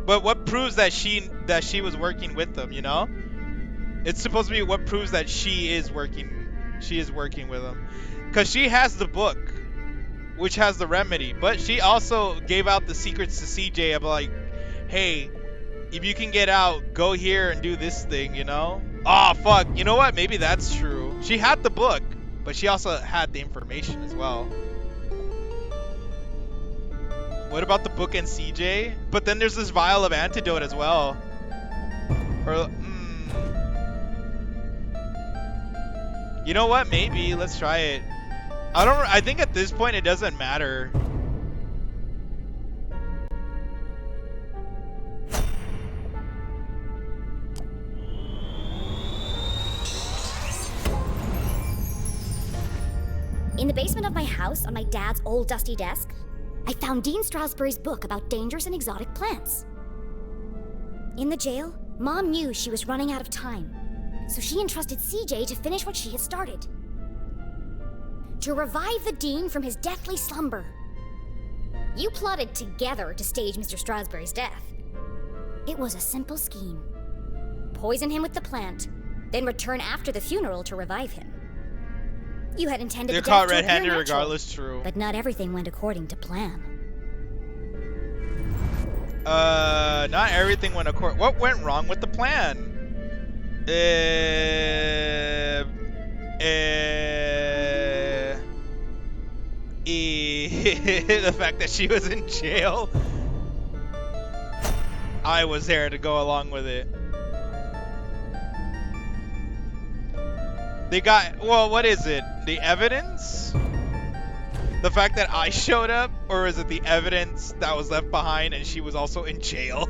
But what proves that she was working with them, you know? It's supposed to be what proves that she is working with him. Because she has the book, which has the remedy. But she also gave out the secrets to CJ of like, hey, if you can get out, go here and do this thing, you know? Oh, fuck. You know what? Maybe that's true. She had the book, but she also had the information as well. What about the book and CJ? But then there's this vial of antidote as well. Or, you know what? Maybe. Let's try it. I think at this point it doesn't matter. In the basement of my house, on my dad's old dusty desk, I found Dean Strasberry's book about dangerous and exotic plants. In the jail, Mom knew she was running out of time, so she entrusted CJ to finish what she had started. To revive the Dean from his deathly slumber. You plotted together to stage Mr. Strasberry's death. It was a simple scheme. Poison him with the plant, then return after the funeral to revive him. You had intended They're the caught death to appear red-handed natural, regardless, true. but not everything went according to plan. Not everything went according. What went wrong with the plan? The fact that she was in jail. I was there to go along with it. They got, well, what is it? The evidence? The fact that I showed up? Or is it the evidence that was left behind and she was also in jail?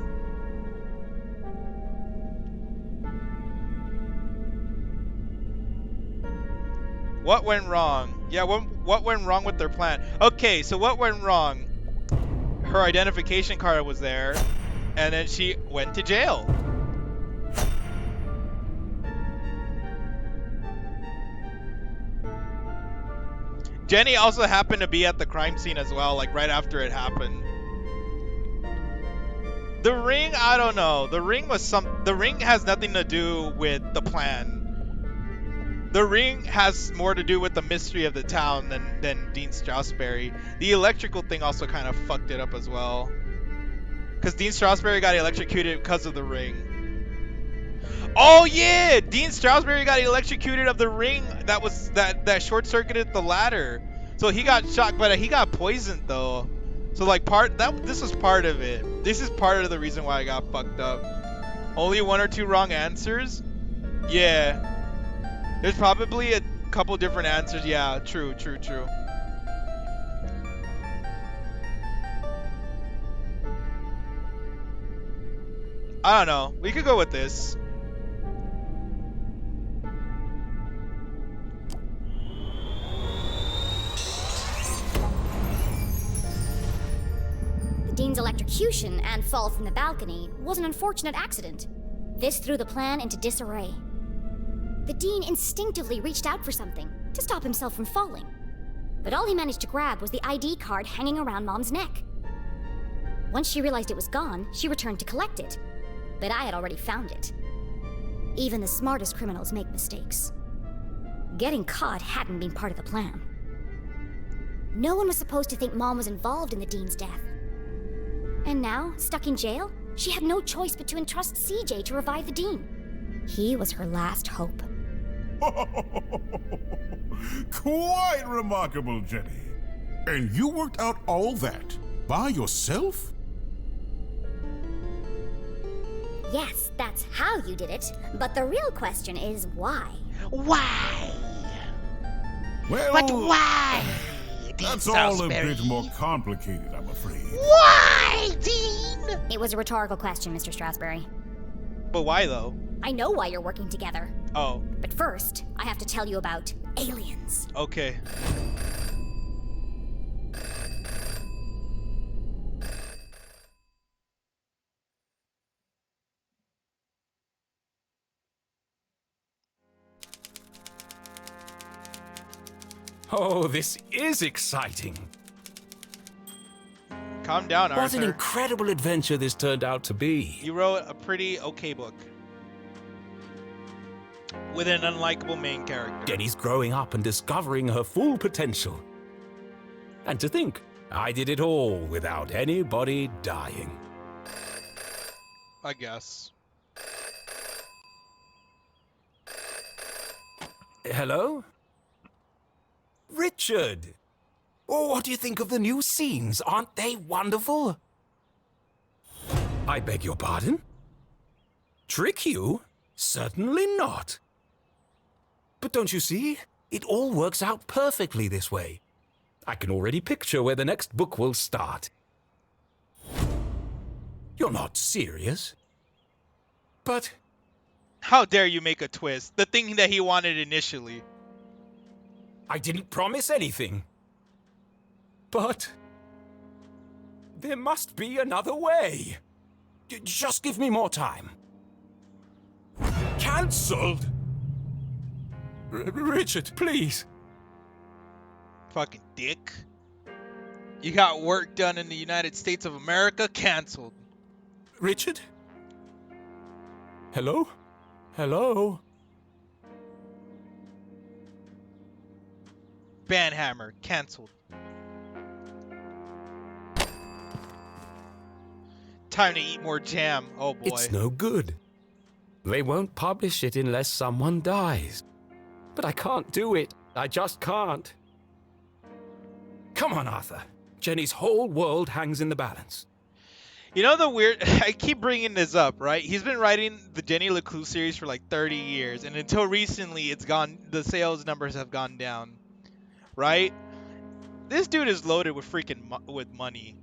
What went wrong? Yeah, what went wrong with their plan? Okay, so what went wrong? Her identification card was there, and then she went to jail. Jenny also happened to be at the crime scene as well, like right after it happened. The ring, I don't know. The ring has nothing to do with the plan. The ring has more to do with the mystery of the town than Dean Strasberry. The electrical thing also kind of fucked it up as well. Because Dean Strasberry got electrocuted because of the ring. Oh yeah! Dean Strasberry got electrocuted of the ring that short-circuited the ladder. So he got shocked, but he got poisoned though. So like this was part of it. This is part of the reason why I got fucked up. Only 1 or 2 wrong answers? Yeah. There's probably a couple different answers. Yeah, true. I don't know. We could go with this. The Dean's electrocution and fall from the balcony was an unfortunate accident. This threw the plan into disarray. The Dean instinctively reached out for something to stop himself from falling. But all he managed to grab was the ID card hanging around Mom's neck. Once she realized it was gone, she returned to collect it. But I had already found it. Even the smartest criminals make mistakes. Getting caught hadn't been part of the plan. No one was supposed to think Mom was involved in the Dean's death. And now, stuck in jail, she had no choice but to entrust CJ to revive the Dean. He was her last hope. Quite remarkable, Jenny. And you worked out all that by yourself? Yes, that's how you did it. But the real question is why? Why? Well, but why? That's all a bit more complicated, I'm afraid. Why, Dean? It was a rhetorical question, Mr. Strasberry. But why, though? I know why you're working together. Oh. But first, I have to tell you about aliens. Okay. Oh, this is exciting. Calm down, Arthur. What an incredible adventure this turned out to be. You wrote a pretty okay book. With an unlikable main character. Jenny's growing up and discovering her full potential. And to think, I did it all without anybody dying. I guess. Hello? Richard! Oh, what do you think of the new scenes? Aren't they wonderful? I beg your pardon? Trick you? Certainly not. But don't you see? It all works out perfectly this way. I can already picture where the next book will start. You're not serious? But... How dare you make a twist? The thing that he wanted initially. I didn't promise anything. But there must be another way. Just give me more time. Cancelled? Richard, please. Fucking dick. You got work done in the United States of America, canceled. Richard? Hello? Hello? Banhammer, canceled. Time to eat more jam. Oh boy. It's no good. They won't publish it unless someone dies. But I can't do it. I just can't. Come on, Arthur. Jenny's whole world hangs in the balance. You know the weird... I keep bringing this up, right? He's been writing the Jenny LeClue series for like 30 years, and until recently, it's gone. The sales numbers have gone down, right? This dude is loaded with freaking with money.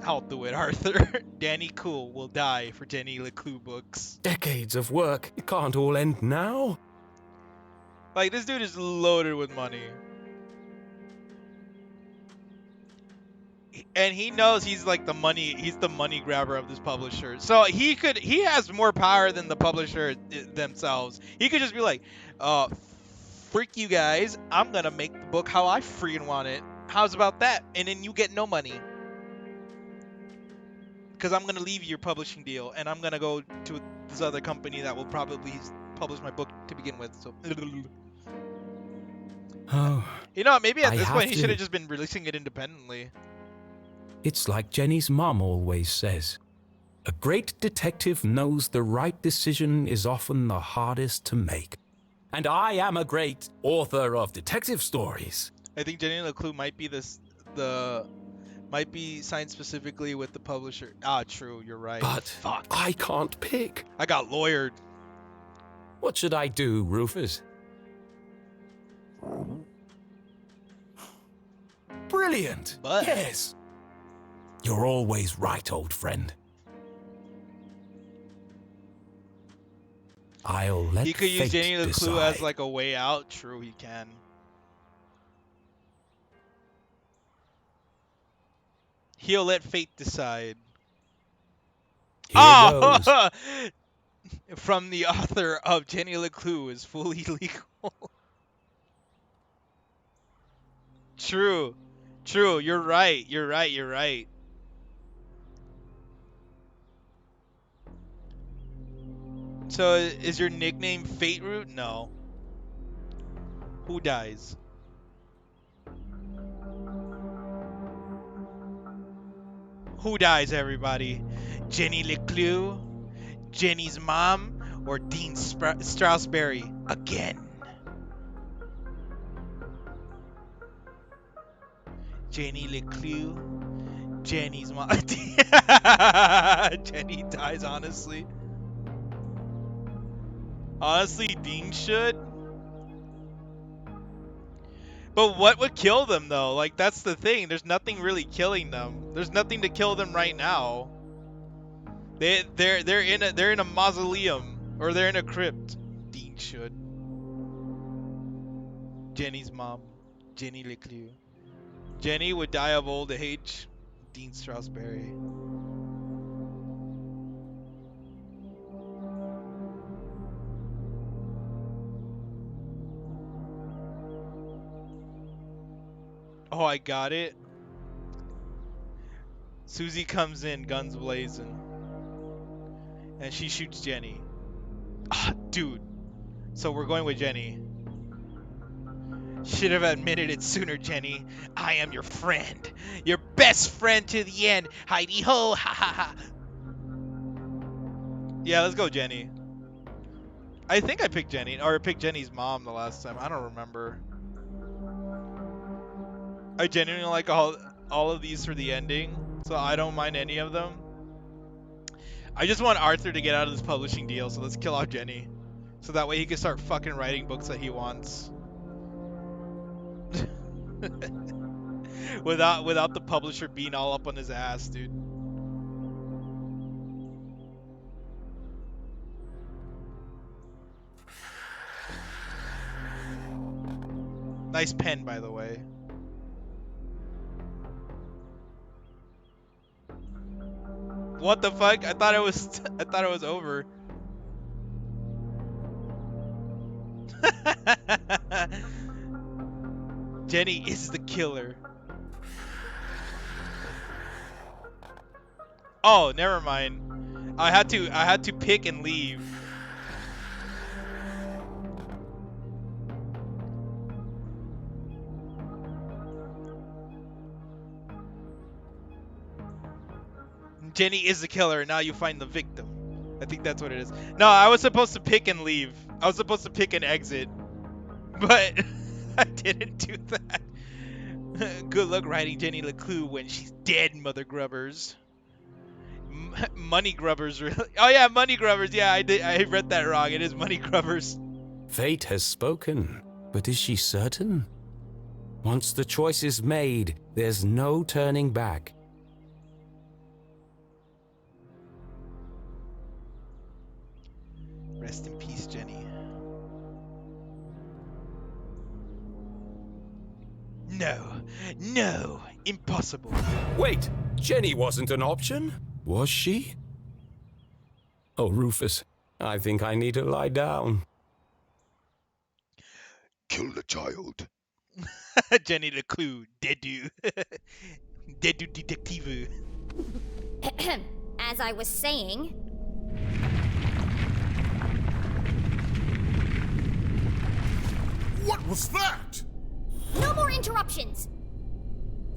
I'll do it, Arthur. Danny Cool will die for Jenny LeClue books. Decades of work. It can't all end now. Like, this dude is loaded with money. And he knows he's like the money grabber of this publisher. So he has more power than the publisher themselves. He could just be like, freak you guys, I'm gonna make the book how I freaking want it. How's about that? And then you get no money. Because I'm gonna leave your publishing deal and I'm gonna go to this other company that will probably publish my book to begin with. So oh, you know, maybe at I this have point he to- should have just been releasing it independently. It's like Jenny's mom always says. A great detective knows the right decision is often the hardest to make. And I am a great author of detective stories. I think Jenny LeClue might be might be signed specifically with the publisher. Ah, true, you're right. But Fuck. I can't pick. I got lawyered. What should I do, Rufus? Brilliant! But yes! You're always right, old friend. I'll let he could use fate Jenny LeClue decide. as like a way out. True, he can. He'll let fate decide. Here goes. Oh! From the author of Jenny LeClue is fully legal. True. True, you're right. You're right. You're right. So is your nickname Fate Root? No. Who dies? Who dies, everybody? Jenny LeClue, Jenny's mom, or Dean Straussberry again? Jenny LeClue, Jenny's mom. Jenny dies, honestly. Honestly, Dean should. But what would kill them though? Like, that's the thing. There's nothing really killing them. There's nothing to kill them right now. They're in a mausoleum, or they're in a crypt. Dean should. Jenny's mom, Jenny LeClue. Jenny would die of old age. Dean Straussberry. Oh, I got it. Susie comes in, guns blazing. And she shoots Jenny. Ah, dude. So we're going with Jenny. Should have admitted it sooner, Jenny. I am your friend. Your best friend to the end. Heidi ho, ha ha ha. Yeah, let's go, Jenny. I think I picked Jenny, or I picked Jenny's mom the last time. I don't remember. I genuinely like all of these for the ending, so I don't mind any of them. I just want Arthur to get out of this publishing deal, so let's kill off Jenny. So that way he can start fucking writing books that he wants. without the publisher being all up on his ass, dude. Nice pen, by the way. What the fuck? I thought it was over. Jenny is the killer. Oh, never mind. I had to pick and leave. Jenny is the killer. Now you find the victim. I think that's what it is. No, I was supposed to pick and leave. I was supposed to pick and exit. But I didn't do that. Good luck writing Jenny LeClue when she's dead, mother grubbers. Money grubbers, really? Oh yeah, money grubbers. Yeah, I read that wrong. It is money grubbers. Fate has spoken, but is she certain? Once the choice is made, there's no turning back. Rest in peace, Jenny. No, impossible. Wait, Jenny wasn't an option? Was she? Oh, Rufus, I think I need to lie down. Kill the child. Jenny LeClue, deadu. Deadu detective. As I was saying... What was that? No more interruptions!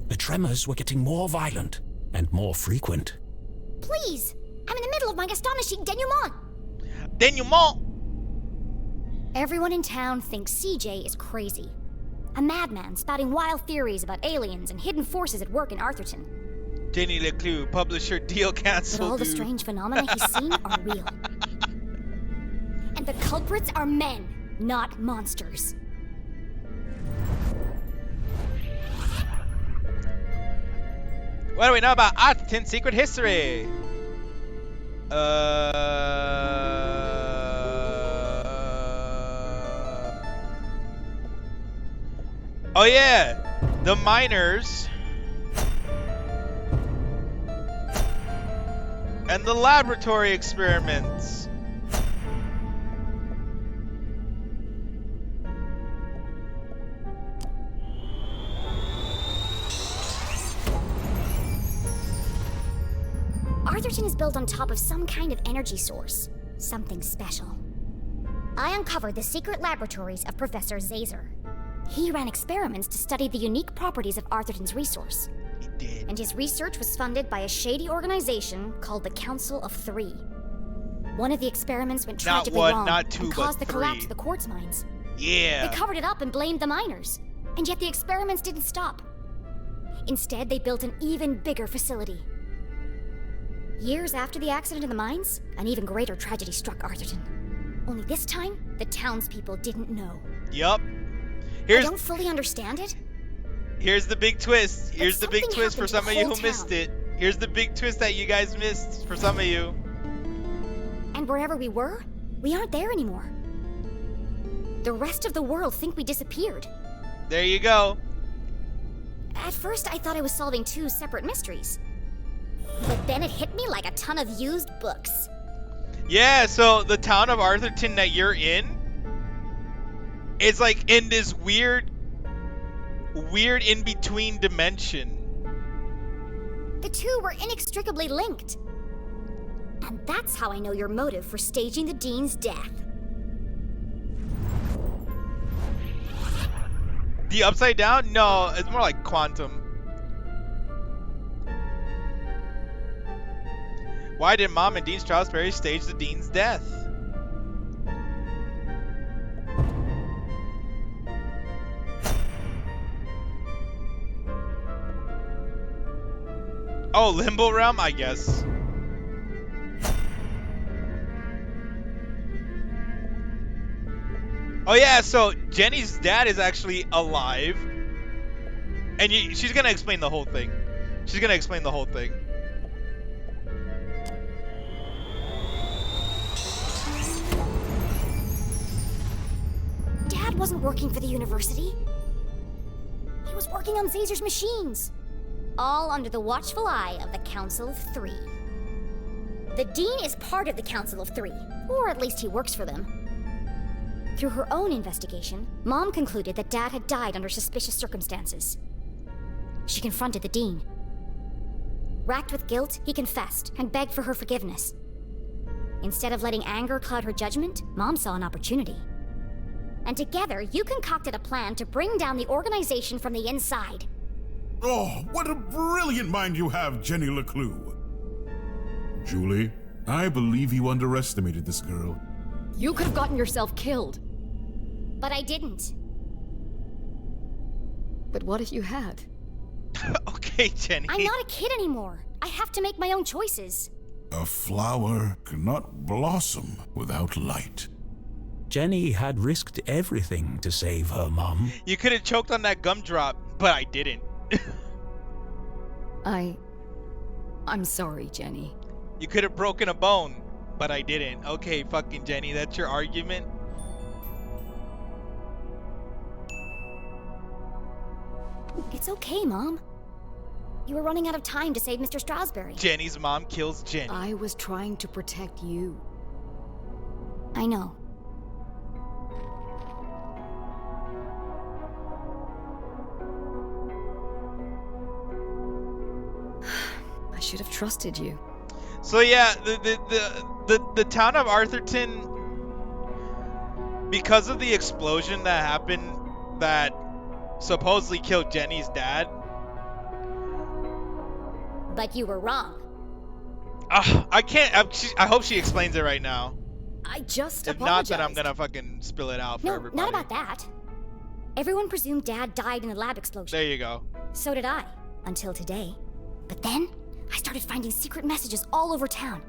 The tremors were getting more violent and more frequent. Please! I'm in the middle of my astonishing denouement! Denouement! Everyone in town thinks CJ is crazy. A madman spouting wild theories about aliens and hidden forces at work in Arthurton. Jenny LeClue, publisher deal canceled. But all the strange phenomena he's seen are real. And the culprits are men, not monsters. What do we know about Arthurton's secret history? Oh yeah, the miners and the laboratory experiments. Arthurton is built on top of some kind of energy source. Something special. I uncovered the secret laboratories of Professor Zazer. He ran experiments to study the unique properties of Arthurton's resource. He did. And his research was funded by a shady organization called the Council of Three. One of the experiments went tragically wrong not two, and caused but the three. collapse of the quartz mines. Yeah. They covered it up and blamed the miners. And yet the experiments didn't stop. Instead, they built an even bigger facility. Years after the accident in the mines, an even greater tragedy struck Arthurton. Only this time, the townspeople didn't know. Yup. I don't fully understand it. Here's the big twist. Here's the big something twist for happened to some the of you whole who missed town. it. Here's the big twist that you guys missed for some of you. And wherever we were, we aren't there anymore. The rest of the world think we disappeared. There you go. At first, I thought I was solving two separate mysteries. But then it hit me like a ton of used books. Yeah, so the town of Arthurton that you're in is like in this weird in-between dimension. The two were inextricably linked. And that's how I know your motive for staging the Dean's death. The upside down? No, it's more like quantum. Why did Mom and Dean Strasberry stage the Dean's death? Oh, Limbo Realm, I guess. Oh yeah, so Jenny's dad is actually alive. And she's gonna explain the whole thing. She's gonna explain the whole thing. Dad wasn't working for the university. working on Zazer's machines. All under the watchful eye of the Council of Three. The Dean is part of the Council of Three, or at least he works for them. Through her own investigation, Mom concluded that Dad had died under suspicious circumstances. She confronted the Dean. Racked with guilt, he confessed and begged for her forgiveness. Instead of letting anger cloud her judgment, Mom saw an opportunity. And together, you concocted a plan to bring down the organization from the inside. Oh, what a brilliant mind you have, Jenny LeClue. Julie, I believe you underestimated this girl. You could have gotten yourself killed. But I didn't. But what if you had? Okay, Jenny. I'm not a kid anymore. I have to make my own choices. A flower cannot blossom without light. Jenny had risked everything to save her mom. You could have choked on that gumdrop, but I didn't. I'm sorry, Jenny. You could have broken a bone, but I didn't. Okay, fucking Jenny, that's your argument? It's okay, Mom. You were running out of time to save Mr. Strasberry. Jenny's mom kills Jenny. I was trying to protect you. I know. I should have trusted you. So yeah, the town of Arthurton, because of the explosion that happened that supposedly killed Jenny's dad. But you were wrong. I can't. I hope she explains it right now. I just If apologized. not, then I'm gonna fucking spill it out for No, everybody. not about that. Everyone presumed Dad died in the lab explosion. There you go. So did I, until today. But then, I started finding secret messages all over town.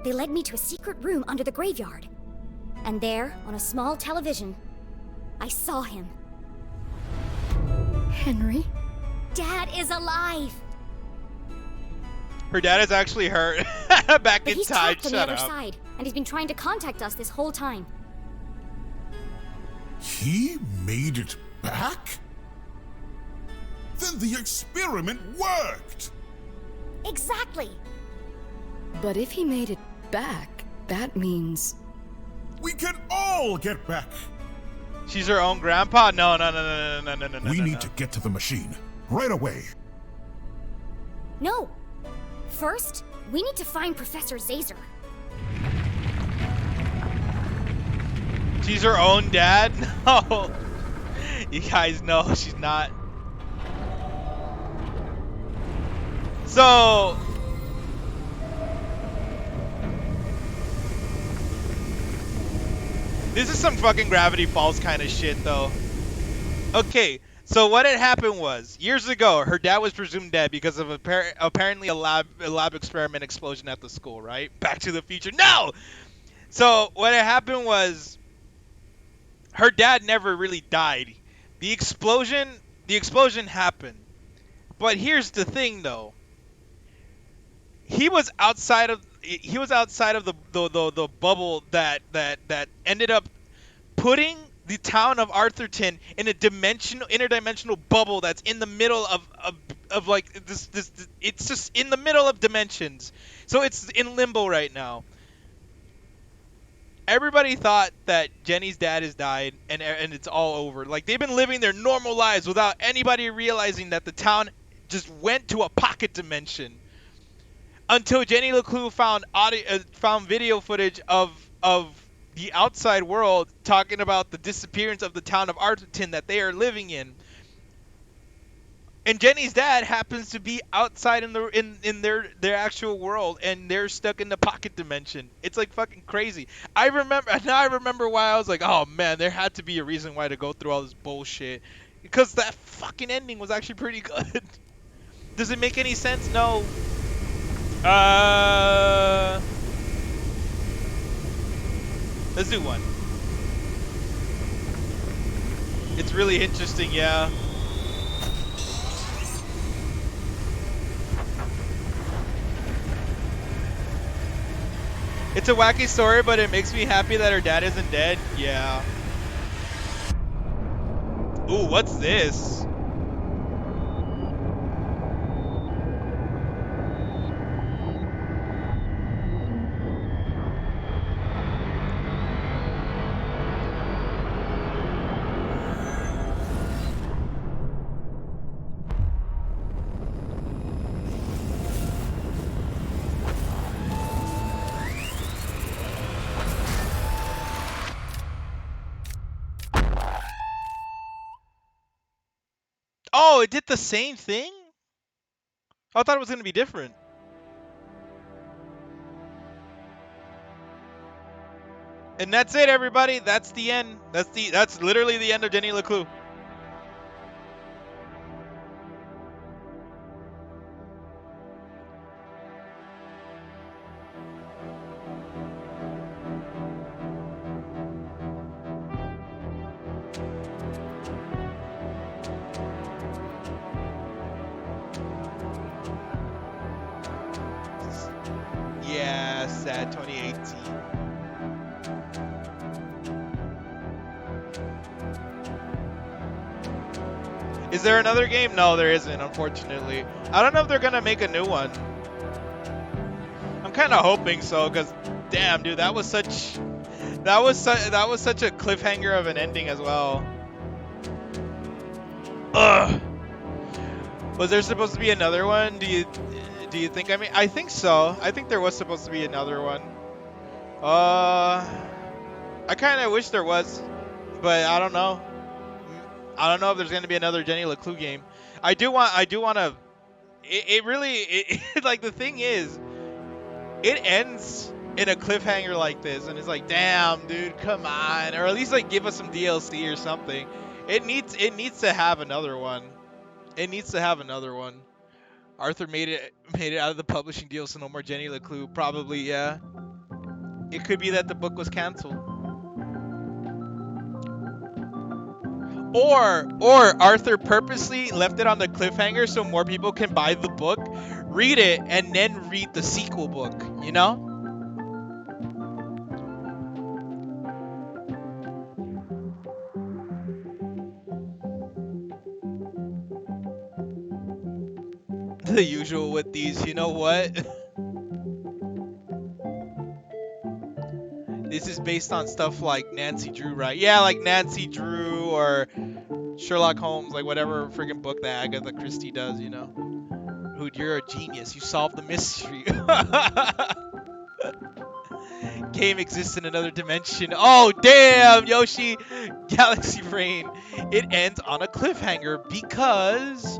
They led me to a secret room under the graveyard. And there, on a small television, I saw him. Henry? Dad is alive! Her dad is actually hurt. Back But in he's time. trapped on the Shut other up. side, and he's been trying to contact us this whole time. He made it back? Then the experiment worked! Exactly! But if he made it back, that means... We can all get back! She's her own grandpa? No. We need to get to the machine. Right away. No! First, we need to find Professor Zazer. She's her own dad? No. You guys know she's not. So... This is some fucking Gravity Falls kind of shit, though. Okay, so what had happened was, years ago, her dad was presumed dead because of apparently a lab experiment explosion at the school, right? Back to the Future. No! So what had happened was, her dad never really died. The explosion happened. But here's the thing, though. He was outside of the bubble that ended up putting the town of Arthurton in a interdimensional bubble that's in the middle of like this it's just in the middle of dimensions. So it's in limbo right now. Everybody thought that Jenny's dad has died and it's all over. Like, they've been living their normal lives without anybody realizing that the town just went to a pocket dimension. Until Jenny LeClue found video footage of the outside world talking about the disappearance of the town of Arthurton that they are living in. And Jenny's dad happens to be outside in their actual world, and they're stuck in the pocket dimension. It's like fucking crazy. I remember why I was like, oh man, there had to be a reason why to go through all this bullshit. Because that fucking ending was actually pretty good. Does it make any sense? No. Let's do one. It's really interesting, yeah. It's a wacky story, but it makes me happy that her dad isn't dead. Yeah. Ooh, what's this? Oh, it did the same thing? I thought it was gonna be different. And that's it, everybody. That's the end. That's literally the end of Jenny LeClue. Yeah, sad 2018. Is there another game? No, there isn't, unfortunately. I don't know if they're gonna make a new one. I'm kind of hoping so, cause damn, dude, that was such a cliffhanger of an ending as well. Ugh. Was there supposed to be another one? Do you think? I mean, I think so. I think there was supposed to be another one. I kind of wish there was, but I don't know. I don't know if there's gonna be another Jenny LeClue game. I do want to. It really like the thing is, it ends in a cliffhanger like this, and it's like, damn, dude, come on, or at least like give us some DLC or something. It needs to have another one. It needs to have another one. Arthur made it out of the publishing deal, so no more Jenny LeClue. Probably, yeah. It could be that the book was canceled. Or Arthur purposely left it on the cliffhanger so more people can buy the book, read it, and then read the sequel book, you know? The usual with these, you know what? This is based on stuff like Nancy Drew, right? Yeah, like Nancy Drew or Sherlock Holmes, like whatever friggin' book that Agatha Christie does, you know? Dude, you're a genius. You solved the mystery. Game exists in another dimension. Oh, damn, Yoshi! Galaxy Brain. It ends on a cliffhanger because...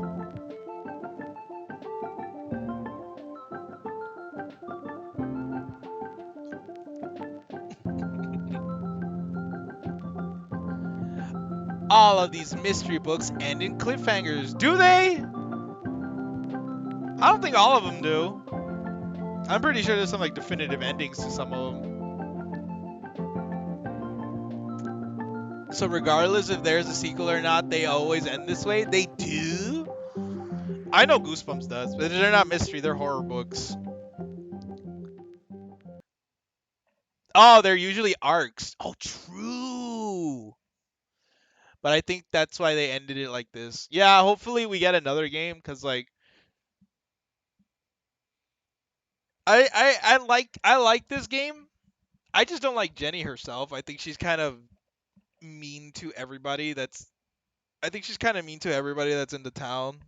all of these mystery books end in cliffhangers. Do they? I don't think all of them do. I'm pretty sure there's some like definitive endings to some of them. So regardless if there's a sequel or not, they always end this way. They do? I know Goosebumps does, but they're not mystery, they're horror books. Oh, they're usually arcs. Oh, true. But I think that's why they ended it like this. Yeah, hopefully we get another game, because like I like this game. I just don't like Jenny herself. I think she's kind of mean to everybody that's in the town.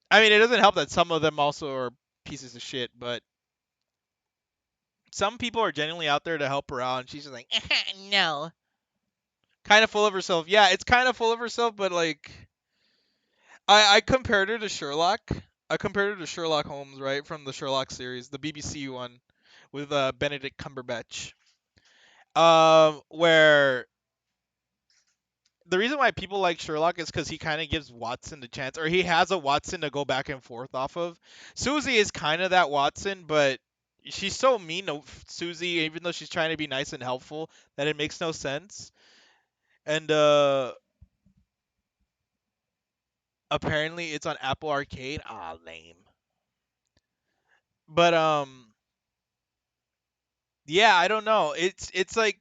I mean, it doesn't help that some of them also are pieces of shit, but some people are genuinely out there to help her out, and she's just like, no. Kind of full of herself. Yeah, it's kind of full of herself, but like, I compared her to Sherlock. I compared her to Sherlock Holmes, right, from the Sherlock series, the BBC one, with Benedict Cumberbatch. Where the reason why people like Sherlock is because he kind of gives Watson the chance, or he has a Watson to go back and forth off of. Susie is kind of that Watson, but she's so mean to Susie, even though she's trying to be nice and helpful, that it makes no sense. And apparently it's on Apple Arcade. Ah, lame. But yeah, I don't know. It's like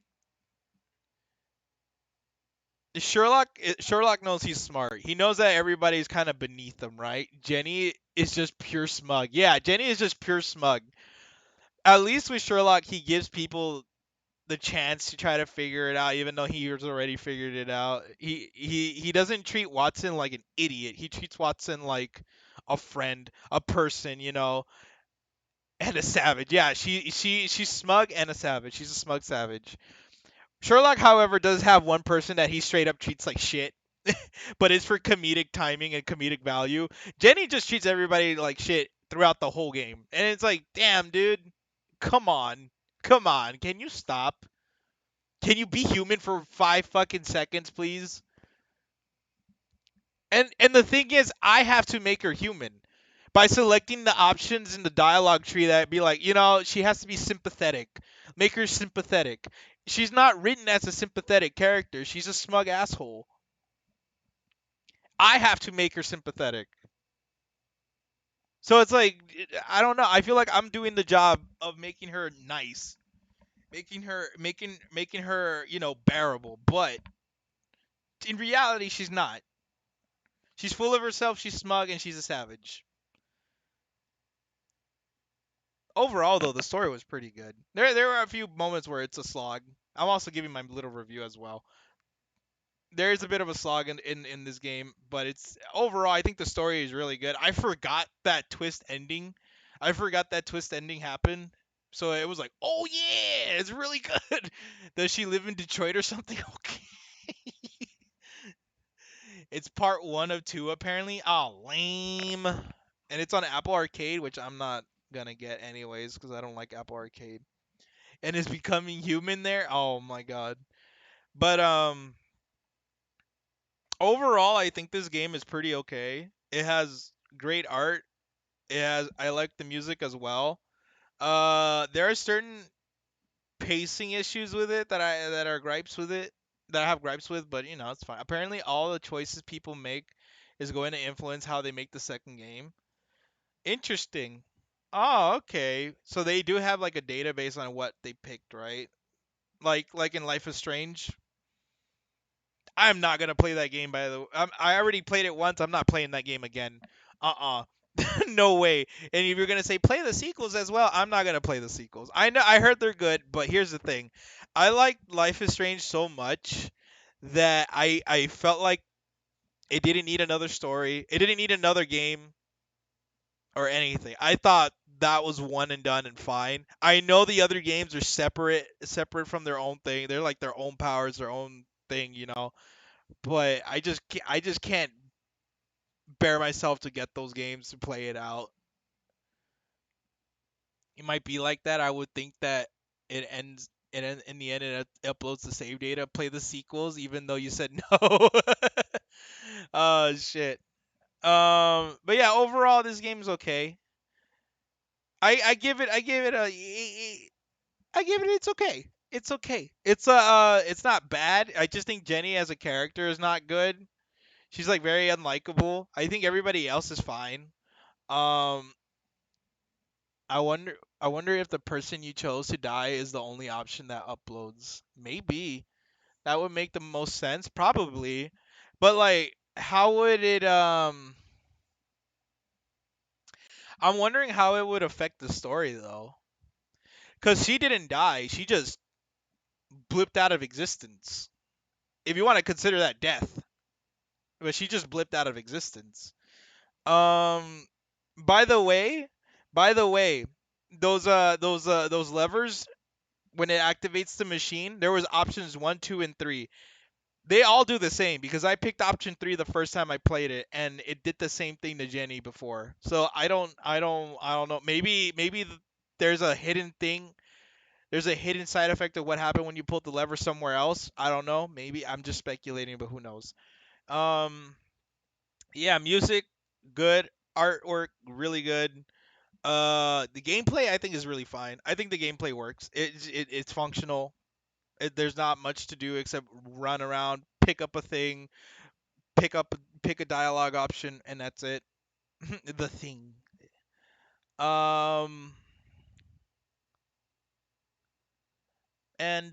Sherlock knows he's smart. He knows that everybody's kind of beneath him, right? Jenny is just pure smug. Yeah, Jenny is just pure smug. At least with Sherlock, he gives people the chance to try to figure it out, even though he has already figured it out. He doesn't treat Watson like an idiot. He treats Watson like a friend, a person, you know, and a savage. Yeah, she's smug and a savage. She's a smug savage. Sherlock, however, does have one person that he straight up treats like shit. but it's for comedic timing and comedic value. Jenny just treats everybody like shit throughout the whole game, and it's like, damn, dude, come on, come on, can you stop? Can you be human for 5 fucking seconds, please? And the thing is, I have to make her human by selecting the options in the dialogue tree that be like, she has to be sympathetic. Make her sympathetic. She's not written as a sympathetic character. She's a smug asshole. I have to make her sympathetic. So it's like, I don't know. I feel like I'm doing the job of making her nice, making her bearable. But in reality, she's not. She's full of herself. She's smug and she's a savage. Overall, though, the story was pretty good. There were a few moments where it's a slog. I'm also giving my little review as well. There is a bit of a slog in this game, but it's overall I think the story is really good. I forgot that twist ending. I forgot that twist ending happened. So it was like, oh yeah, it's really good. Does she live in Detroit or something? Okay. It's part 1 of 2 apparently. Oh, lame. And it's on Apple Arcade, which I'm not gonna get anyways because I don't like Apple Arcade. And is becoming human there. Oh my god. But overall, I think this game is pretty okay. It has great art. I like the music as well. There are certain pacing issues with it that are gripes with it that I have gripes with, but it's fine. Apparently, all the choices people make is going to influence how they make the second game. Interesting. Oh, okay. So they do have like a database on what they picked, right? Like in Life is Strange. I'm not gonna play that game by the way. I already played it once. I'm not playing that game again. Uh-uh. No way. And if you're gonna say play the sequels as well, I'm not gonna play the sequels. I know I heard they're good, but here's the thing. I like Life is Strange so much that I felt like it didn't need another story. It didn't need another game or anything. I thought that was one and done and fine. I know the other games are separate from their own thing. They're like their own powers, their own thing. But I just can't bear myself to get those games to play it out. It might be like that. I would think that it ends and in the end it uploads the save data. Play the sequels, even though you said no. Oh shit. But yeah, overall this game is okay. I give it it's okay. It's okay. It's not bad. I just think Jenny as a character is not good. She's like very unlikable. I think everybody else is fine. Um, I wonder if the person you chose to die is the only option that uploads. Maybe that would make the most sense, probably. But like, how would it? I'm wondering how it would affect the story though, because she didn't die. She just blipped out of existence. If you want to consider that death, but she just blipped out of existence. Um, by the way, by the way, those levers when it activates the machine, there was options 1, 2, and 3. They all do the same because I picked option 3 the first time I played it, and it did the same thing to Jenny before. So I don't know. Maybe there's a hidden thing. There's a hidden side effect of what happened when you pulled the lever somewhere else. I don't know. Maybe I'm just speculating, but who knows? Um, yeah, music good, artwork really good. The gameplay I think is really fine. I think the gameplay works. It's functional. There's not much to do except run around, pick up a thing, pick a dialogue option, and that's it. The thing. Um, and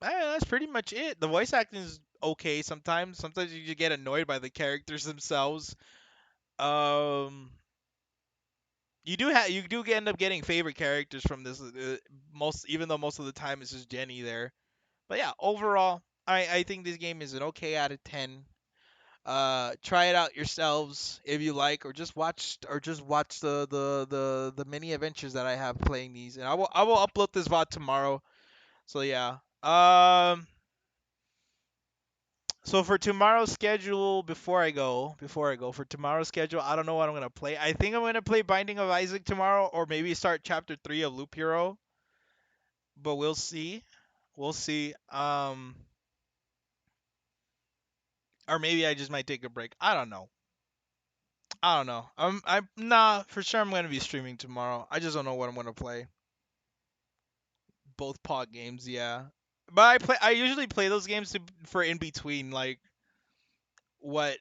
that's pretty much it. The voice acting is okay sometimes. Sometimes you just get annoyed by the characters themselves. Um, you do end up getting favorite characters from this most even though most of the time it's just Jenny there. But yeah, overall, I think this game is an okay out of 10. Try it out yourselves if you like, or just watch the mini adventures that I have playing these, and I will upload this VOD tomorrow. So yeah. So for tomorrow's schedule, before I go for tomorrow's schedule, I don't know what I'm gonna play. I think I'm gonna play Binding of Isaac tomorrow, or maybe start Chapter 3 of Loop Hero. But we'll see. We'll see. Or maybe I just might take a break. I don't know. I don't know. Nah, for sure I'm gonna be streaming tomorrow. I just don't know what I'm gonna play. Both pod games, yeah. But I usually play those games for in between, like what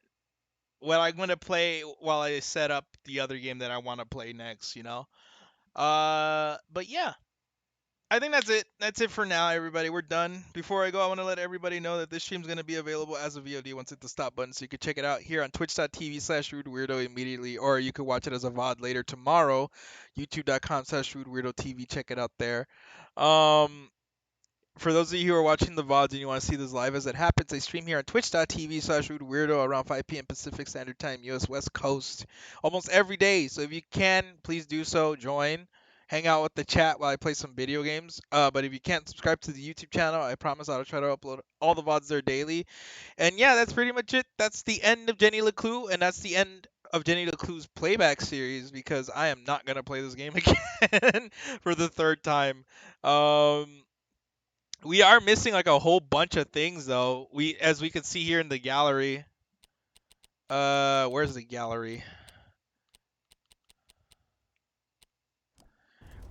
I'm gonna play while I set up the other game that I want to play next, you know. But yeah, I think that's it. That's it for now, everybody. We're done. Before I go, I want to let everybody know that this stream's going to be available as a VOD once hit the stop button, so you can check it out here on twitch.tv/rudeweirdo immediately, or you could watch it as a VOD later tomorrow, youtube.com/rudeweirdo TV. Check it out there. Um, for those of you who are watching the VODs and you want to see this live as it happens, I stream here on twitch.tv/rudeweirdo around 5 p.m. Pacific Standard Time, US West Coast, almost every day. So if you can, please do so. Join. Hang out with the chat while I play some video games. But if you can't subscribe to the YouTube channel, I promise I'll try to upload all the VODs there daily. And yeah, that's pretty much it. That's the end of Jenny LeClue, and that's the end of Jenny LeClue's Playback series, because I am not going to play this game again for the third time. We are missing like a whole bunch of things though. As we can see here in the gallery. Where's the gallery?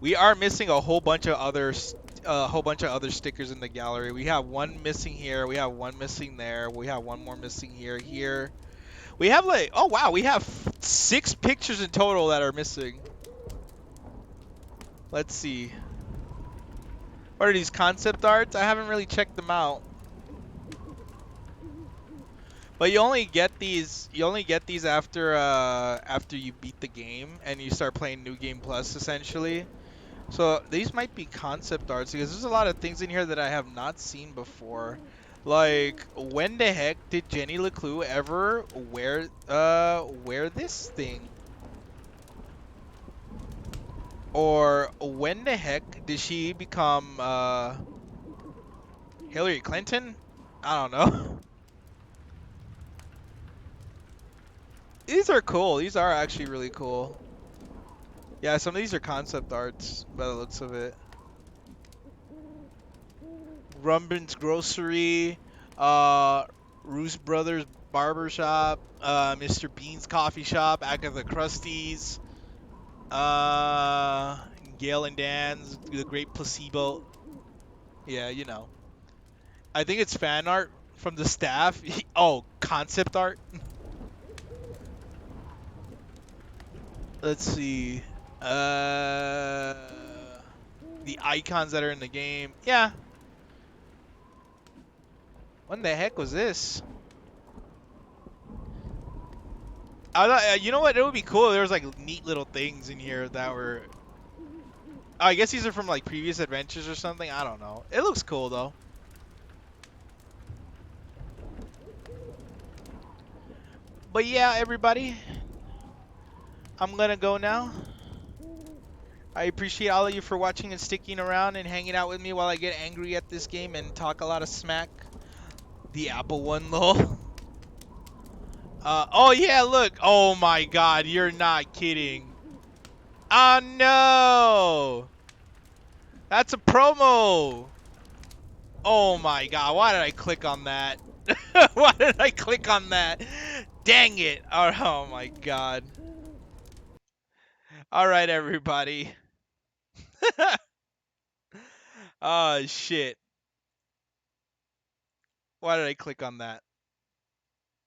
We are missing a whole bunch of other stickers in the gallery. We have one missing here. We have one missing there. We have one more missing here. Here. We have like, oh wow, we have 6 pictures in total that are missing. Let's see. What are these, concept arts? I haven't really checked them out. But you only get these after you beat the game and you start playing New Game Plus essentially. So these might be concept arts, because there's a lot of things in here that I have not seen before. Like, when the heck did Jenny LeClue ever wear this thing? Or when the heck did she become Hillary Clinton? I don't know. These are cool. These are actually really cool. Yeah, some of these are concept arts by the looks of it. Rumbin's Grocery, Roos Brothers Barbershop, Mr. Bean's Coffee Shop, Agatha Krusty's, Gail and Dan's, The Great Placebo. Yeah, you know. I think it's fan art from the staff. Oh, concept art. Let's see. The icons that are in the game. Yeah. When the heck was this? I thought, you know what? It would be cool if there was like neat little things in here that were. Oh, I guess these are from like previous adventures or something. I don't know. It looks cool though. But yeah, everybody, I'm gonna go now. I appreciate all of you for watching and sticking around and hanging out with me while I get angry at this game and talk a lot of smack. The Apple one, lol. Oh yeah, look. Oh my god, you're not kidding. Oh no! That's a promo! Oh my god, why did I click on that? Why did I click on that? Dang it! Oh my god. Alright, everybody. Oh shit. Why did I click on that?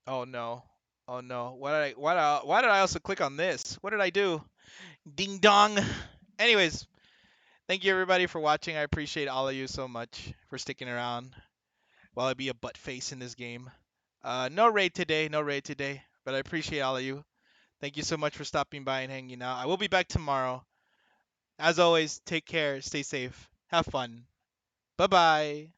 Oh no. Oh no. Why did I also click on this? What did I do? Ding dong. Anyways, thank you everybody for watching. I appreciate all of you so much for sticking around while I be a butt face in this game. No raid today, but I appreciate all of you. Thank you so much for stopping by and hanging out. I will be back tomorrow. As always, take care, stay safe, have fun. Bye-bye.